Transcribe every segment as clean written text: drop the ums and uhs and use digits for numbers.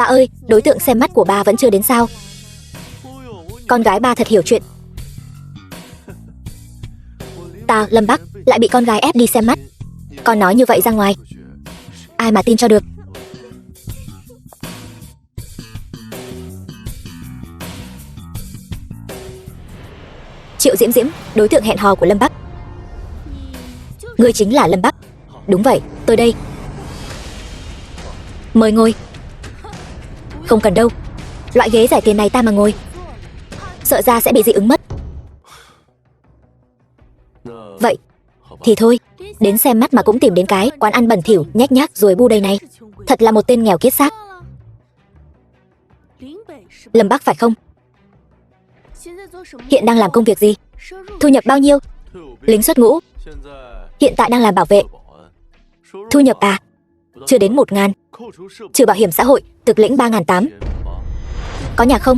Ba ơi, đối tượng xem mắt của ba vẫn chưa đến sao? Con gái ba thật hiểu chuyện. Ta, Lâm Bắc, lại bị con gái ép đi xem mắt. Con nói như vậy ra ngoài, ai mà tin cho được. Triệu Diễm Diễm, đối tượng hẹn hò của Lâm Bắc. Ngươi chính là Lâm Bắc. Đúng vậy, tôi đây. Mời ngồi. Không cần đâu, loại ghế rẻ tiền này ta mà ngồi, sợ ra sẽ bị dị ứng mất. Vậy thì thôi, đến xem mắt mà cũng tìm đến cái quán ăn bẩn thỉu nhách nhác ruồi bu đây này. Thật là một tên nghèo kiết xác. Lâm Bắc phải không? Hiện đang làm công việc gì? Thu nhập bao nhiêu? Lính xuất ngũ. Hiện tại đang làm bảo vệ. Thu nhập à? Chưa đến 1.000. Trừ bảo hiểm xã hội, thực lĩnh 3.800. Có nhà không?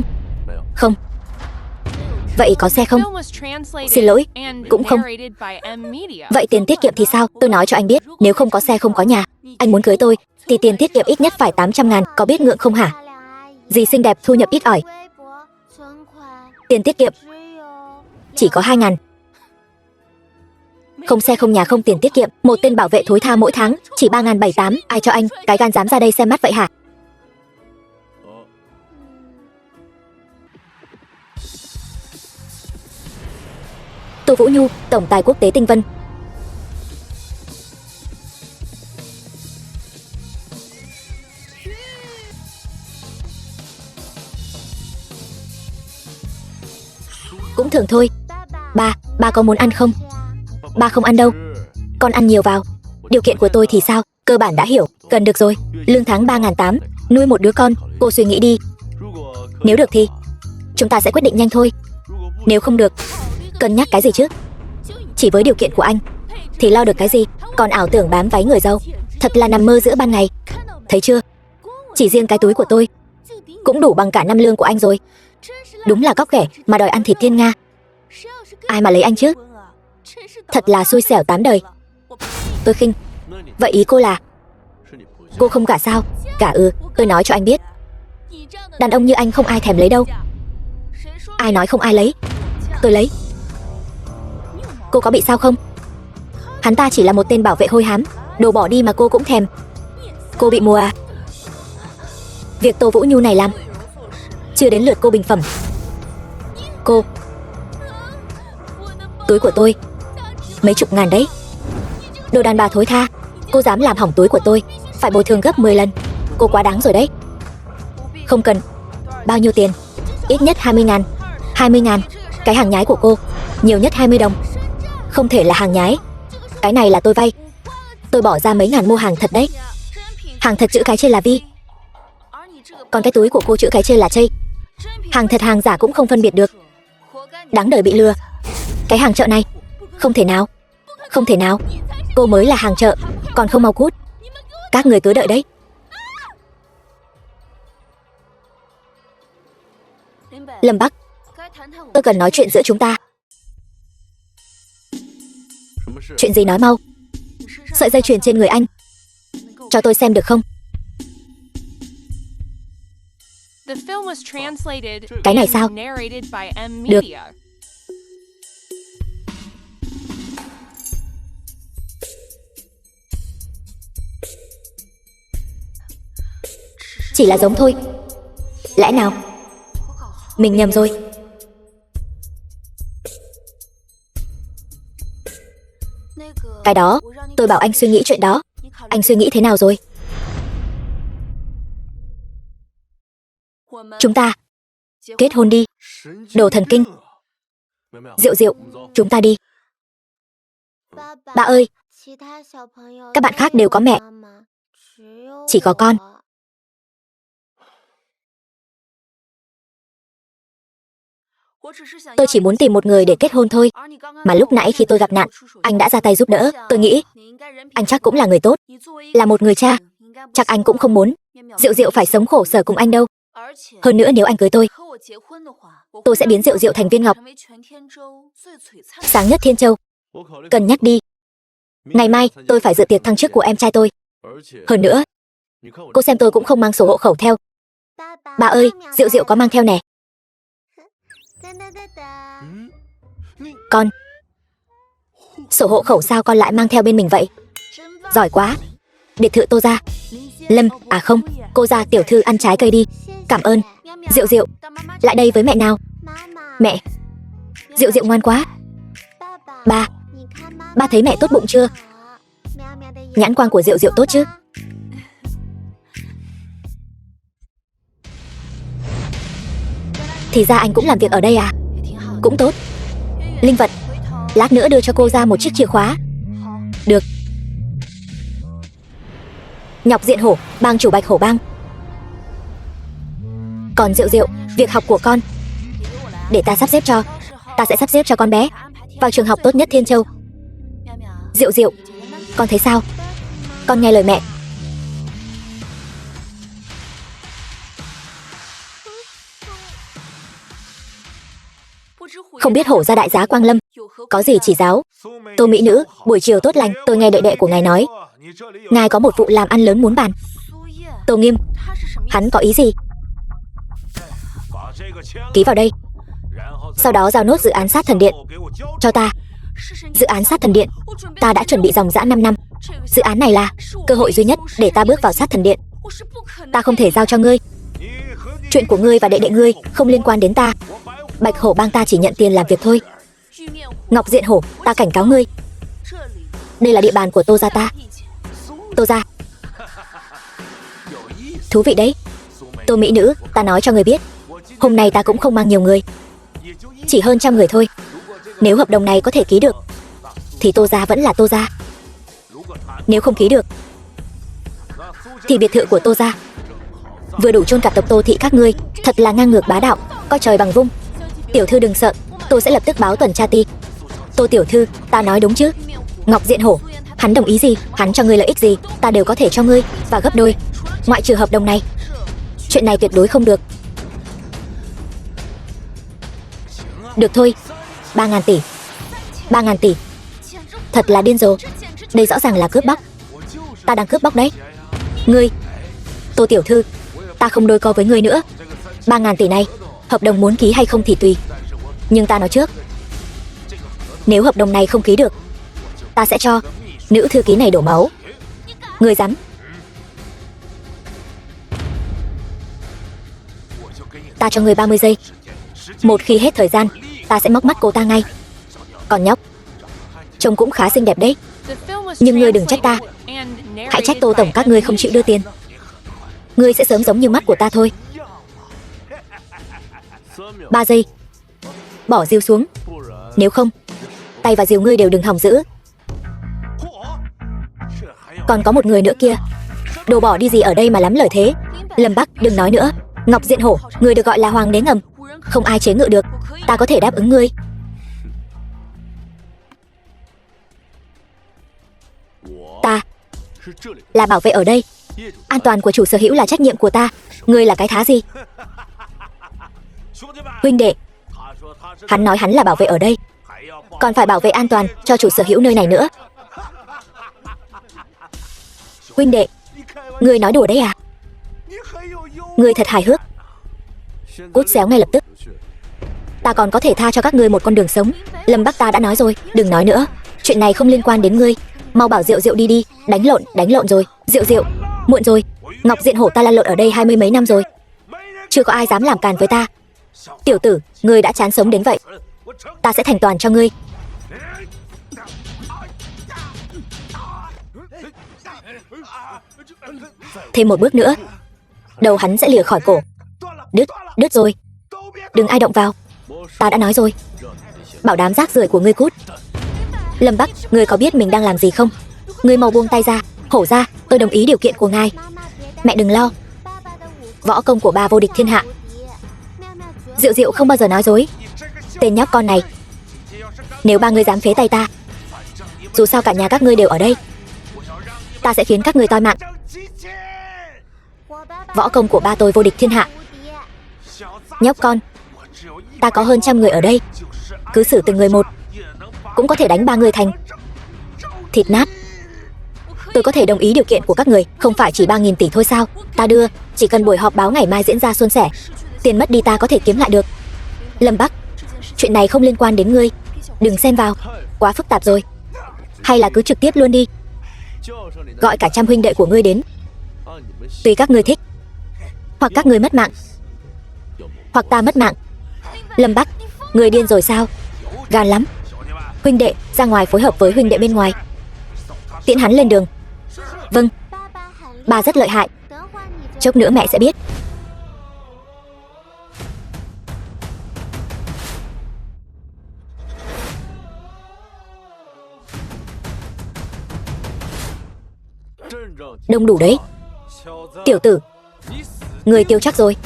Không. Vậy có xe không? Xin lỗi, cũng không. Vậy tiền tiết kiệm thì sao? Tôi nói cho anh biết, nếu không có xe không có nhà, anh muốn cưới tôi thì tiền tiết kiệm ít nhất phải 800.000. Có biết ngượng không hả? Dì xinh đẹp, thu nhập ít ỏi, tiền tiết kiệm chỉ có 2.000. Không xe không nhà không tiền tiết kiệm, một tên bảo vệ thối tha mỗi tháng chỉ 3.700. Ai cho anh cái gan dám ra đây xem mắt vậy hả? Tô Vũ Nhu, tổng tài quốc tế Tinh Vân. Cũng thường thôi. Ba có muốn ăn không? Ba không ăn đâu. Con ăn nhiều vào. Điều kiện của tôi thì sao? Cơ bản đã hiểu. Cần được rồi. Lương tháng 3.800, nuôi một đứa con. Cô suy nghĩ đi. Nếu được thì chúng ta sẽ quyết định nhanh thôi. Nếu không được, cân nhắc cái gì chứ? Chỉ với điều kiện của anh thì lo được cái gì? Còn ảo tưởng bám váy người giàu, thật là nằm mơ giữa ban ngày. Thấy chưa? Chỉ riêng cái túi của tôi cũng đủ bằng cả năm lương của anh rồi. Đúng là cóc ghẻ mà đòi ăn thịt thiên nga. Ai mà lấy anh chứ? Thật là xui xẻo 8 đời. Tôi khinh. Vậy ý cô là cô không cả sao? Cả tôi nói cho anh biết, đàn ông như anh không ai thèm lấy đâu. Ai nói không ai lấy? Tôi lấy. Cô có bị sao không? Hắn ta chỉ là một tên bảo vệ hôi hám, đồ bỏ đi mà cô cũng thèm. Cô bị mùa à? Việc Tô Vũ Nhu này làm chưa đến lượt cô bình phẩm. Cô, túi của tôi mấy chục ngàn đấy. Đồ đàn bà thối tha, cô dám làm hỏng túi của tôi, phải bồi thường gấp 10 lần. Cô quá đáng rồi đấy. Không cần. Bao nhiêu tiền? Ít nhất 20.000. 20.000. Cái hàng nhái của cô nhiều nhất 20 đồng. Không thể là hàng nhái. Cái này là tôi vay. Tôi bỏ ra mấy ngàn mua hàng thật đấy. Hàng thật chữ cái trên là Vi, còn cái túi của cô chữ cái trên là Chây. Hàng thật hàng giả cũng không phân biệt được. Đáng đời bị lừa. Cái hàng chợ này không thể nào. Không thể nào. Cô mới là hàng chợ, còn không mau cút. Các người cứ đợi đấy. Lâm Bắc, tôi cần nói chuyện giữa chúng ta. Chuyện gì nói mau. Sợi dây chuyền trên người anh cho tôi xem được không? Cái này sao? Được. Chỉ là giống thôi. Lẽ nào mình nhầm rồi? Cái đó, tôi bảo anh suy nghĩ chuyện đó. Anh suy nghĩ thế nào rồi? Chúng ta kết hôn đi. Đồ thần kinh. Diệu Diệu, chúng ta đi. Ba ơi, các bạn khác đều có mẹ, chỉ có con. Tôi chỉ muốn tìm một người để kết hôn thôi. Mà lúc nãy khi tôi gặp nạn, anh đã ra tay giúp đỡ. Tôi nghĩ anh chắc cũng là người tốt. Là một người cha, chắc anh cũng không muốn Diệu Diệu phải sống khổ sở cùng anh đâu. Hơn nữa nếu anh cưới tôi sẽ biến Diệu Diệu thành viên ngọc sáng nhất Thiên Châu. Cân nhắc đi. Ngày mai tôi phải dự tiệc thăng chức của em trai tôi. Hơn nữa, cô xem tôi cũng không mang sổ hộ khẩu theo. Bà ơi, Diệu Diệu có mang theo nè. Con, sổ hộ khẩu sao con lại mang theo bên mình vậy? Giỏi quá. Biệt thự Tô gia. Lâm, à không, cô gia tiểu thư ăn trái cây đi. Cảm ơn. Diệu Diệu, lại đây với mẹ nào. Mẹ. Diệu Diệu ngoan quá. Ba thấy mẹ tốt bụng chưa? Nhãn quang của Diệu Diệu tốt chứ? Thì ra anh cũng làm việc ở đây à? Cũng tốt. Linh vật, lát nữa đưa cho cô ra một chiếc chìa khóa. Được. Nhọc Diện Hổ, bang chủ Bạch Hổ bang. Còn Diệu Diệu, việc học của con để ta sắp xếp cho. Ta sẽ sắp xếp cho con bé vào trường học tốt nhất Thiên Châu. Diệu Diệu, con thấy sao? Con nghe lời mẹ. Không biết Hổ gia đại giá Quang Lâm có gì chỉ giáo. Tô mỹ nữ, buổi chiều tốt lành, tôi nghe đệ đệ của ngài nói ngài có một vụ làm ăn lớn muốn bàn. Tô Nghiêm, hắn có ý gì? Ký vào đây. Sau đó giao nốt dự án sát thần điện cho ta. Dự án sát thần điện, ta đã chuẩn bị dòng dã 5 năm. Dự án này là cơ hội duy nhất để ta bước vào sát thần điện. Ta không thể giao cho ngươi. Chuyện của ngươi và đệ đệ ngươi không liên quan đến ta. Bạch Hổ bang ta chỉ nhận tiền làm việc thôi. Ngọc Diện Hổ, ta cảnh cáo ngươi, đây là địa bàn của Tô gia ta. Tô gia. Thú vị đấy. Tô mỹ nữ, ta nói cho ngươi biết, hôm nay ta cũng không mang nhiều người, chỉ hơn 100 người thôi. Nếu hợp đồng này có thể ký được thì Tô gia vẫn là Tô gia. Nếu không ký được thì biệt thự của Tô gia vừa đủ chôn cặp tộc Tô thị các ngươi. Thật là ngang ngược bá đạo, coi trời bằng vung. Tiểu thư đừng sợ, tôi sẽ lập tức báo tuần tra ti. Tô tiểu thư, ta nói đúng chứ? Ngọc Diện Hổ, hắn đồng ý gì, hắn cho ngươi lợi ích gì, ta đều có thể cho ngươi, và gấp đôi. Ngoại trừ hợp đồng này, chuyện này tuyệt đối không được. Được thôi. 3.000 tỷ. 3.000 tỷ. Thật là điên rồ. Đây rõ ràng là cướp bóc. Ta đang cướp bóc đấy. Ngươi, Tô tiểu thư, ta không đôi co với ngươi nữa. 3.000 tỷ này, hợp đồng muốn ký hay không thì tùy. Nhưng ta nói trước, nếu hợp đồng này không ký được, ta sẽ cho nữ thư ký này đổ máu. Ngươi dám? Ta cho ngươi 30 giây. Một khi hết thời gian, ta sẽ móc mắt cô ta ngay. Còn nhóc, trông cũng khá xinh đẹp đấy. Nhưng ngươi đừng trách ta. Hãy trách Tô tổng các ngươi không chịu đưa tiền. Ngươi sẽ sớm giống như mắt của ta thôi. 3 giây. Bỏ rìu xuống. Nếu không, tay và rìu ngươi đều đừng hòng giữ. Còn có một người nữa kia. Đồ bỏ đi gì ở đây mà lắm lời thế. Lâm Bắc, đừng nói nữa. Ngọc Diện Hổ, người được gọi là hoàng đế ngầm, không ai chế ngự được. Ta có thể đáp ứng ngươi. Ta là bảo vệ ở đây. An toàn của chủ sở hữu là trách nhiệm của ta. Ngươi là cái thá gì? Huynh đệ, hắn nói hắn là bảo vệ ở đây, còn phải bảo vệ an toàn cho chủ sở hữu nơi này nữa. Huynh đệ, ngươi nói đùa đấy à? Ngươi thật hài hước. Cút xéo ngay lập tức. Ta còn có thể tha cho các ngươi một con đường sống. Lâm Bắc, ta đã nói rồi, đừng nói nữa. Chuyện này không liên quan đến ngươi. Mau bảo Diệu Diệu đi đi. Đánh lộn rồi. Diệu Diệu, muộn rồi. Ngọc Diện Hổ, ta lăn lộn ở đây 20 mấy năm rồi, chưa có ai dám làm càn với ta. Tiểu tử, ngươi đã chán sống đến vậy, ta sẽ thành toàn cho ngươi. Thêm một bước nữa, đầu hắn sẽ lìa khỏi cổ. Đứt rồi. Đừng ai động vào. Ta đã nói rồi. Bảo đám rác rưởi của ngươi cút. Lâm Bắc, ngươi có biết mình đang làm gì không? Ngươi mau buông tay ra. Hổ ra, tôi đồng ý điều kiện của ngài. Mẹ đừng lo. Võ công của bà vô địch thiên hạ. Diệu Diệu không bao giờ nói dối. Tên nhóc con này, nếu ba ngươi dám phế tay ta, dù sao cả nhà các ngươi đều ở đây, ta sẽ khiến các ngươi toi mạng. Võ công của ba tôi vô địch thiên hạ. Nhóc con, ta có hơn 100 người ở đây, cứ xử từng người một, cũng có thể đánh ba người thành thịt nát. Tôi có thể đồng ý điều kiện của các người, không phải chỉ 3.000 tỷ thôi sao? Ta đưa Chỉ cần buổi họp báo ngày mai diễn ra suôn sẻ, tiền mất đi ta có thể kiếm lại được. Lâm Bắc, chuyện này không liên quan đến ngươi, đừng xen vào, quá phức tạp rồi. Hay là cứ trực tiếp luôn đi, gọi cả trăm huynh đệ của ngươi đến, tùy các ngươi thích. Hoặc các ngươi mất mạng, hoặc ta mất mạng. Lâm Bắc, ngươi điên rồi sao? Gan lắm. Huynh đệ, ra ngoài phối hợp với huynh đệ bên ngoài, tiễn hắn lên đường. Vâng, ba rất lợi hại, chốc nữa mẹ sẽ biết. Đông đủ đấy. Tiểu tử, người tiêu chắc rồi,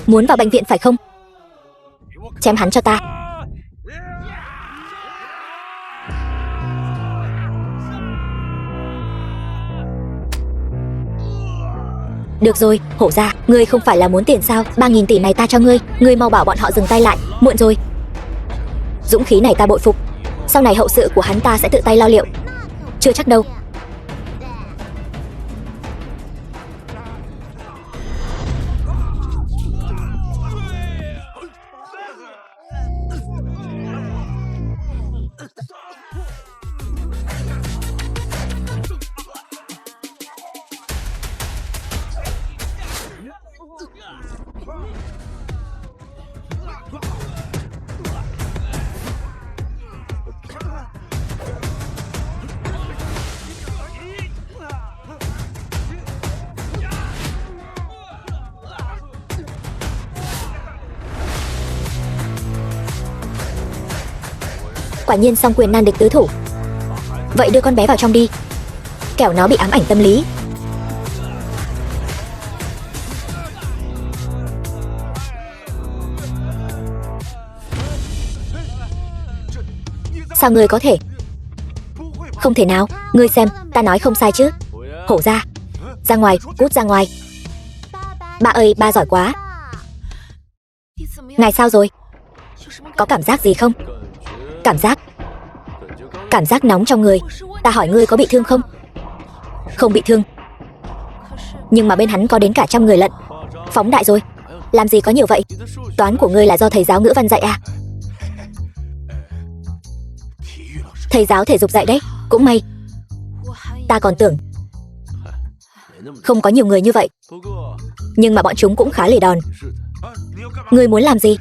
muốn vào bệnh viện phải không? Chém hắn cho ta. Được rồi, hổ ra, ngươi không phải là muốn tiền sao? 3.000 tỷ này ta cho ngươi, ngươi mau bảo bọn họ dừng tay lại, muộn rồi. Dũng khí này ta bội phục, sau này hậu sự của hắn ta sẽ tự tay lo liệu. Chưa chắc đâu. Quả nhiên song quyền nan địch tứ thủ. Vậy đưa con bé vào trong đi, kẻo nó bị ám ảnh tâm lý. Sao ngươi có thể? Không thể nào, ngươi xem, ta nói không sai chứ. Hổ ra, ra ngoài, cút ra ngoài. Ba ơi, ba giỏi quá. Ngài sao rồi? Có cảm giác gì không? Cảm giác nóng trong người. Ta hỏi ngươi có bị thương không? Không bị thương, nhưng mà bên hắn có đến cả 100 người lận. Phóng đại rồi, làm gì có nhiều vậy. Toán của ngươi là do thầy giáo ngữ văn dạy à? Thầy giáo thể dục dạy đấy, cũng may. Ta còn tưởng không có nhiều người như vậy, nhưng mà bọn chúng cũng khá lì đòn. Ngươi muốn làm gì?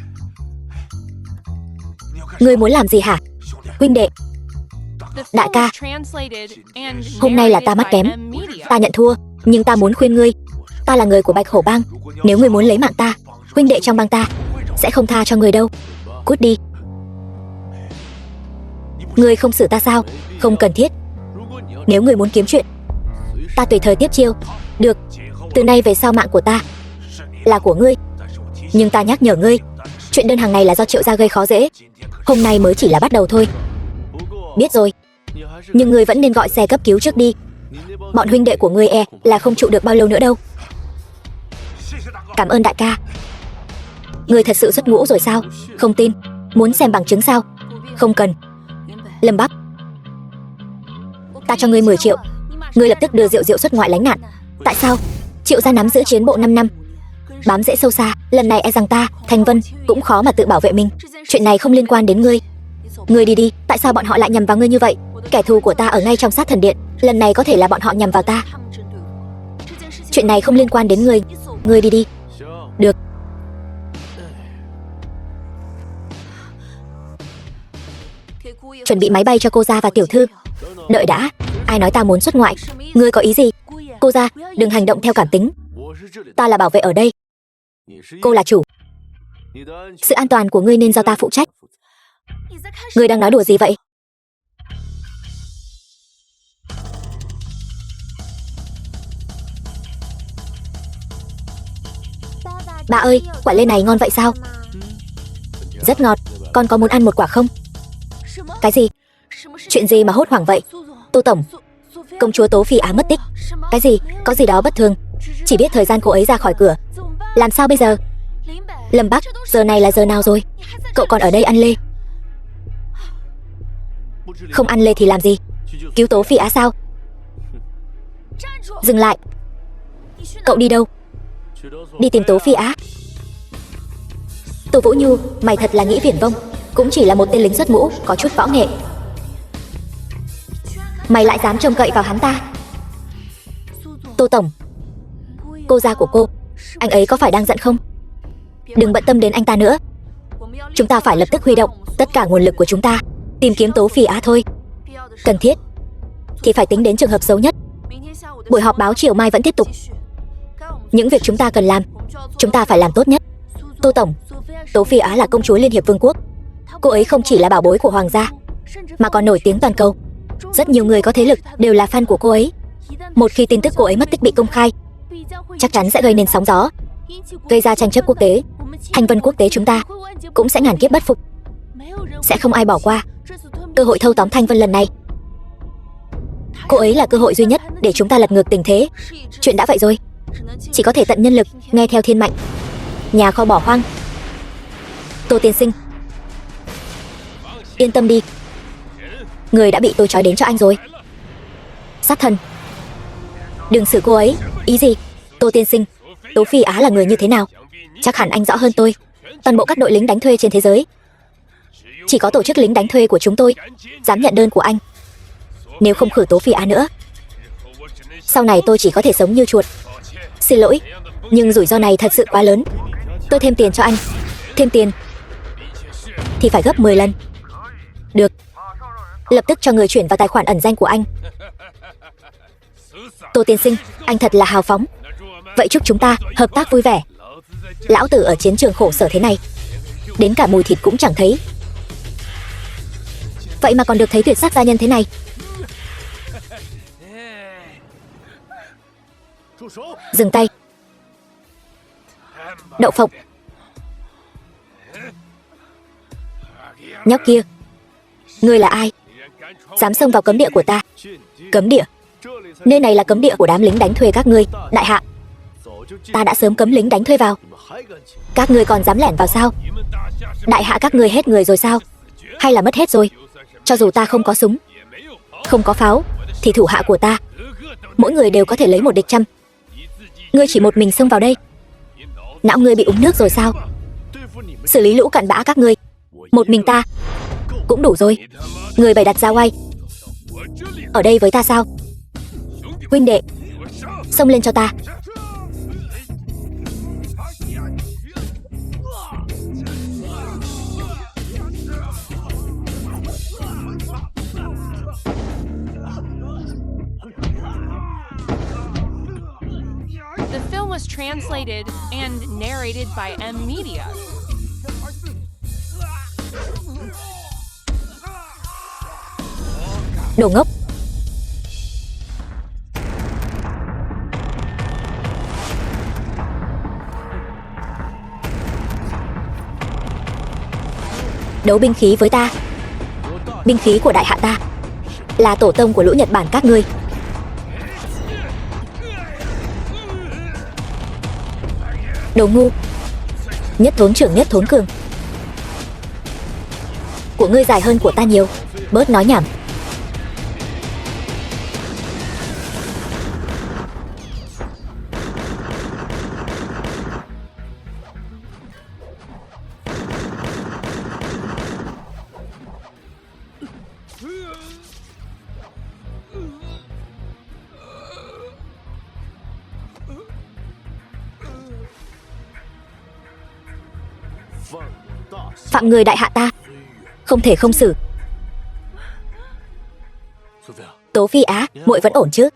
Ngươi muốn làm gì hả? Huynh đệ, đại ca, hôm nay là ta mắt kém, ta nhận thua, nhưng ta muốn khuyên ngươi, ta là người của Bạch Hổ bang, nếu ngươi muốn lấy mạng ta, huynh đệ trong bang ta sẽ không tha cho ngươi đâu. Cút đi. Ngươi không xử ta sao? Không cần thiết. Nếu ngươi muốn kiếm chuyện, ta tùy thời tiếp chiêu. Được, từ nay về sau mạng của ta là của ngươi, nhưng ta nhắc nhở ngươi, chuyện đơn hàng này là do Triệu gia gây khó dễ, hôm nay mới chỉ là bắt đầu thôi. Biết rồi, nhưng ngươi vẫn nên gọi xe cấp cứu trước đi. Bọn huynh đệ của ngươi là không trụ được bao lâu nữa đâu. Cảm ơn đại ca. Ngươi thật sự xuất ngũ rồi sao? Không tin. Muốn xem bằng chứng sao? Không cần. Lâm Bắc, ta cho ngươi 10 triệu, ngươi lập tức đưa Diệu Diệu xuất ngoại lánh nạn. Tại sao? Triệu gia nắm giữ chiến bộ 5 năm, bám rễ sâu xa, lần này rằng ta, Thanh Vân, cũng khó mà tự bảo vệ mình. Chuyện này không liên quan đến ngươi. Ngươi đi đi. Tại sao bọn họ lại nhằm vào ngươi như vậy? Kẻ thù của ta ở ngay trong sát thần điện, lần này có thể là bọn họ nhằm vào ta. Chuyện này không liên quan đến ngươi. Ngươi đi đi. Được. Chuẩn bị máy bay cho cô gia và tiểu thư. Đợi đã, ai nói ta muốn xuất ngoại? Ngươi có ý gì? Cô gia, đừng hành động theo cảm tính. Ta là bảo vệ ở đây, cô là chủ. Sự an toàn của ngươi nên do ta phụ trách. Ngươi đang nói đùa gì vậy? Bà ơi, quả lê này ngon vậy sao? Rất ngọt, con có muốn ăn một quả không? Cái gì? Chuyện gì mà hốt hoảng vậy? Tô tổng, công chúa Tố Phi Á mất tích. Cái gì? Có gì đó bất thường. Chỉ biết thời gian cô ấy ra khỏi cửa. Làm sao bây giờ? Lâm Bắc, giờ này là giờ nào rồi? Cậu còn ở đây ăn lê? Không ăn lê thì làm gì? Cứu Tố Phi Á sao? Dừng lại. Cậu đi đâu? Đi tìm Tố Phi Á. Tô Vũ Nhu, mày thật là nghĩ viển vông. Cũng chỉ là một tên lính xuất ngũ, có chút võ nghệ. Mày lại dám trông cậy vào hắn ta. Tô tổng, cô gia của cô, anh ấy có phải đang giận không? Đừng bận tâm đến anh ta nữa. Chúng ta phải lập tức huy động tất cả nguồn lực của chúng ta tìm kiếm Tố Phi Á thôi. Cần thiết thì phải tính đến trường hợp xấu nhất. Buổi họp báo chiều mai vẫn tiếp tục. Những việc chúng ta cần làm, chúng ta phải làm tốt nhất. Tô tổng, Tố Phi Á là công chúa Liên Hiệp Vương quốc. Cô ấy không chỉ là bảo bối của hoàng gia, mà còn nổi tiếng toàn cầu. Rất nhiều người có thế lực đều là fan của cô ấy. Một khi tin tức cô ấy mất tích bị công khai, chắc chắn sẽ gây nên sóng gió, gây ra tranh chấp quốc tế. Thanh vân quốc tế chúng ta cũng sẽ ngàn kiếp bất phục. Sẽ không ai bỏ qua cơ hội thâu tóm Thanh vân lần này. Cô ấy là cơ hội duy nhất để chúng ta lật ngược tình thế. Chuyện đã vậy rồi, chỉ có thể tận nhân lực, nghe theo thiên mệnh. Nhà kho bỏ hoang. Tô tiên sinh, yên tâm đi, người đã bị tôi trói đến cho anh rồi. Sát thần, đừng xử cô ấy. Ý gì? Tô tiên sinh, Tố Phi Á là người như thế nào? Chắc hẳn anh rõ hơn tôi. Toàn bộ các đội lính đánh thuê trên thế giới, chỉ có tổ chức lính đánh thuê của chúng tôi dám nhận đơn của anh. Nếu không khử Tố Phi Á nữa, sau này tôi chỉ có thể sống như chuột. Xin lỗi, nhưng rủi ro này thật sự quá lớn. Tôi thêm tiền cho anh. Thêm tiền thì phải gấp 10 lần. Được, lập tức cho người chuyển vào tài khoản ẩn danh của anh. Tô tiên sinh, anh thật là hào phóng. Vậy chúc chúng ta hợp tác vui vẻ. Lão tử ở chiến trường khổ sở thế này, đến cả mùi thịt cũng chẳng thấy, vậy mà còn được thấy tuyệt sắc gia nhân thế này. Dừng tay. Đậu phộng. Nhóc kia, ngươi là ai? Dám xông vào cấm địa của ta? Cấm địa? Nơi này là cấm địa của đám lính đánh thuê các ngươi, đại hạ. Ta đã sớm cấm lính đánh thuê vào. Các ngươi còn dám lẻn vào sao? Đại hạ các ngươi hết người rồi sao? Hay là mất hết rồi? Cho dù ta không có súng, không có pháo, thì thủ hạ của ta mỗi người đều có thể lấy một địch trăm. Ngươi chỉ một mình xông vào đây, não ngươi bị uống nước rồi sao? Xử lý lũ cặn bã các ngươi, một mình ta cũng đủ rồi. Người bày đặt ra oai ở đây với ta sao? Huynh đệ, xông lên cho ta. The film was translated and narrated by M Media. Đồ ngốc. Đấu binh khí với ta. Binh khí của đại hạ ta là tổ tông của lũ Nhật Bản các ngươi. Đồ ngu. Nhất thốn trưởng nhất thốn cường. Của ngươi dài hơn của ta nhiều. Bớt nói nhảm. Phạm người đại hạ ta, không thể không xử. Tố Phi Á, muội vẫn ổn chứ?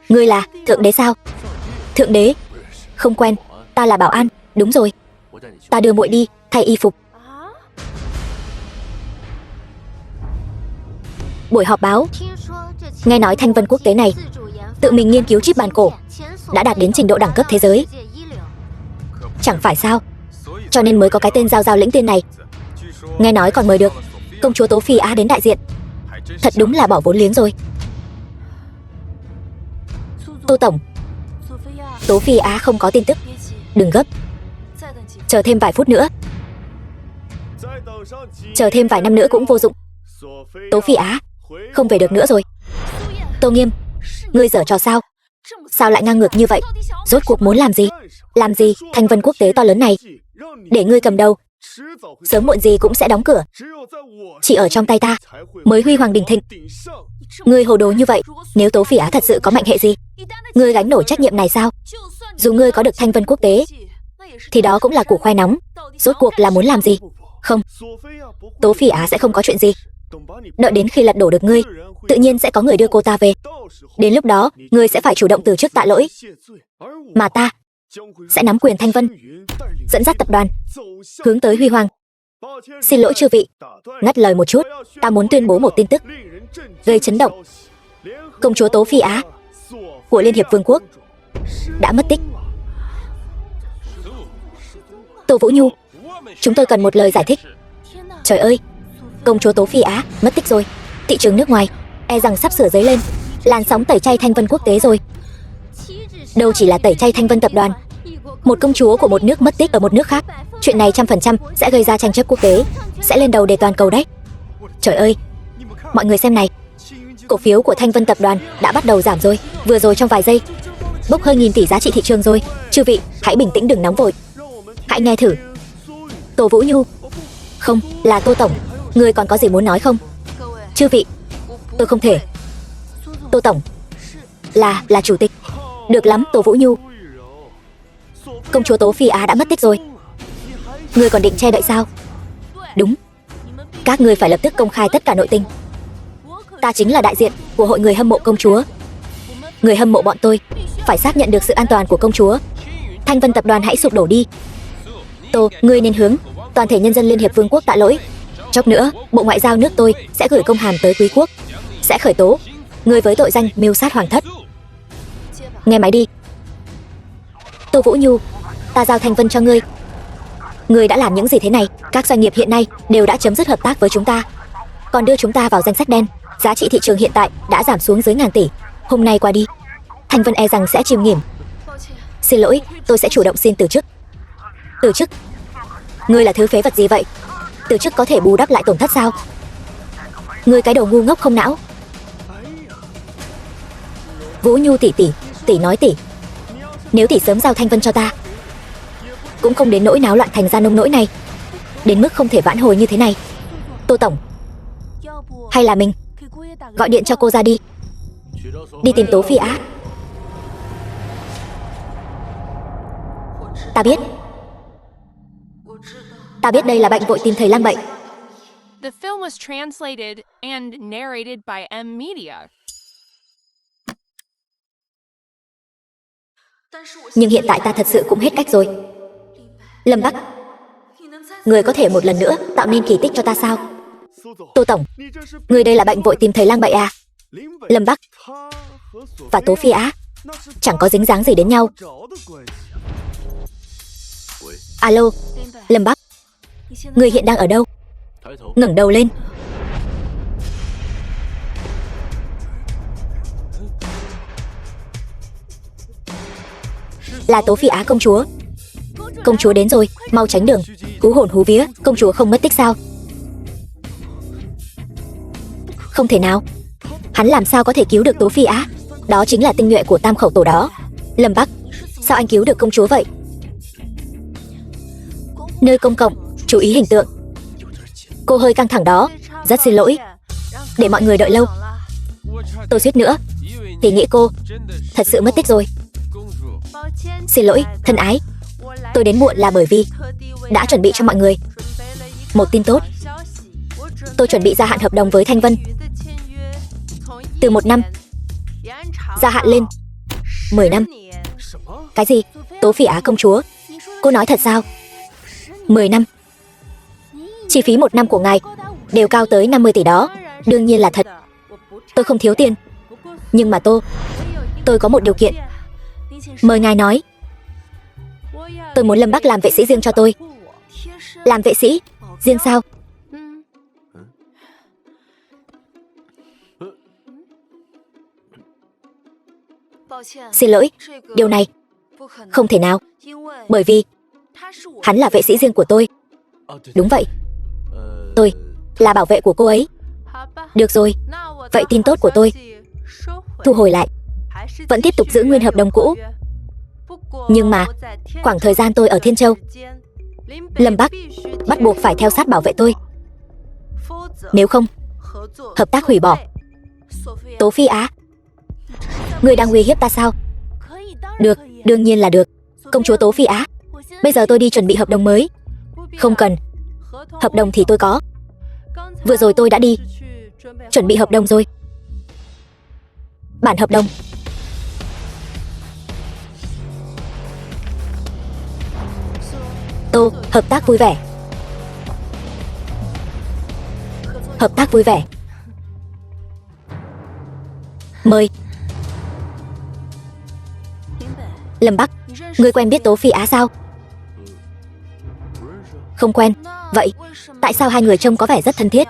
Ngươi là thượng đế sao? Thượng đế? Không quen, ta là bảo an. Đúng rồi, ta đưa muội đi thay y phục. Buổi họp báo. Nghe nói Thanh vân quốc tế này tự mình nghiên cứu chip bàn cổ, đã đạt đến trình độ đẳng cấp thế giới. Chẳng phải sao? Cho nên mới có cái tên Giao lĩnh tiên này. Nghe nói còn mời được công chúa Tố Phi Á đến đại diện. Thật đúng là bỏ vốn liếng rồi. Tô tổng, Tố Phi Á không có tin tức. Đừng gấp, chờ thêm vài phút nữa. Chờ thêm vài năm nữa cũng vô dụng. Tố Phi Á, không về được nữa rồi. Tô Nghiêm, ngươi giở trò sao? Sao lại ngang ngược như vậy? Rốt cuộc muốn làm gì? Làm gì Thanh Vân quốc tế to lớn này? Để ngươi cầm đầu, sớm muộn gì cũng sẽ đóng cửa. Chỉ ở trong tay ta mới huy hoàng đình thịnh. Ngươi hồ đồ như vậy, nếu Tố Phi Á thật sự có mệnh hệ gì, ngươi gánh nổi trách nhiệm này sao? Dù ngươi có được Thanh Vân quốc tế, thì đó cũng là củ khoai nóng. Rốt cuộc là muốn làm gì? Không, Tố Phi Á sẽ không có chuyện gì. Đợi đến khi lật đổ được ngươi, tự nhiên sẽ có người đưa cô ta về. Đến lúc đó, ngươi sẽ phải chủ động từ chức tạ lỗi. Mà ta sẽ nắm quyền Thanh Vân, dẫn dắt tập đoàn hướng tới huy hoàng. Xin lỗi chư vị, ngắt lời một chút, ta muốn tuyên bố một tin tức gây chấn động. Công chúa Tố Phi Á của Liên hiệp Vương quốc đã mất tích. Tô Vũ Nhu, chúng tôi cần một lời giải thích. Trời ơi, công chúa Tố Phi Á mất tích rồi. Thị trường nước ngoài e rằng sắp sửa dấy lên làn sóng tẩy chay Thanh Vân quốc tế rồi. Đâu chỉ là tẩy chay Thanh Vân tập đoàn, một công chúa của một nước mất tích ở một nước khác, chuyện này 100% sẽ gây ra tranh chấp quốc tế, sẽ lên đầu đề toàn cầu đấy. Trời ơi, mọi người xem này, cổ phiếu của Thanh Vân tập đoàn đã bắt đầu giảm rồi, vừa rồi trong vài giây bốc hơi 1000 tỷ giá trị thị trường rồi. Chư vị hãy bình tĩnh, đừng nóng vội, hãy nghe thử. Tô Vũ Nhu, không, là Tô tổng, ngươi còn có gì muốn nói không? Chư vị, tôi không thể. Tô tổng là chủ tịch. Được lắm Tô Vũ Nhu, công chúa Tố Phi Á đã mất tích rồi, ngươi còn định che đậy sao? Đúng, các ngươi phải lập tức công khai tất cả nội tình. Ta chính là đại diện của hội người hâm mộ công chúa. Người hâm mộ bọn tôi phải xác nhận được sự an toàn của công chúa. Thanh Vân tập đoàn hãy sụp đổ đi. Tô, ngươi nên hướng toàn thể nhân dân Liên hiệp Vương quốc tạ lỗi. Chốc nữa, Bộ Ngoại giao nước tôi sẽ gửi công hàm tới quý quốc, sẽ khởi tố ngươi với tội danh mưu sát hoàng thất. Nghe máy đi. Tô Vũ Nhu, ta giao Thanh Vân cho ngươi. Ngươi đã làm những gì thế này? Các doanh nghiệp hiện nay đều đã chấm dứt hợp tác với chúng ta, còn đưa chúng ta vào danh sách đen. Giá trị thị trường hiện tại đã giảm xuống dưới 1000 tỷ. Hôm nay qua đi, Thanh Vân e rằng sẽ chìm nghỉm. Xin lỗi, tôi sẽ chủ động xin từ chức. Từ chức? Ngươi là thứ phế vật gì vậy? Từ chức có thể bù đắp lại tổn thất sao? Ngươi cái đồ ngu ngốc không não. Vũ Nhu tỷ tỷ, tỷ nói tỷ, nếu tỷ sớm giao Thanh Vân cho ta, cũng không đến nỗi náo loạn thành ra nông nỗi này, đến mức không thể vãn hồi như thế này. Tô tổng, hay là mình gọi điện cho cô ra đi, đi tìm Tố Phi Á. Ta biết đây là bệnh vội tìm thầy lang bệnh. The film was translated and narrated by M Media. Nhưng hiện tại ta thật sự cũng hết cách rồi. Lâm Bắc, người có thể một lần nữa tạo nên kỳ tích cho ta sao? Tô tổng, người đây là bệnh vội tìm thầy lang bậy à? Lâm Bắc và Tố Phi Á chẳng có dính dáng gì đến nhau. Alo, Lâm Bắc, người hiện đang ở đâu? Ngẩng đầu lên. Là Tố Phi Á công chúa. Công chúa đến rồi, mau tránh đường. Hú hồn hú vía, công chúa không mất tích sao? Không thể nào, hắn làm sao có thể cứu được Tố Phi Á? Đó chính là tinh nhuệ của Tam Khẩu Tổ đó. Lâm Bắc, sao anh cứu được công chúa vậy? Nơi công cộng, chú ý hình tượng. Cô hơi căng thẳng đó, rất xin lỗi để mọi người đợi lâu. Tôi suýt nữa thì nghĩ cô thật sự mất tích rồi. Xin lỗi, thân ái, tôi đến muộn là bởi vì đã chuẩn bị cho mọi người một tin tốt. Tôi chuẩn bị gia hạn hợp đồng với Thanh Vân từ 1 năm gia hạn lên 10 năm. Cái gì? Tố Phi Á công chúa, cô nói thật sao? 10 năm? Chi phí 1 năm của ngài đều cao tới 50 tỷ đó. Đương nhiên là thật. Tôi không thiếu tiền, nhưng mà tôi có một điều kiện. Mời ngài nói. Tôi muốn Lâm Bắc làm vệ sĩ riêng cho tôi. Làm vệ sĩ riêng sao? Xin lỗi, điều này không thể nào, bởi vì hắn là vệ sĩ riêng của tôi. Đúng vậy, tôi là bảo vệ của cô ấy. Được rồi, vậy tin tốt của tôi thu hồi lại. Vẫn tiếp tục giữ nguyên hợp đồng cũ. Nhưng mà khoảng thời gian tôi ở Thiên Châu, Lâm Bắc bắt buộc phải theo sát bảo vệ tôi. Nếu không, hợp tác hủy bỏ. Tố Phi Á, ngươi đang uy hiếp ta sao? Được, đương nhiên là được. Công chúa Tố Phi Á, bây giờ tôi đi chuẩn bị hợp đồng mới. Không cần. Hợp đồng thì tôi có. Vừa rồi tôi đã đi chuẩn bị hợp đồng rồi. Bản hợp đồng. Tô, hợp tác vui vẻ. Hợp tác vui vẻ. Mời. Lâm Bắc, ngươi quen biết Tố Phi Á sao? Không quen. Vậy, tại sao hai người trông có vẻ rất thân thiết?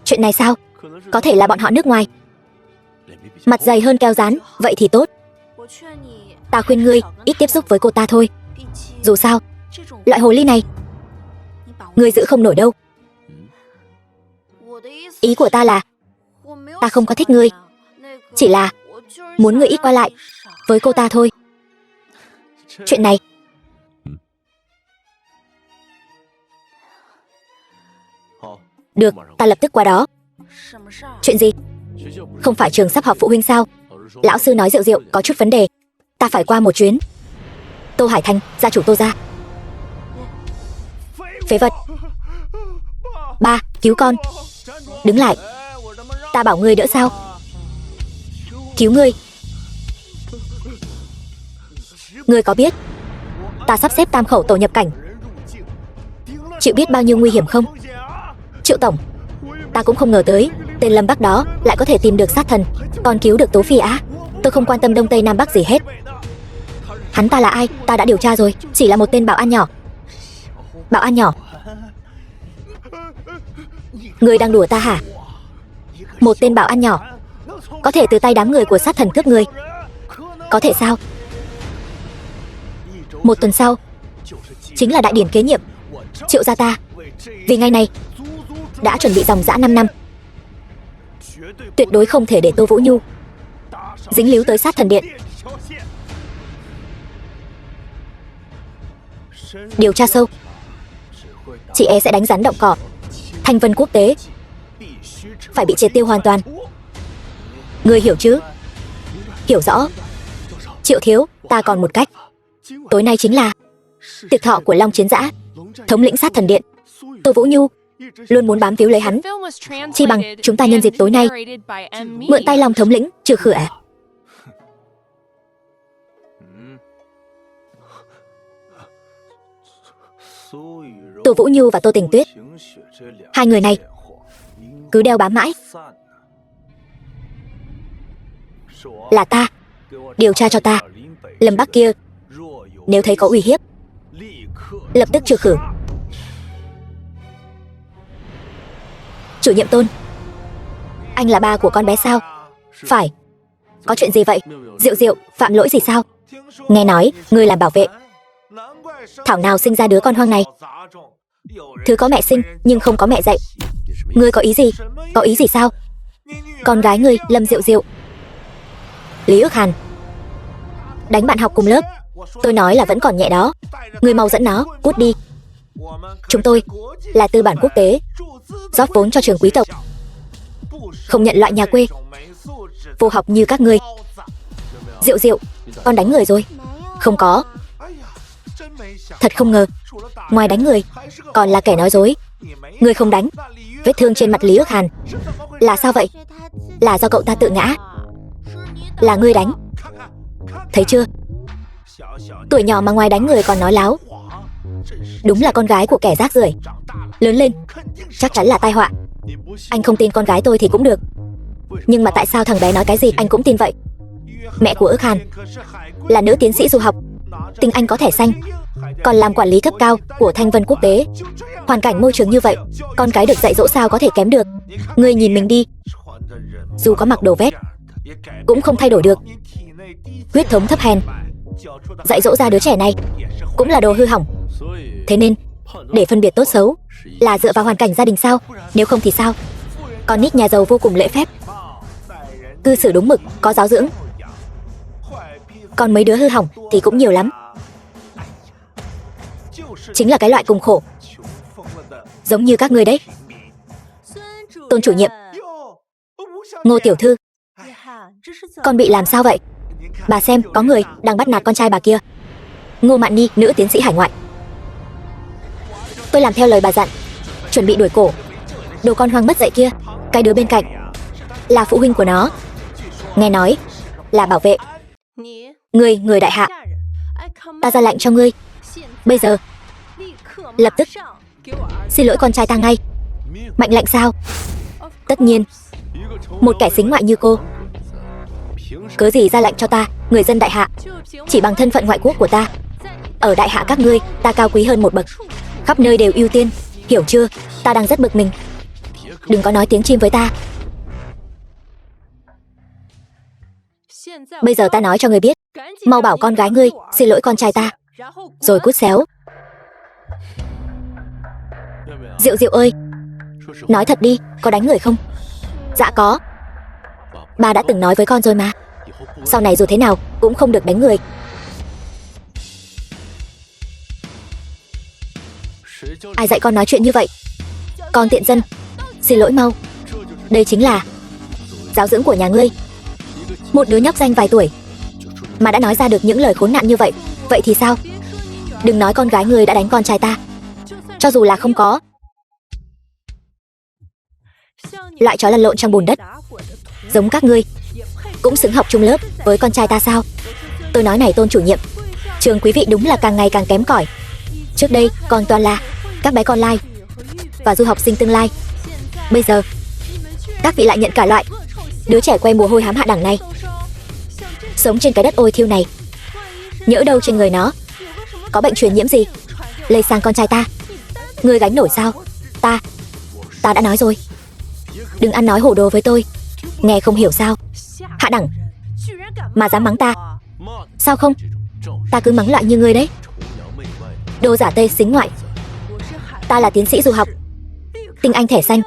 Chuyện này sao? Có thể là bọn họ nước ngoài. Mặt dày hơn keo rán, vậy thì tốt. Ta khuyên ngươi ít tiếp xúc với cô ta thôi. Dù sao, loại hồ ly này ngươi giữ không nổi đâu. Ý của ta là ta không có thích ngươi, chỉ là muốn ngươi ít qua lại với cô ta thôi. Chuyện này được, ta lập tức qua đó. Chuyện gì? Không phải trường sắp họp phụ huynh sao? Lão sư nói Diệu Diệu có chút vấn đề, ta phải qua một chuyến. Tô Hải Thành, gia chủ Tô gia. Phế vật. Ba, cứu con. Đứng lại. Ta bảo ngươi đỡ sao? Cứu ngươi. Ngươi có biết ta sắp xếp Tam Khẩu tổ nhập cảnh, chịu biết bao nhiêu nguy hiểm không? Triệu tổng, ta cũng không ngờ tới tên Lâm Bắc đó lại có thể tìm được sát thần, còn cứu được Tố Phi Á. Tôi không quan tâm Đông Tây Nam Bắc gì hết. Hắn ta là ai ta đã điều tra rồi, chỉ là một tên bảo an nhỏ. Bảo an nhỏ? Ngươi đang đùa ta hả? Một tên bảo an nhỏ có thể từ tay đám người của sát thần cướp người? Có thể sao? Một tuần sau chính là đại điển kế nhiệm. Triệu gia ta vì ngày này đã chuẩn bị dòng dã 5 năm. Tuyệt đối không thể để Tô Vũ Nhu dính líu tới sát thần điện. Điều tra sâu, chị e sẽ đánh rắn động cỏ. Thanh Vân Quốc tế phải bị triệt tiêu hoàn toàn. Ngươi hiểu chứ? Hiểu rõ. Triệu thiếu, ta còn một cách. Tối nay chính là tiệc thọ của Long Chiến Dã, thống lĩnh sát thần điện. Tô Vũ Nhu luôn muốn bám víu lấy hắn. Chi bằng chúng ta nhân dịp tối nay mượn tay Long thống lĩnh trừ khử ả. Tô Vũ Nhu và Tô Tình Tuyết, hai người này cứ đeo bám mãi. Là ta. Điều tra cho ta Lâm Bắc kia, nếu thấy có uy hiếp lập tức trừ khử. Chủ nhiệm Tôn, anh là ba của con bé sao? Phải. Có chuyện gì vậy? Diệu Diệu phạm lỗi gì sao? Nghe nói ngươi làm bảo vệ, thảo nào sinh ra đứa con hoang này. Thứ có mẹ sinh nhưng không có mẹ dạy. Ngươi có ý gì? Có ý gì sao? Con gái ngươi Lâm Diệu Diệu. Lý Ước Hàn đánh bạn học cùng lớp. Tôi nói là vẫn còn nhẹ đó. Ngươi mau dẫn nó cút đi. Chúng tôi là tư bản quốc tế, rót vốn cho trường quý tộc, không nhận loại nhà quê vô học như các ngươi. Diệu Diệu, con đánh người rồi. Không có. Thật không ngờ, ngoài đánh người còn là kẻ nói dối. Ngươi không đánh. Vết thương trên mặt Lý Ước Hàn là sao vậy? Là do cậu ta tự ngã. Là ngươi đánh. Thấy chưa? Tuổi nhỏ mà ngoài đánh người còn nói láo. Đúng là con gái của kẻ rác rưởi. Lớn lên chắc chắn là tai họa. Anh không tin con gái tôi thì cũng được, nhưng mà tại sao thằng bé nói cái gì anh cũng tin vậy? Mẹ của Ước Hàn là nữ tiến sĩ du học, tiếng Anh có thẻ xanh, còn làm quản lý cấp cao của Thanh Vân Quốc tế. Hoàn cảnh môi trường như vậy, con cái được dạy dỗ sao có thể kém được? Ngươi nhìn mình đi, dù có mặc đồ vét cũng không thay đổi được. Huyết thống thấp hèn, dạy dỗ ra đứa trẻ này cũng là đồ hư hỏng. Thế nên để phân biệt tốt xấu là dựa vào hoàn cảnh gia đình sao? Nếu không thì sao? Con nít nhà giàu vô cùng lễ phép, cư xử đúng mực, có giáo dưỡng. Còn mấy đứa hư hỏng thì cũng nhiều lắm. Chính là cái loại cùng khổ, giống như các ngươi đấy. Tôn chủ nhiệm, Ngô tiểu thư, con bị làm sao vậy? Bà xem, có người đang bắt nạt con trai bà kia. Ngô Mạn Ni, nữ tiến sĩ hải ngoại. Tôi làm theo lời bà dặn, chuẩn bị đuổi cổ đồ con hoang mất dạy kia. Cái đứa bên cạnh là phụ huynh của nó, nghe nói là bảo vệ. Người đại hạ, ta ra lệnh cho ngươi, bây giờ lập tức xin lỗi con trai ta ngay. Mệnh lệnh sao? Tất nhiên, một kẻ sính ngoại như cô cớ gì ra lệnh cho ta, người dân đại hạ? Chỉ bằng thân phận ngoại quốc của ta, ở đại hạ các ngươi, ta cao quý hơn một bậc, khắp nơi đều ưu tiên, hiểu chưa? Ta đang rất bực mình. Đừng có nói tiếng chim với ta. Bây giờ ta nói cho ngươi biết, mau bảo con gái ngươi xin lỗi con trai ta, rồi cút xéo. Diệu Diệu ơi, nói thật đi, có đánh người không? Dạ có. Bà đã từng nói với con rồi mà, sau này dù thế nào cũng không được đánh người. Ai dạy con nói chuyện như vậy? Con tiện dân, xin lỗi mau. Đây chính là giáo dưỡng của nhà ngươi. Một đứa nhóc danh vài tuổi mà đã nói ra được những lời khốn nạn như vậy, vậy thì sao? Đừng nói con gái ngươi đã đánh con trai ta, cho dù là không có, loại chó lăn lộn trong bùn đất giống các ngươi cũng xứng học chung lớp với con trai ta sao? Tôi nói này Tôn chủ nhiệm, trường quý vị đúng là càng ngày càng kém cỏi. Trước đây còn toàn là các bé con lai và du học sinh tương lai, bây giờ các vị lại nhận cả loại đứa trẻ que mồ hôi hám hạ đẳng này, sống trên cái đất ôi thiêu này. Nhỡ đâu trên người nó có bệnh truyền nhiễm gì lây sang con trai ta, ngươi gánh nổi sao? Ta đã nói rồi, đừng ăn nói hổ đồ với tôi, nghe không hiểu sao? Hạ đẳng mà dám mắng ta, sao không? Ta cứ mắng lại như ngươi đấy, đồ giả tây xính ngoại. Ta là tiến sĩ du học, tinh anh thẻ xanh,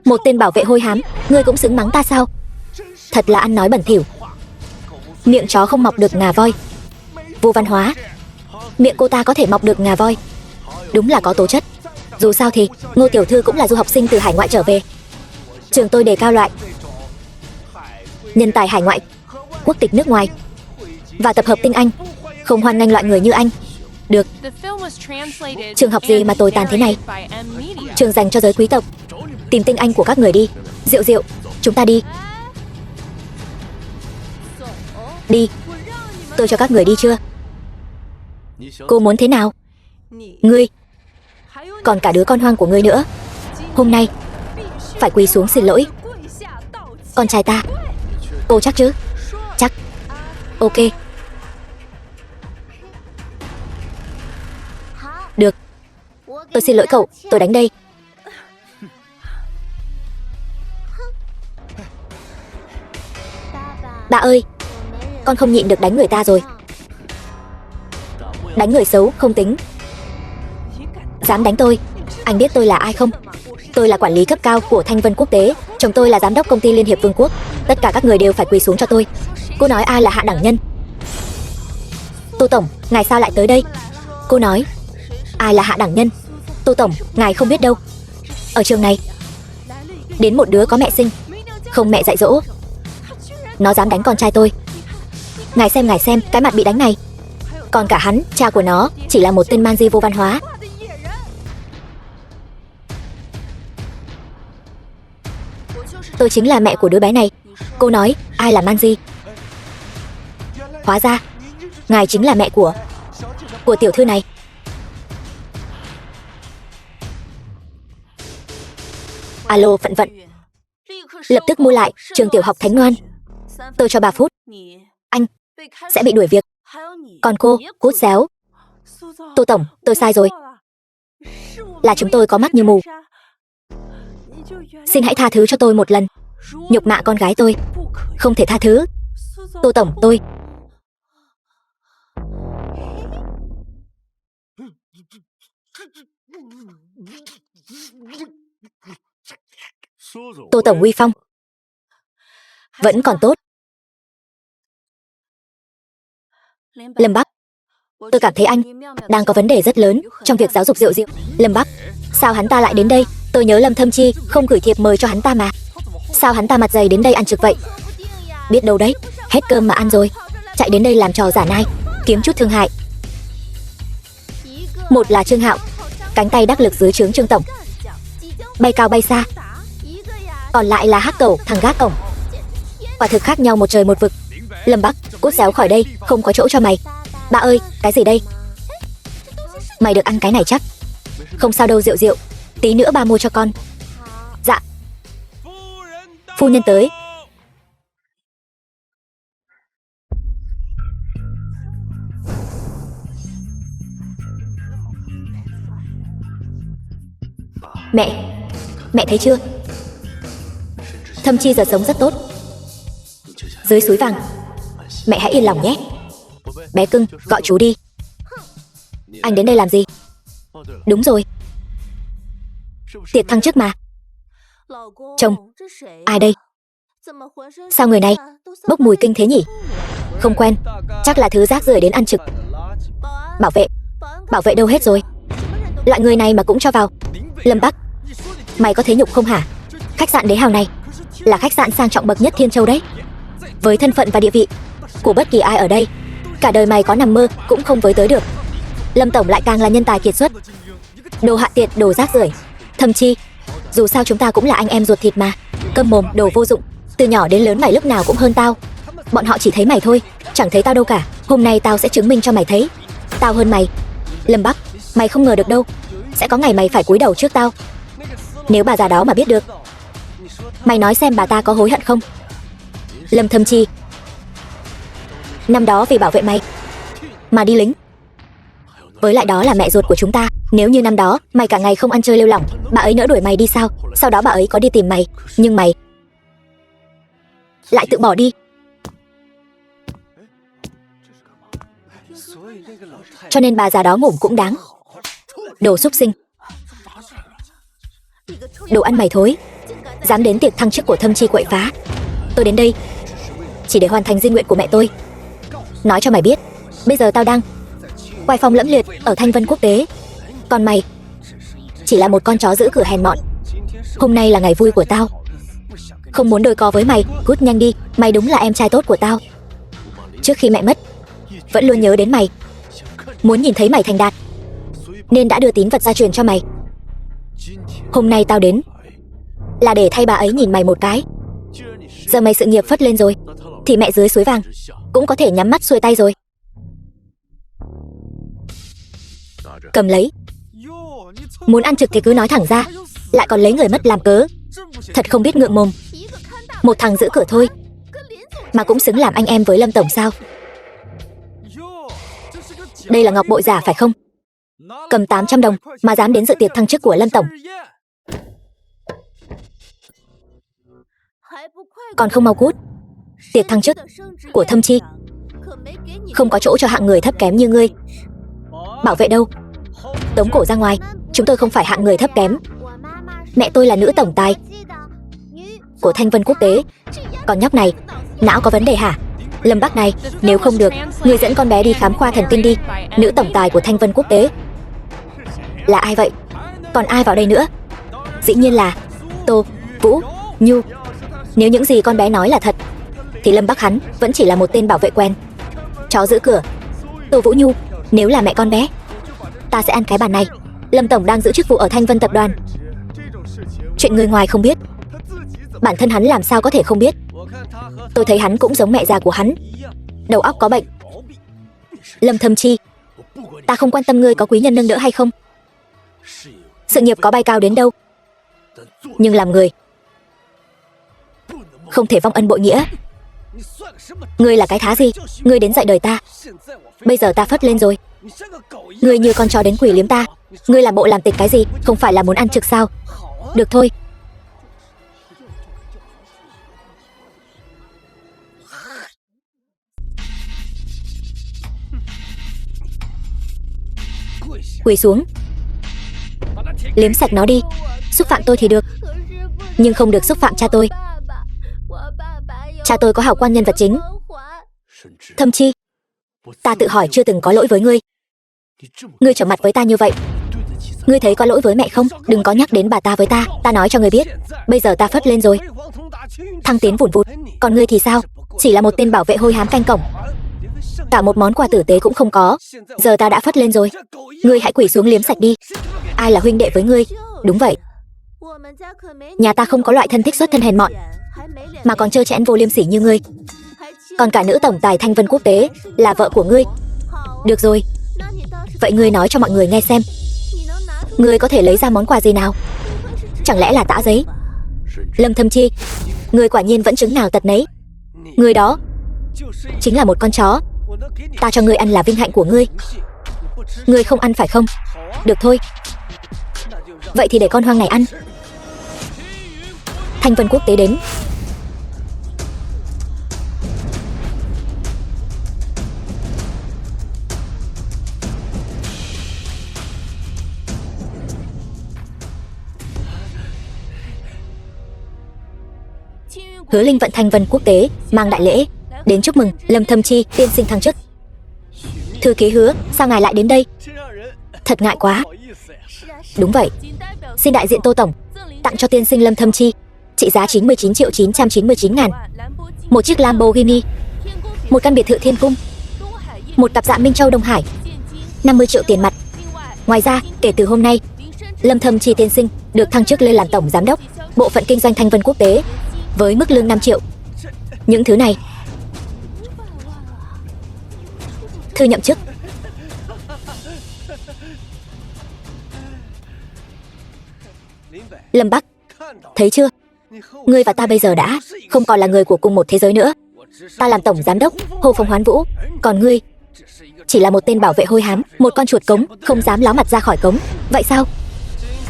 một tên bảo vệ hôi hám, ngươi cũng xứng mắng ta sao? Thật là ăn nói bẩn thỉu. Miệng chó không mọc được ngà voi, vô văn hóa. Miệng cô ta có thể mọc được ngà voi, đúng là có tố chất. Dù sao thì Ngô tiểu thư cũng là du học sinh từ hải ngoại trở về. Trường tôi đề cao loại nhân tài hải ngoại, quốc tịch nước ngoài và tập hợp tinh anh, không hoan nghênh loại người như anh. Được, trường học gì mà tồi tàn thế này? Trường dành cho giới quý tộc. Tìm tinh anh của các người đi. Diệu Diệu, chúng ta đi. Đi, tôi cho các người đi chưa? Cô muốn thế nào? Ngươi, còn cả đứa con hoang của ngươi nữa, hôm nay phải quỳ xuống xin lỗi con trai ta. Cô chắc chứ? Chắc. Ok. Được, tôi xin lỗi cậu, tôi đánh đây. Bà ơi, con không nhịn được đánh người ta rồi. Đánh người xấu không tính, dám đánh tôi. Anh biết tôi là ai không? Tôi là quản lý cấp cao của Thanh Vân Quốc tế, chồng tôi là giám đốc công ty Liên hiệp Vương quốc. Tất cả các người đều phải quỳ xuống cho tôi. Cô nói ai là hạ đẳng nhân? Tô tổng, ngài sao lại tới đây? Cô nói ai là hạ đẳng nhân? Tô tổng, ngài không biết đâu. Ở trường này đến một đứa có mẹ sinh, không mẹ dạy dỗ, nó dám đánh con trai tôi. Ngài xem cái mặt bị đánh này. Còn cả hắn, cha của nó chỉ là một tên man di vô văn hóa. Tôi chính là mẹ của đứa bé này. Cô nói ai là man di? Hóa ra ngài chính là mẹ của tiểu thư này. Alo Phận Vận, lập tức mua lại trường tiểu học Thánh Ngoan. Tôi cho 3 phút, anh sẽ bị đuổi việc. Còn cô, cút xéo. Tô tổng, tôi sai rồi. Là chúng tôi có mắt như mù. Xin hãy tha thứ cho tôi một lần. Nhục mạ con gái tôi không thể tha thứ. Tô tổng, tôi Tô tổng uy phong vẫn còn tốt. Lâm Bắc, tôi cảm thấy anh đang có vấn đề rất lớn trong việc giáo dục Diệu Diệu. Lâm Bắc, sao hắn ta lại đến đây? Tôi nhớ Lâm Thâm Chi không gửi thiệp mời cho hắn ta mà. Sao hắn ta mặt dày đến đây ăn trực vậy? Biết đâu đấy, hết cơm mà ăn rồi, chạy đến đây làm trò giả nai, kiếm chút thương hại. Một là Trương Hạo, cánh tay đắc lực dưới trướng Trương tổng, bay cao bay xa. Còn lại là Hắc Cẩu, thằng gác cổng. Quả thực khác nhau một trời một vực. Lâm Bắc, cút xéo khỏi đây, không có chỗ cho mày. Ba ơi, cái gì đây? Mày được ăn cái này chắc. Không sao đâu Diệu Diệu, tí nữa ba mua cho con. Dạ. Phu nhân tới. Mẹ thấy chưa? Thâm Chi giờ sống rất tốt. Dưới suối vàng. Mẹ hãy yên lòng nhé. Bé cưng, gọi chú đi. Anh đến đây làm gì? Đúng rồi, tiệc thăng chức mà. Chồng, ai đây? Sao người này bốc mùi kinh thế nhỉ? Không quen, chắc là thứ rác rưởi đến ăn trực. Bảo vệ đâu hết rồi? Loại người này mà cũng cho vào. Lâm Bắc, mày có thế nhục không hả? Khách sạn Đế Hào này là khách sạn sang trọng bậc nhất Thiên Châu đấy. Với thân phận và địa vị của bất kỳ ai ở đây, cả đời mày có nằm mơ cũng không với tới được. Lâm tổng lại càng là nhân tài kiệt xuất. Đồ hạ tiệt, đồ rác rưởi. Thậm chí, dù sao chúng ta cũng là anh em ruột thịt mà. Câm mồm, đồ vô dụng. Từ nhỏ đến lớn mày lúc nào cũng hơn tao. Bọn họ chỉ thấy mày thôi, chẳng thấy tao đâu cả. Hôm nay tao sẽ chứng minh cho mày thấy tao hơn mày. Lâm Bắc, mày không ngờ được đâu, sẽ có ngày mày phải cúi đầu trước tao. Nếu bà già đó mà biết được, mày nói xem bà ta có hối hận không? Lâm Thâm Chi, năm đó vì bảo vệ mày mà đi lính. Với lại đó là mẹ ruột của chúng ta. Nếu như năm đó mày cả ngày không ăn chơi lêu lỏng, bà ấy nỡ đuổi mày đi sao? Sau đó bà ấy có đi tìm mày, nhưng mày lại tự bỏ đi. Cho nên bà già đó ngủm cũng đáng. Đồ súc sinh, đồ ăn mày thối, dám đến tiệc thăng chức của Thâm Chi quậy phá. Tôi đến đây chỉ để hoàn thành di nguyện của mẹ tôi. Nói cho mày biết, bây giờ tao đang oai phong lẫm liệt ở Thanh Vân Quốc tế, còn mày chỉ là một con chó giữ cửa hèn mọn. Hôm nay là ngày vui của tao, không muốn đôi co với mày. Cút nhanh đi, mày đúng là em trai tốt của tao. Trước khi mẹ mất, vẫn luôn nhớ đến mày, muốn nhìn thấy mày thành đạt, nên đã đưa tín vật gia truyền cho mày. Hôm nay tao đến là để thay bà ấy nhìn mày một cái. Giờ mày sự nghiệp phất lên rồi, thì mẹ dưới suối vàng cũng có thể nhắm mắt xuôi tay rồi. Cầm lấy. Muốn ăn trực thì cứ nói thẳng ra, lại còn lấy người mất làm cớ. Thật không biết ngượng mồm. Một thằng giữ cửa thôi mà cũng xứng làm anh em với Lâm tổng sao? Đây là ngọc bội giả phải không? Cầm 800 đồng mà dám đến dự tiệc thăng chức của Lâm tổng. Còn không mau cút. Tiệc thăng chức của Thâm Chi không có chỗ cho hạng người thấp kém như ngươi. Bảo vệ đâu? Tống cổ ra ngoài. Chúng tôi không phải hạng người thấp kém. Mẹ tôi là nữ tổng tài của Thanh Vân Quốc tế. Còn nhóc này não có vấn đề hả? Lâm Bắc này, nếu không được, ngươi dẫn con bé đi khám khoa thần kinh đi. Nữ tổng tài của Thanh Vân Quốc tế là ai vậy? Còn ai vào đây nữa? Dĩ nhiên là Tô Vũ Nhu. Nếu những gì con bé nói là thật, thì Lâm Bắc hắn vẫn chỉ là một tên bảo vệ quen, chó giữ cửa. Tô Vũ Nhu, nếu là mẹ con bé, ta sẽ ăn cái bàn này. Lâm tổng đang giữ chức vụ ở Thanh Vân tập đoàn. Chuyện người ngoài không biết, bản thân hắn làm sao có thể không biết. Tôi thấy hắn cũng giống mẹ già của hắn, đầu óc có bệnh. Lâm Thâm Chi, ta không quan tâm ngươi có quý nhân nâng đỡ hay không, sự nghiệp có bay cao đến đâu, nhưng làm người không thể vong ân bội nghĩa. Ngươi là cái thá gì? Ngươi đến dạy đời ta. Bây giờ ta phất lên rồi, ngươi như con chó đến quỷ liếm ta. Ngươi làm bộ làm tịch cái gì? Không phải là muốn ăn trực sao? Được thôi. Quỳ xuống, liếm sạch nó đi. Xúc phạm tôi thì được, nhưng không được xúc phạm cha tôi. Cha tôi có hào quang nhân vật chính. Thâm Chi, ta tự hỏi chưa từng có lỗi với ngươi. Ngươi trở mặt với ta như vậy, ngươi thấy có lỗi với mẹ không? Đừng có nhắc đến bà ta với ta. Ta nói cho ngươi biết, bây giờ ta phất lên rồi, thăng tiến vùn vụt. Còn ngươi thì sao? Chỉ là một tên bảo vệ hôi hám canh cổng, cả một món quà tử tế cũng không có. Giờ ta đã phất lên rồi, ngươi hãy quỳ xuống liếm sạch đi. Ai là huynh đệ với ngươi? Đúng vậy, nhà ta không có loại thân thích xuất thân hèn mọn, mà còn trơ trẽn vô liêm sỉ như ngươi. Còn cả nữ tổng tài Thanh Vân Quốc tế là vợ của ngươi. Được rồi, vậy ngươi nói cho mọi người nghe xem, ngươi có thể lấy ra món quà gì nào? Chẳng lẽ là tã giấy? Lâm Thâm Chi, ngươi quả nhiên vẫn chứng nào tật nấy. Ngươi đó chính là một con chó. Ta cho ngươi ăn là vinh hạnh của ngươi. Ngươi không ăn phải không? Được thôi, vậy thì để con hoang này ăn. Thanh Vân Quốc tế đến. Hứa Linh vận Thanh Vân Quốc tế mang đại lễ đến chúc mừng Lâm Thâm Chi tiên sinh thăng chức. Thư ký Hứa, sao ngài lại đến đây? Thật ngại quá. Đúng vậy, xin đại diện Tô tổng tặng cho tiên sinh Lâm Thâm Chi trị giá 99.999.000 một chiếc Lamborghini, một căn biệt thự Thiên Cung, một cặp dạ Minh Châu Đông Hải, 50 triệu tiền mặt. Ngoài ra, kể từ hôm nay, Lâm Thâm Chi tiên sinh được thăng chức lên làm tổng giám đốc bộ phận kinh doanh Thanh Vân Quốc tế với mức lương 5 triệu. Những thứ này thư nhậm chức. Lâm Bắc, thấy chưa? Ngươi và ta bây giờ đã không còn là người của cùng một thế giới nữa. Ta làm tổng giám đốc Hồ Phong Hoán Vũ, còn ngươi chỉ là một tên bảo vệ hôi hám, một con chuột cống không dám ló mặt ra khỏi cống. Vậy sao?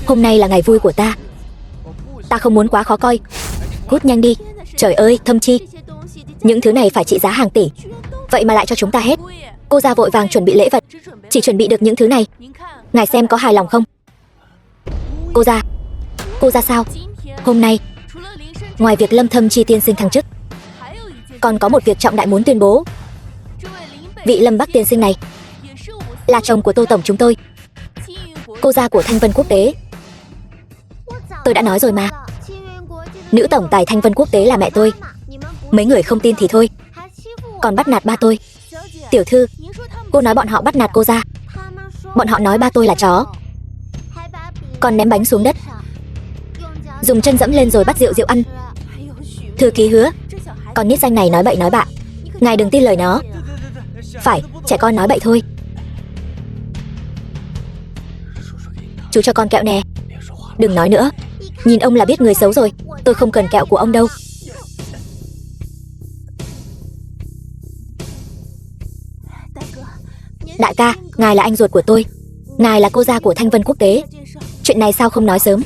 Hôm nay là ngày vui của ta, ta không muốn quá khó coi. Cút nhanh đi. Trời ơi, Thâm Chi, những thứ này phải trị giá hàng tỷ, vậy mà lại cho chúng ta hết. Cô ra vội vàng chuẩn bị lễ vật, chỉ chuẩn bị được những thứ này. Ngài xem có hài lòng không? Cô ra sao? Hôm nay, ngoài việc Lâm Thâm Chi tiên sinh thăng chức, còn có một việc trọng đại muốn tuyên bố. Vị Lâm Bắc tiên sinh này là chồng của Tô tổng chúng tôi, cô gia của Thanh Vân Quốc tế. Tôi đã nói rồi mà, nữ tổng tài Thanh Vân Quốc tế là mẹ tôi. Mấy người không tin thì thôi, còn bắt nạt ba tôi. Tiểu thư, cô nói bọn họ bắt nạt cô gia. Bọn họ nói ba tôi là chó, còn ném bánh xuống đất, dùng chân dẫm lên rồi bắt rượu ăn. Thư ký Hứa, con nít danh này nói bậy nói bạ, ngài đừng tin lời nó. Phải, trẻ con nói bậy thôi. Chú cho con kẹo nè. Đừng nói nữa, nhìn ông là biết người xấu rồi. Tôi không cần kẹo của ông đâu. Đại ca, ngài là anh ruột của tôi, ngài là cô gia của Thanh Vân Quốc tế. Chuyện này sao không nói sớm?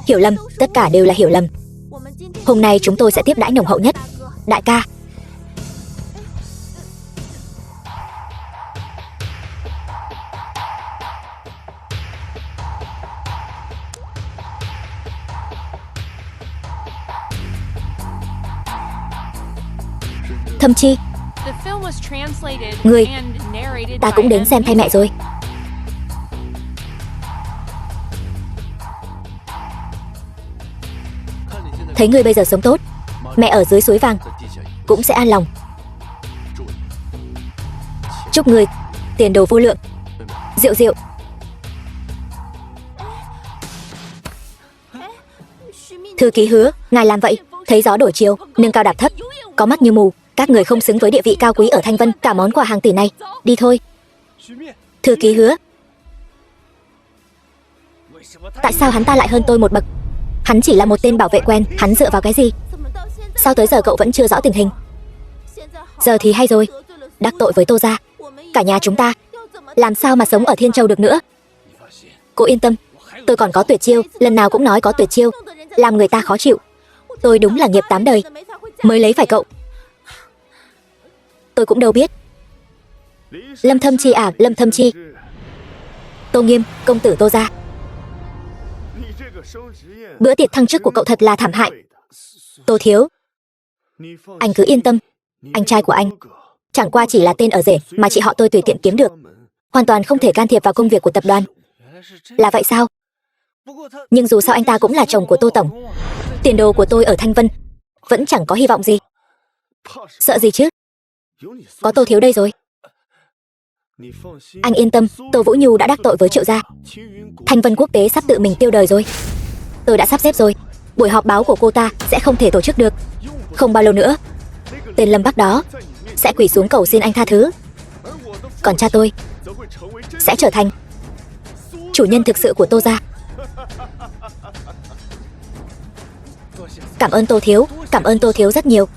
Hiểu lầm, tất cả đều là hiểu lầm. Hôm nay chúng tôi sẽ tiếp đãi nồng hậu nhất. Đại ca. Thâm Chi, ngươi, ta cũng đến xem thay mẹ rồi. Thấy ngươi bây giờ sống tốt, mẹ ở dưới suối vàng cũng sẽ an lòng. Chúc ngươi tiền đồ vô lượng. Rượu. Thư ký Hứa, ngài làm vậy, thấy gió đổi chiều, nâng cao đạp thấp, có mắt như mù. Các người không xứng với địa vị cao quý ở Thanh Vân. Cả món quà hàng tỷ này, đi thôi. Thư ký Hứa, tại sao hắn ta lại hơn tôi một bậc? Hắn chỉ là một tên bảo vệ quen, hắn dựa vào cái gì? Sao tới giờ cậu vẫn chưa rõ tình hình? Giờ thì hay rồi, đắc tội với Tô gia, cả nhà chúng ta làm sao mà sống ở Thiên Châu được nữa. Cô yên tâm, tôi còn có tuyệt chiêu, lần nào cũng nói có tuyệt chiêu, làm người ta khó chịu. Tôi đúng là nghiệp 8 đời mới lấy phải cậu. Tôi cũng đâu biết. Lâm Thâm Chi à, Lâm Thâm Chi. Tô Nghiêm, công tử Tô gia. Bữa tiệc thăng chức của cậu thật là thảm hại. Tô Thiếu, anh cứ yên tâm. Anh trai của anh chẳng qua chỉ là tên ở rể mà chị họ tôi tùy tiện kiếm được, hoàn toàn không thể can thiệp vào công việc của tập đoàn. Là vậy sao? Nhưng dù sao anh ta cũng là chồng của Tô Tổng. Tiền đồ của tôi ở Thanh Vân vẫn chẳng có hy vọng gì. Sợ gì chứ? Có Tô Thiếu đây rồi. Anh yên tâm, Tô Vũ Nhu đã đắc tội với Triệu gia. Thanh Vân Quốc tế sắp tự mình tiêu đời rồi. Tôi đã sắp xếp rồi, buổi họp báo của cô ta sẽ không thể tổ chức được. Không bao lâu nữa, tên Lâm Bắc đó sẽ quỳ xuống cầu xin anh tha thứ. Còn cha tôi sẽ trở thành chủ nhân thực sự của Tô gia. Cảm ơn Tô Thiếu, cảm ơn Tô Thiếu rất nhiều.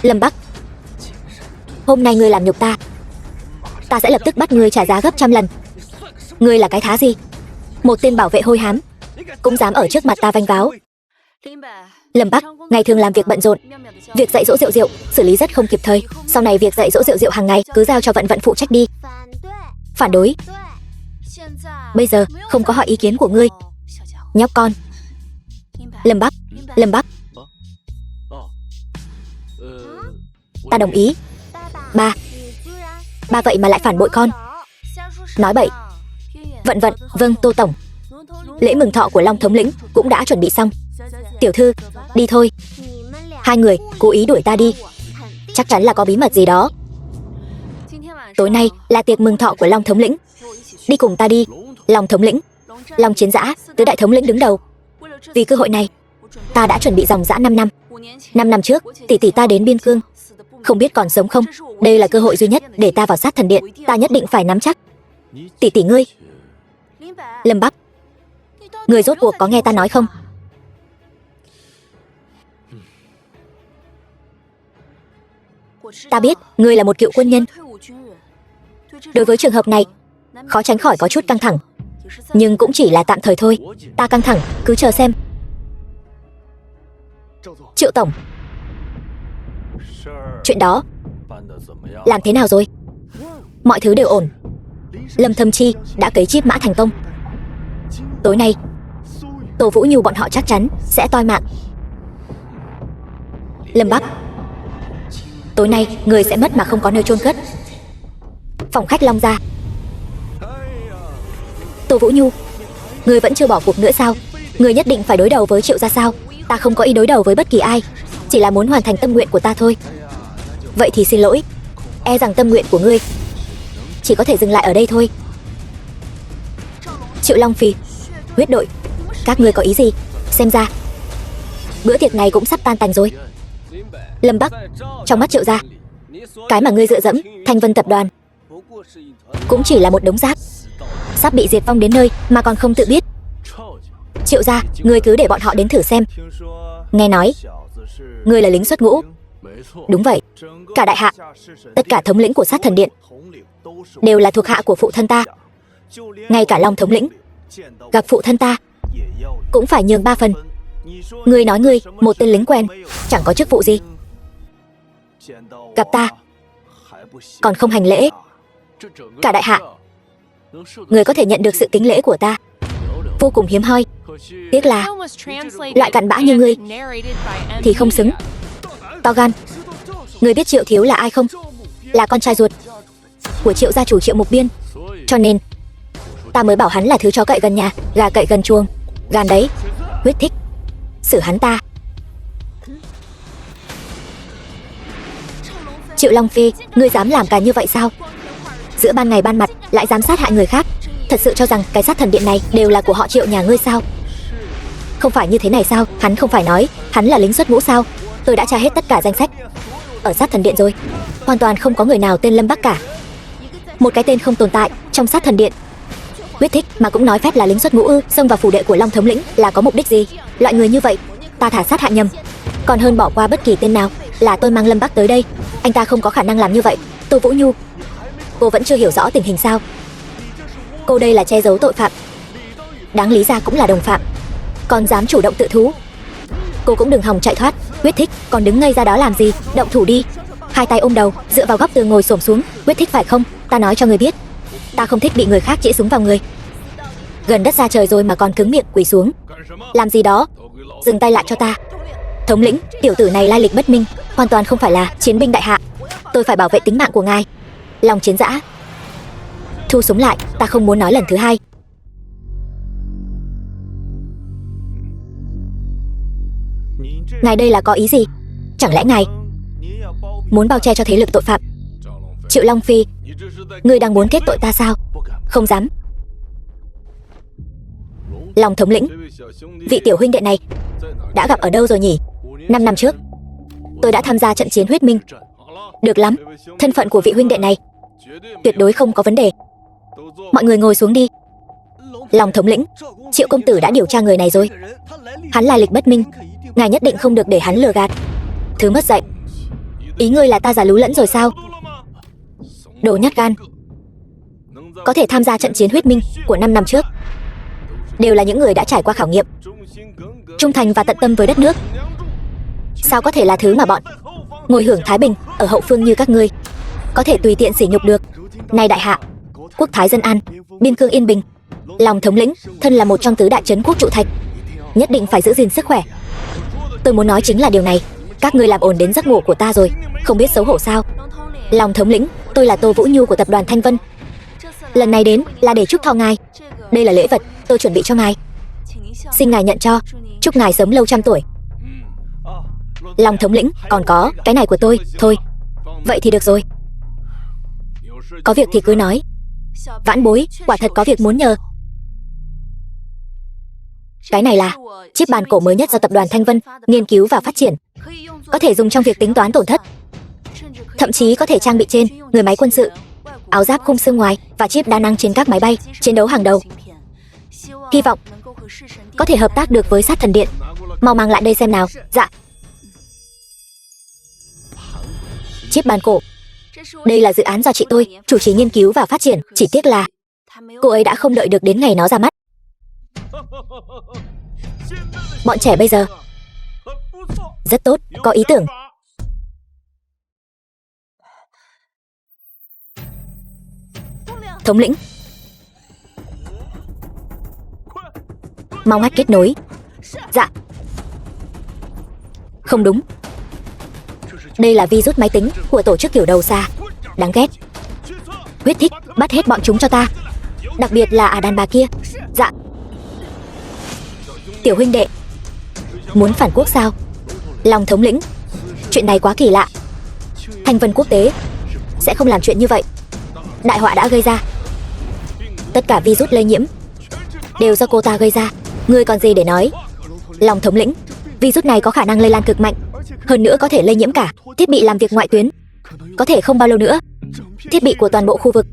Lâm Bắc, hôm nay ngươi làm nhục ta, ta sẽ lập tức bắt ngươi trả giá gấp trăm lần. Ngươi là cái thá gì? Một tên bảo vệ hôi hám cũng dám ở trước mặt ta vênh váo. Lâm Bắc, ngày thường làm việc bận rộn, việc dạy dỗ Diệu Diệu xử lý rất không kịp thời. Sau này việc dạy dỗ Diệu Diệu hàng ngày cứ giao cho Vận Vận phụ trách đi. Phản đối. Bây giờ không có hỏi ý kiến của ngươi, nhóc con. Lâm Bắc, Lâm Bắc, ta đồng ý. Ba vậy mà lại phản bội con. Nói bậy. Vận Vận, vâng Tô Tổng. Lễ mừng thọ của Long thống lĩnh cũng đã chuẩn bị xong. Tiểu thư, đi thôi. Hai người cố ý đuổi ta đi, chắc chắn là có bí mật gì đó. Tối nay là tiệc mừng thọ của Long thống lĩnh. Đi cùng ta đi. Long thống lĩnh, Long Chiến Dã, tứ đại thống lĩnh đứng đầu. Vì cơ hội này, ta đã chuẩn bị dòng dã 5 năm. 5 năm trước, tỷ tỷ ta đến Biên Cương, không biết còn sống không. Đây là cơ hội duy nhất để ta vào sát thần điện. Ta nhất định phải nắm chắc. Tỷ tỷ ngươi. Lâm Bắc, ngươi rốt cuộc có nghe ta nói không? Ta biết ngươi là một cựu quân nhân. Đối với trường hợp này, khó tránh khỏi có chút căng thẳng, nhưng cũng chỉ là tạm thời thôi. Ta căng thẳng, cứ chờ xem. Triệu Tổng, chuyện đó làm thế nào rồi? Mọi thứ đều ổn. Lâm Thâm Chi đã cấy chip Mã Thành Tông. Tối nay Tô Vũ Nhu bọn họ chắc chắn sẽ toi mạng. Lâm Bắc, tối nay người sẽ mất mà không có nơi chôn cất. Phòng khách Long gia. Tô Vũ Nhu, người vẫn chưa bỏ cuộc nữa sao? Người nhất định phải đối đầu với Triệu gia sao? Ta không có ý đối đầu với bất kỳ ai, chỉ là muốn hoàn thành tâm nguyện của ta thôi. Vậy thì xin lỗi, e rằng tâm nguyện của ngươi chỉ có thể dừng lại ở đây thôi. Triệu Long Phi, huyết đội, các ngươi có ý gì? Xem ra bữa tiệc này cũng sắp tan tành rồi. Lâm Bắc, trong mắt Triệu gia, cái mà ngươi dựa dẫm Thanh Vân tập đoàn cũng chỉ là một đống rác, sắp bị diệt vong đến nơi mà còn không tự biết. Triệu gia, ngươi cứ để bọn họ đến thử xem. Nghe nói ngươi là lính xuất ngũ. Đúng vậy, cả đại hạ, tất cả thống lĩnh của sát thần điện đều là thuộc hạ của phụ thân ta. Ngay cả Long thống lĩnh gặp phụ thân ta cũng phải nhường 3 phần. Ngươi nói ngươi một tên lính quen, chẳng có chức vụ gì, gặp ta còn không hành lễ. Cả đại hạ, ngươi có thể nhận được sự kính lễ của ta vô cùng hiếm hoi. Tiếc là loại cặn bã như ngươi thì không xứng. To gan. Ngươi biết Triệu Thiếu là ai không? Là con trai ruột của Triệu gia chủ Triệu Mục Biên. Cho nên ta mới bảo hắn là thứ chó cậy gần nhà, gà cậy gần chuồng. Gan đấy, huyết thích xử hắn ta. Triệu Long Phi, ngươi dám làm cả như vậy sao? Giữa ban ngày ban mặt lại dám sát hại người khác. Thật sự cho rằng cái sát thần điện này đều là của họ Triệu nhà ngươi sao? Không phải như thế này sao? Hắn không phải nói hắn là lính xuất ngũ sao? Tôi đã tra hết tất cả danh sách ở sát thần điện rồi, hoàn toàn không có người nào tên Lâm Bắc cả. Một cái tên không tồn tại trong sát thần điện. Huyết thích mà cũng nói phép là lính xuất ngũ ư? Xông vào phủ đệ của Long thống lĩnh là có mục đích gì? Loại người như vậy ta thả sát hại nhầm còn hơn bỏ qua bất kỳ tên nào. Là tôi mang Lâm Bắc tới đây, anh ta không có khả năng làm như vậy. Tô Vũ Nhu, cô vẫn chưa hiểu rõ tình hình sao? Cô đây là che giấu tội phạm, đáng lý ra cũng là đồng phạm, còn dám chủ động tự thú. Cô cũng đừng hòng chạy thoát. Huyết thích, còn đứng ngây ra đó làm gì? Động thủ đi. Hai tay ôm đầu, dựa vào góc tường ngồi xổm xuống. Huyết thích phải không? Ta nói cho người biết, Ta không thích bị người khác chĩa súng vào người. Gần đất xa trời rồi mà còn cứng miệng quỳ xuống. Làm gì đó? Dừng tay lại cho ta. Thống lĩnh, tiểu tử này lai lịch bất minh, hoàn toàn không phải là chiến binh đại hạ. Tôi phải bảo vệ tính mạng của ngài. Lòng chiến dã. Thu súng lại, ta không muốn nói lần thứ hai. Ngài đây là có ý gì? Chẳng lẽ ngài muốn bao che cho thế lực tội phạm? Triệu Long Phi, ngươi đang muốn kết tội ta sao? Không dám. Long thống lĩnh, vị tiểu huynh đệ này đã gặp ở đâu rồi nhỉ? 5 năm trước, tôi đã tham gia trận chiến huyết minh. Được lắm, thân phận của vị huynh đệ này tuyệt đối không có vấn đề. Mọi người ngồi xuống đi. Long thống lĩnh, Triệu công tử đã điều tra người này rồi. Hắn lai lịch bất minh, ngài nhất định không được để hắn lừa gạt. Thứ mất dạy. Ý ngươi là ta giả lú lẫn rồi sao? Đồ nhát gan. Có thể tham gia trận chiến huyết minh của 5 năm trước đều là những người đã trải qua khảo nghiệm, trung thành và tận tâm với đất nước. Sao có thể là thứ mà bọn ngồi hưởng thái bình ở hậu phương như các ngươi có thể tùy tiện sỉ nhục được? Này đại hạ, quốc thái dân an, biên cương yên bình. Long thống lĩnh, thân là một trong tứ đại trấn quốc trụ thạch, nhất định phải giữ gìn sức khỏe. Tôi muốn nói chính là điều này. Các ngươi làm ồn đến giấc ngủ của ta rồi, không biết xấu hổ sao? Long thống lĩnh, tôi là Tô Vũ Nhu của tập đoàn Thanh Vân. Lần này đến là để chúc thọ ngài. Đây là lễ vật tôi chuẩn bị cho ngài. Xin ngài nhận cho, chúc ngài sống lâu trăm tuổi. Long thống lĩnh, còn có cái này của tôi. Thôi, vậy thì được rồi. Có việc thì cứ nói. Vãn bối, quả thật có việc muốn nhờ. Cái này là chip bàn cổ mới nhất do tập đoàn Thanh Vân nghiên cứu và phát triển, có thể dùng trong việc tính toán tổn thất, thậm chí có thể trang bị trên người máy quân sự, áo giáp khung xương ngoài và chip đa năng trên các máy bay chiến đấu hàng đầu. Hy vọng có thể hợp tác được với Sát Thần Điện. Mau mang lại đây xem nào. Dạ. Chip bàn cổ. Đây là dự án do chị tôi chủ trì nghiên cứu và phát triển. Chỉ tiếc là cô ấy đã không đợi được đến ngày nó ra mắt. Bọn trẻ bây giờ rất tốt, có ý tưởng. Thống lĩnh, mau ngắt kết nối. Dạ. Không đúng, đây là virus máy tính của tổ chức kiểu đầu xa. Đáng ghét. Huyết thích, bắt hết bọn chúng cho ta. Đặc biệt là đàn bà kia. Dạ. Tiểu huynh đệ, muốn phản quốc sao? Long thống lĩnh, chuyện này quá kỳ lạ. Thanh Vân quốc tế sẽ không làm chuyện như vậy. Đại họa đã gây ra. Tất cả virus lây nhiễm đều do cô ta gây ra. Ngươi còn gì để nói? Long thống lĩnh, virus này có khả năng lây lan cực mạnh, hơn nữa có thể lây nhiễm cả thiết bị làm việc ngoại tuyến. Có thể không bao lâu nữa, thiết bị của toàn bộ khu vực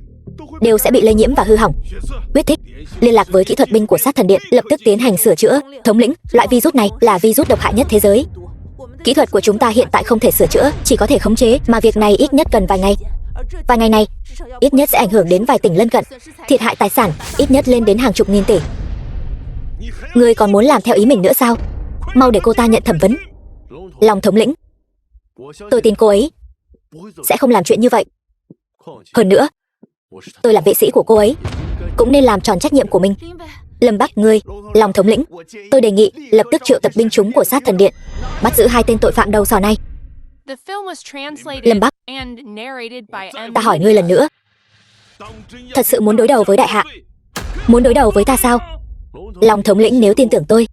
đều sẽ bị lây nhiễm và hư hỏng. Huyết thích, liên lạc với kỹ thuật binh của Sát Thần Điện, lập tức tiến hành sửa chữa. Thống lĩnh, loại virus này là virus độc hại nhất thế giới. Kỹ thuật của chúng ta hiện tại không thể sửa chữa, chỉ có thể khống chế, mà việc này ít nhất cần vài ngày. Vài ngày này ít nhất sẽ ảnh hưởng đến vài tỉnh lân cận, thiệt hại tài sản ít nhất lên đến hàng chục nghìn tỷ. Ngươi còn muốn làm theo ý mình nữa sao? Mau để cô ta nhận thẩm vấn. Long thống lĩnh, tôi tin cô ấy sẽ không làm chuyện như vậy. Hơn nữa, tôi là vệ sĩ của cô ấy, cũng nên làm tròn trách nhiệm của mình. Lâm Bắc, ngươi, Long thống lĩnh, tôi đề nghị lập tức triệu tập binh chúng của Sát Thần Điện, bắt giữ 2 tên tội phạm đầu sỏ này. Lâm Bắc, ta hỏi ngươi lần nữa, thật sự muốn đối đầu với đại hạ? Muốn đối đầu với ta sao? Long thống lĩnh, nếu tin tưởng tôi,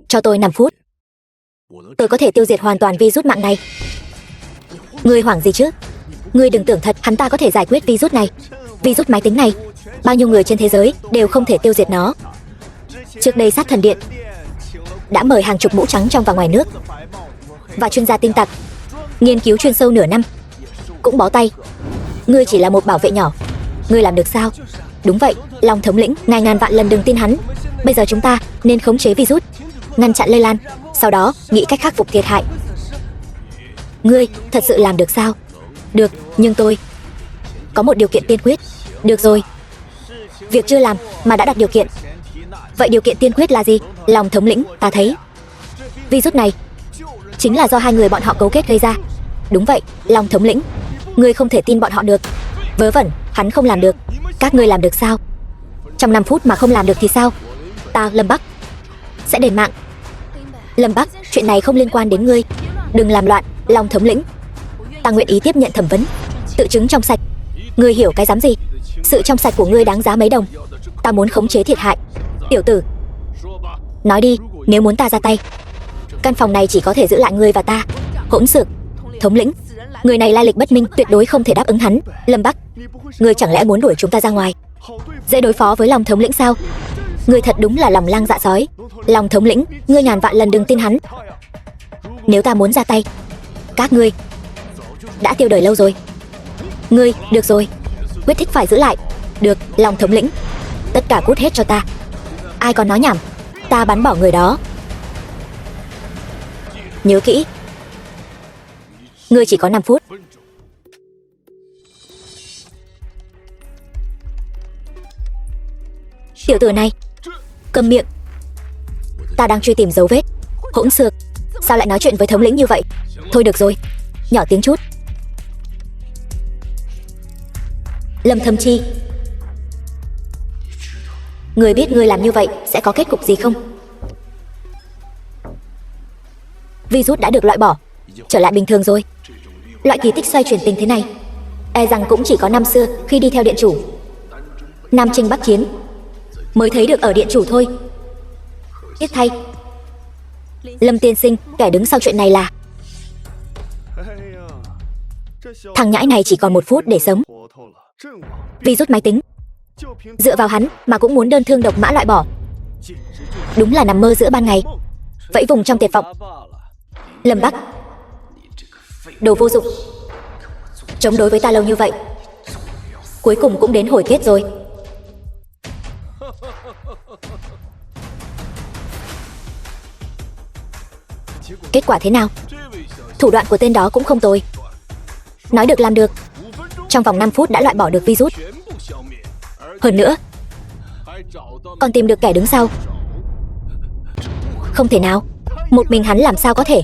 cho tôi 5 phút, tôi có thể tiêu diệt hoàn toàn virus mạng này. Ngươi hoảng gì chứ? Ngươi đừng tưởng thật hắn ta có thể giải quyết virus này. Virus máy tính này, bao nhiêu người trên thế giới đều không thể tiêu diệt nó. Trước đây Sát Thần Điện đã mời hàng chục mũ trắng trong và ngoài nước và chuyên gia tin tặc nghiên cứu chuyên sâu nửa năm, cũng bó tay. Ngươi chỉ là một bảo vệ nhỏ, ngươi làm được sao? Đúng vậy, Long thống lĩnh, ngài ngàn vạn lần đừng tin hắn. Bây giờ chúng ta nên khống chế virus, ngăn chặn lây lan, sau đó nghĩ cách khắc phục thiệt hại. Ngươi thật sự làm được sao? Được, nhưng tôi có một điều kiện tiên quyết. Được rồi, việc chưa làm mà đã đặt điều kiện. Vậy điều kiện tiên quyết là gì? Long thống lĩnh, ta thấy virus này chính là do 2 người bọn họ cấu kết gây ra. Đúng vậy, Long thống lĩnh, ngươi không thể tin bọn họ được. Vớ vẩn, hắn không làm được. Các ngươi làm được sao? Trong 5 phút mà không làm được thì sao? Ta, Lâm Bắc, sẽ đền mạng. Lâm Bắc, chuyện này không liên quan đến ngươi. Đừng làm loạn, Long thống lĩnh. Ta nguyện ý tiếp nhận thẩm vấn. Tự chứng trong sạch. Ngươi hiểu cái dám gì? Sự trong sạch của ngươi đáng giá mấy đồng. Ta muốn khống chế thiệt hại. Tiểu tử, nói đi, nếu muốn ta ra tay. Căn phòng này chỉ có thể giữ lại ngươi và ta. Hỗn xược. Thống lĩnh, người này lai lịch bất minh, tuyệt đối không thể đáp ứng hắn. Lâm Bắc, ngươi chẳng lẽ muốn đuổi chúng ta ra ngoài? Dễ đối phó với Long thống lĩnh sao? Ngươi thật đúng là lòng lang dạ sói. Long thống lĩnh, ngươi ngàn vạn lần đừng tin hắn. Nếu ta muốn ra tay, các ngươi đã tiêu đời lâu rồi. Ngươi, được rồi, quyết thích phải giữ lại. Được, Long thống lĩnh, tất cả cút hết cho ta. Ai còn nói nhảm, ta bắn bỏ người đó. Nhớ kỹ, ngươi chỉ có 5 phút. Tiểu tử này, câm miệng. Ta đang truy tìm dấu vết. Hỗn xược, sao lại nói chuyện với thống lĩnh như vậy? Thôi được rồi, nhỏ tiếng chút. Lâm Thâm Chi, ngươi biết ngươi làm như vậy sẽ có kết cục gì không? Virus đã được loại bỏ, trở lại bình thường rồi. Loại kỳ tích xoay chuyển tình thế này, e rằng cũng chỉ có năm xưa khi đi theo điện chủ Nam Chinh Bắc Chiến mới thấy được ở điện chủ thôi. Tiếc thay, Lâm tiên sinh, kẻ đứng sau chuyện này là... Thằng nhãi này chỉ còn 1 phút để sống. Virus máy tính, dựa vào hắn mà cũng muốn đơn thương độc mã loại bỏ. Đúng là nằm mơ giữa ban ngày, vẫy vùng trong tuyệt vọng. Lâm Bắc, đồ vô dụng, chống đối với ta lâu như vậy, cuối cùng cũng đến hồi kết rồi. Kết quả thế nào? Thủ đoạn của tên đó cũng không tồi. Nói được làm được. Trong vòng 5 phút đã loại bỏ được virus. Hơn nữa, còn tìm được kẻ đứng sau. Không thể nào. Một mình hắn làm sao có thể?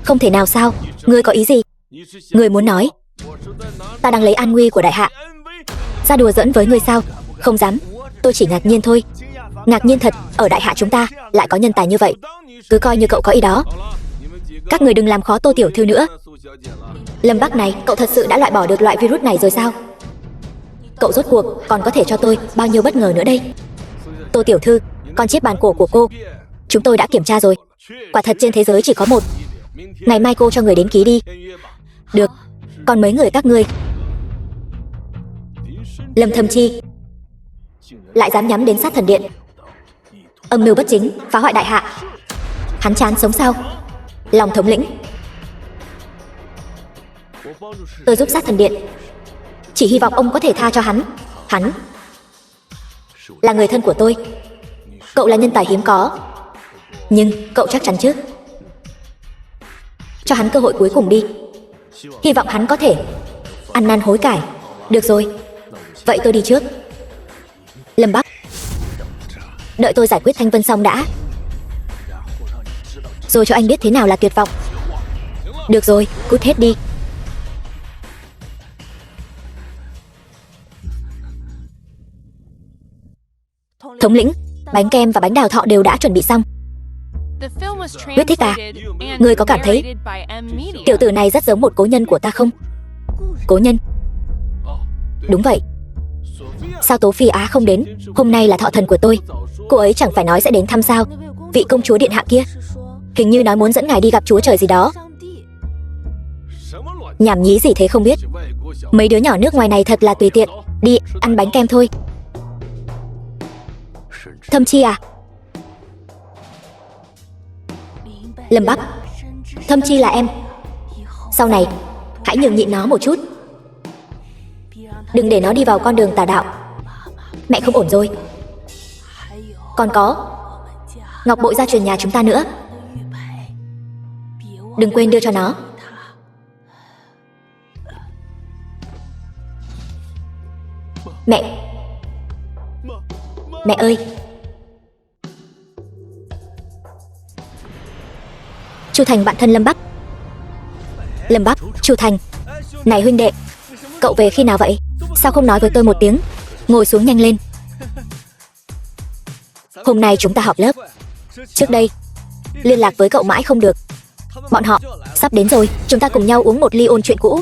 Không thể nào sao? Ngươi có ý gì? Ngươi muốn nói ta đang lấy an nguy của đại hạ ra đùa giỡn với ngươi sao? Không dám. Tôi chỉ ngạc nhiên thôi. Ngạc nhiên thật, ở đại hạ chúng ta lại có nhân tài như vậy. Cứ coi như cậu có ý đó. Các người đừng làm khó Tô tiểu thư nữa. Lâm Bắc này, cậu thật sự đã loại bỏ được loại virus này rồi sao? Cậu rốt cuộc còn có thể cho tôi bao nhiêu bất ngờ nữa đây? Tô tiểu thư, con chip bàn cổ của cô chúng tôi đã kiểm tra rồi. Quả thật trên thế giới chỉ có một. Ngày mai cô cho người đến ký đi. Được. Còn mấy người các ngươi? Lâm Thâm Chi lại dám nhắm đến sát thần điện, âm mưu bất chính, phá hoại đại hạ. Hắn chán sống sao? Long thống lĩnh, tôi giúp sát thần điện, chỉ hy vọng ông có thể tha cho hắn. Hắn là người thân của tôi. Cậu là nhân tài hiếm có, nhưng cậu chắc chắn chứ? Cho hắn cơ hội cuối cùng đi. Hy vọng hắn có thể ăn năn hối cải. Được rồi, vậy tôi đi trước. Lâm Bắc, đợi tôi giải quyết Thanh Vân xong đã, rồi cho anh biết thế nào là tuyệt vọng. Được rồi, cút hết đi. Thống lĩnh, bánh kem và bánh đào thọ đều đã chuẩn bị xong. Quyết thích à? Ngươi có cảm thấy tiểu tử này rất giống một cố nhân của ta không? Cố nhân? Đúng vậy. Sao Tố Phi Á không đến? Hôm nay là thọ thần của tôi. Cô ấy chẳng phải nói sẽ đến thăm sao? Vị công chúa điện hạ kia hình như nói muốn dẫn ngài đi gặp chúa trời gì đó. Nhảm nhí gì thế không biết. Mấy đứa nhỏ nước ngoài này thật là tùy tiện. Đi, ăn bánh kem thôi. Thâm Chi à? Lâm Bắc, Thâm Chi là em. Sau này hãy nhường nhịn nó một chút, đừng để nó đi vào con đường tà đạo. Mẹ không ổn rồi. Còn có ngọc bội gia truyền nhà chúng ta nữa, đừng quên đưa cho nó. Mẹ, mẹ ơi. Chu Thành bạn thân Lâm Bắc. Lâm Bắc, Chu Thành. Này huynh đệ, cậu về khi nào vậy? Sao không nói với tôi một tiếng? Ngồi xuống nhanh lên. Hôm nay chúng ta họp lớp. Trước đây liên lạc với cậu mãi không được. Bọn họ sắp đến rồi, chúng ta cùng nhau uống một ly ôn chuyện cũ.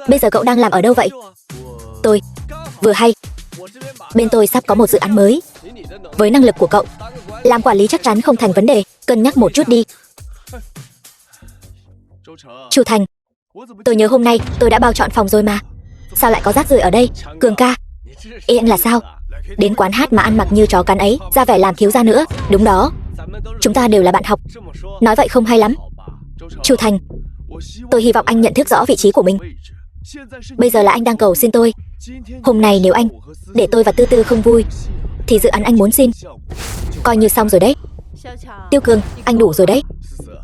Bây giờ cậu đang làm ở đâu vậy? Tôi vừa hay, bên tôi sắp có một dự án mới. Với năng lực của cậu, làm quản lý chắc chắn không thành vấn đề. Cân nhắc một chút đi. Chu Thành, tôi nhớ hôm nay tôi đã bao chọn phòng rồi mà. Sao lại có rác rưởi ở đây? Cường ca, ý anh là sao? Đến quán hát mà ăn mặc như chó cắn ấy, ra vẻ làm thiếu gia nữa. Đúng đó, chúng ta đều là bạn học. Nói vậy không hay lắm. Chu Thành, tôi hy vọng anh nhận thức rõ vị trí của mình. Bây giờ là anh đang cầu xin tôi. Hôm nay nếu anh để tôi và Tư Tư không vui, thì dự án anh muốn xin coi như xong rồi đấy. Tiêu Cường, anh đủ rồi đấy.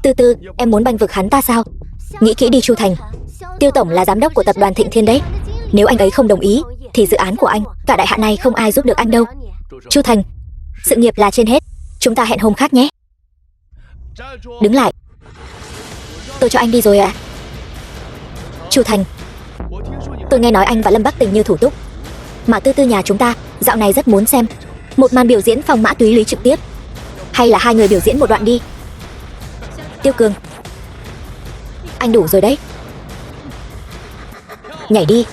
Tư Tư, em muốn bênh vực hắn ta sao? Nghĩ kỹ đi Chu Thành. Tiêu tổng là giám đốc của tập đoàn Thịnh Thiên đấy. Nếu anh ấy không đồng ý, thì dự án của anh, cả đại hạ này không ai giúp được anh đâu. Chu Thành, sự nghiệp là trên hết. Chúng ta hẹn hôm khác nhé. Đứng lại. Tôi cho anh đi rồi ạ. Chu Thành, tôi nghe nói anh và Lâm Bắc tình như thủ túc. Mà Tư Tư nhà chúng ta dạo này rất muốn xem một màn biểu diễn phong mã túy lý trực tiếp. Hay là hai người biểu diễn một đoạn đi. Tiêu Cường, anh đủ rồi đấy. Nhảy đi.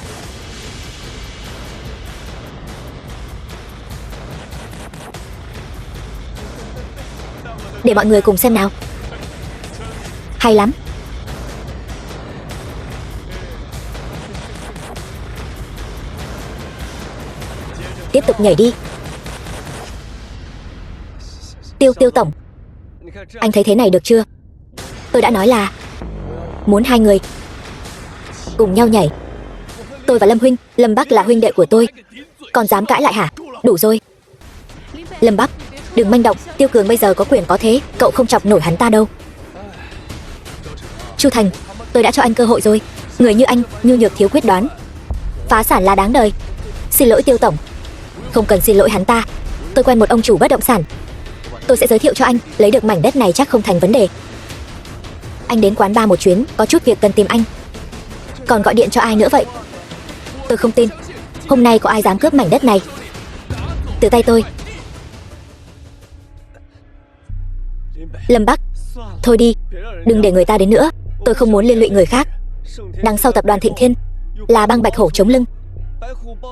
Để mọi người cùng xem nào. Hay lắm. Tiếp tục nhảy đi. Tiêu tổng, anh thấy thế này được chưa? Tôi đã nói là muốn hai người cùng nhau nhảy. Tôi và Lâm huynh, Lâm Bắc là huynh đệ của tôi, còn dám cãi lại hả? Đủ rồi. Lâm Bắc, đừng manh động. Tiêu Cường bây giờ có quyền có thế, cậu không chọc nổi hắn ta đâu. Chu Thành, tôi đã cho anh cơ hội rồi. Người như anh, nhu nhược thiếu quyết đoán, phá sản là đáng đời. Xin lỗi Tiêu tổng. Không cần xin lỗi hắn ta. Tôi quen một ông chủ bất động sản, tôi sẽ giới thiệu cho anh. Lấy được mảnh đất này chắc không thành vấn đề. Anh đến quán bar một chuyến, có chút việc cần tìm anh. Còn gọi điện cho ai nữa vậy? Tôi không tin hôm nay có ai dám cướp mảnh đất này từ tay tôi. Lâm Bắc, thôi đi, đừng để người ta đến nữa. Tôi không muốn liên lụy người khác. Đằng sau tập đoàn Thịnh Thiên là băng Bạch Hổ chống lưng.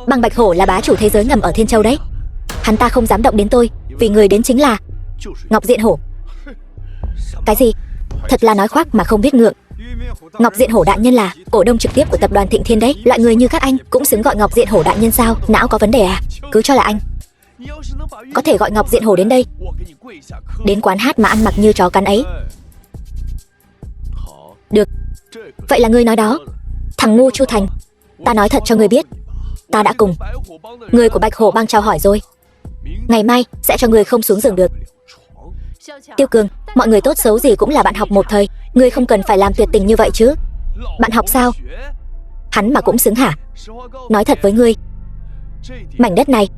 Băng Bạch Hổ là bá chủ thế giới ngầm ở Thiên Châu đấy. Hắn ta không dám động đến tôi, vì người đến chính là Ngọc Diện Hổ. Cái gì? Thật là nói khoác mà không biết ngượng. Ngọc Diện Hổ đại nhân là cổ đông trực tiếp của tập đoàn Thịnh Thiên đấy. Loại người như các anh cũng xứng gọi Ngọc Diện Hổ đại nhân sao? Não có vấn đề à? Cứ cho là anh có thể gọi Ngọc Diện Hổ đến đây, đến quán hát mà ăn mặc như chó cắn ấy. Được, vậy là ngươi nói đó. Thằng ngu Chu Thành, ta nói thật cho ngươi biết, ta đã cùng người của Bạch Hổ bang chào hỏi rồi. Ngày mai sẽ cho ngươi không xuống giường được. Tiêu Cường, mọi người tốt xấu gì cũng là bạn học một thời, ngươi không cần phải làm tuyệt tình như vậy chứ. Bạn học sao? Hắn mà cũng xứng hả? Nói thật với ngươi, mảnh đất này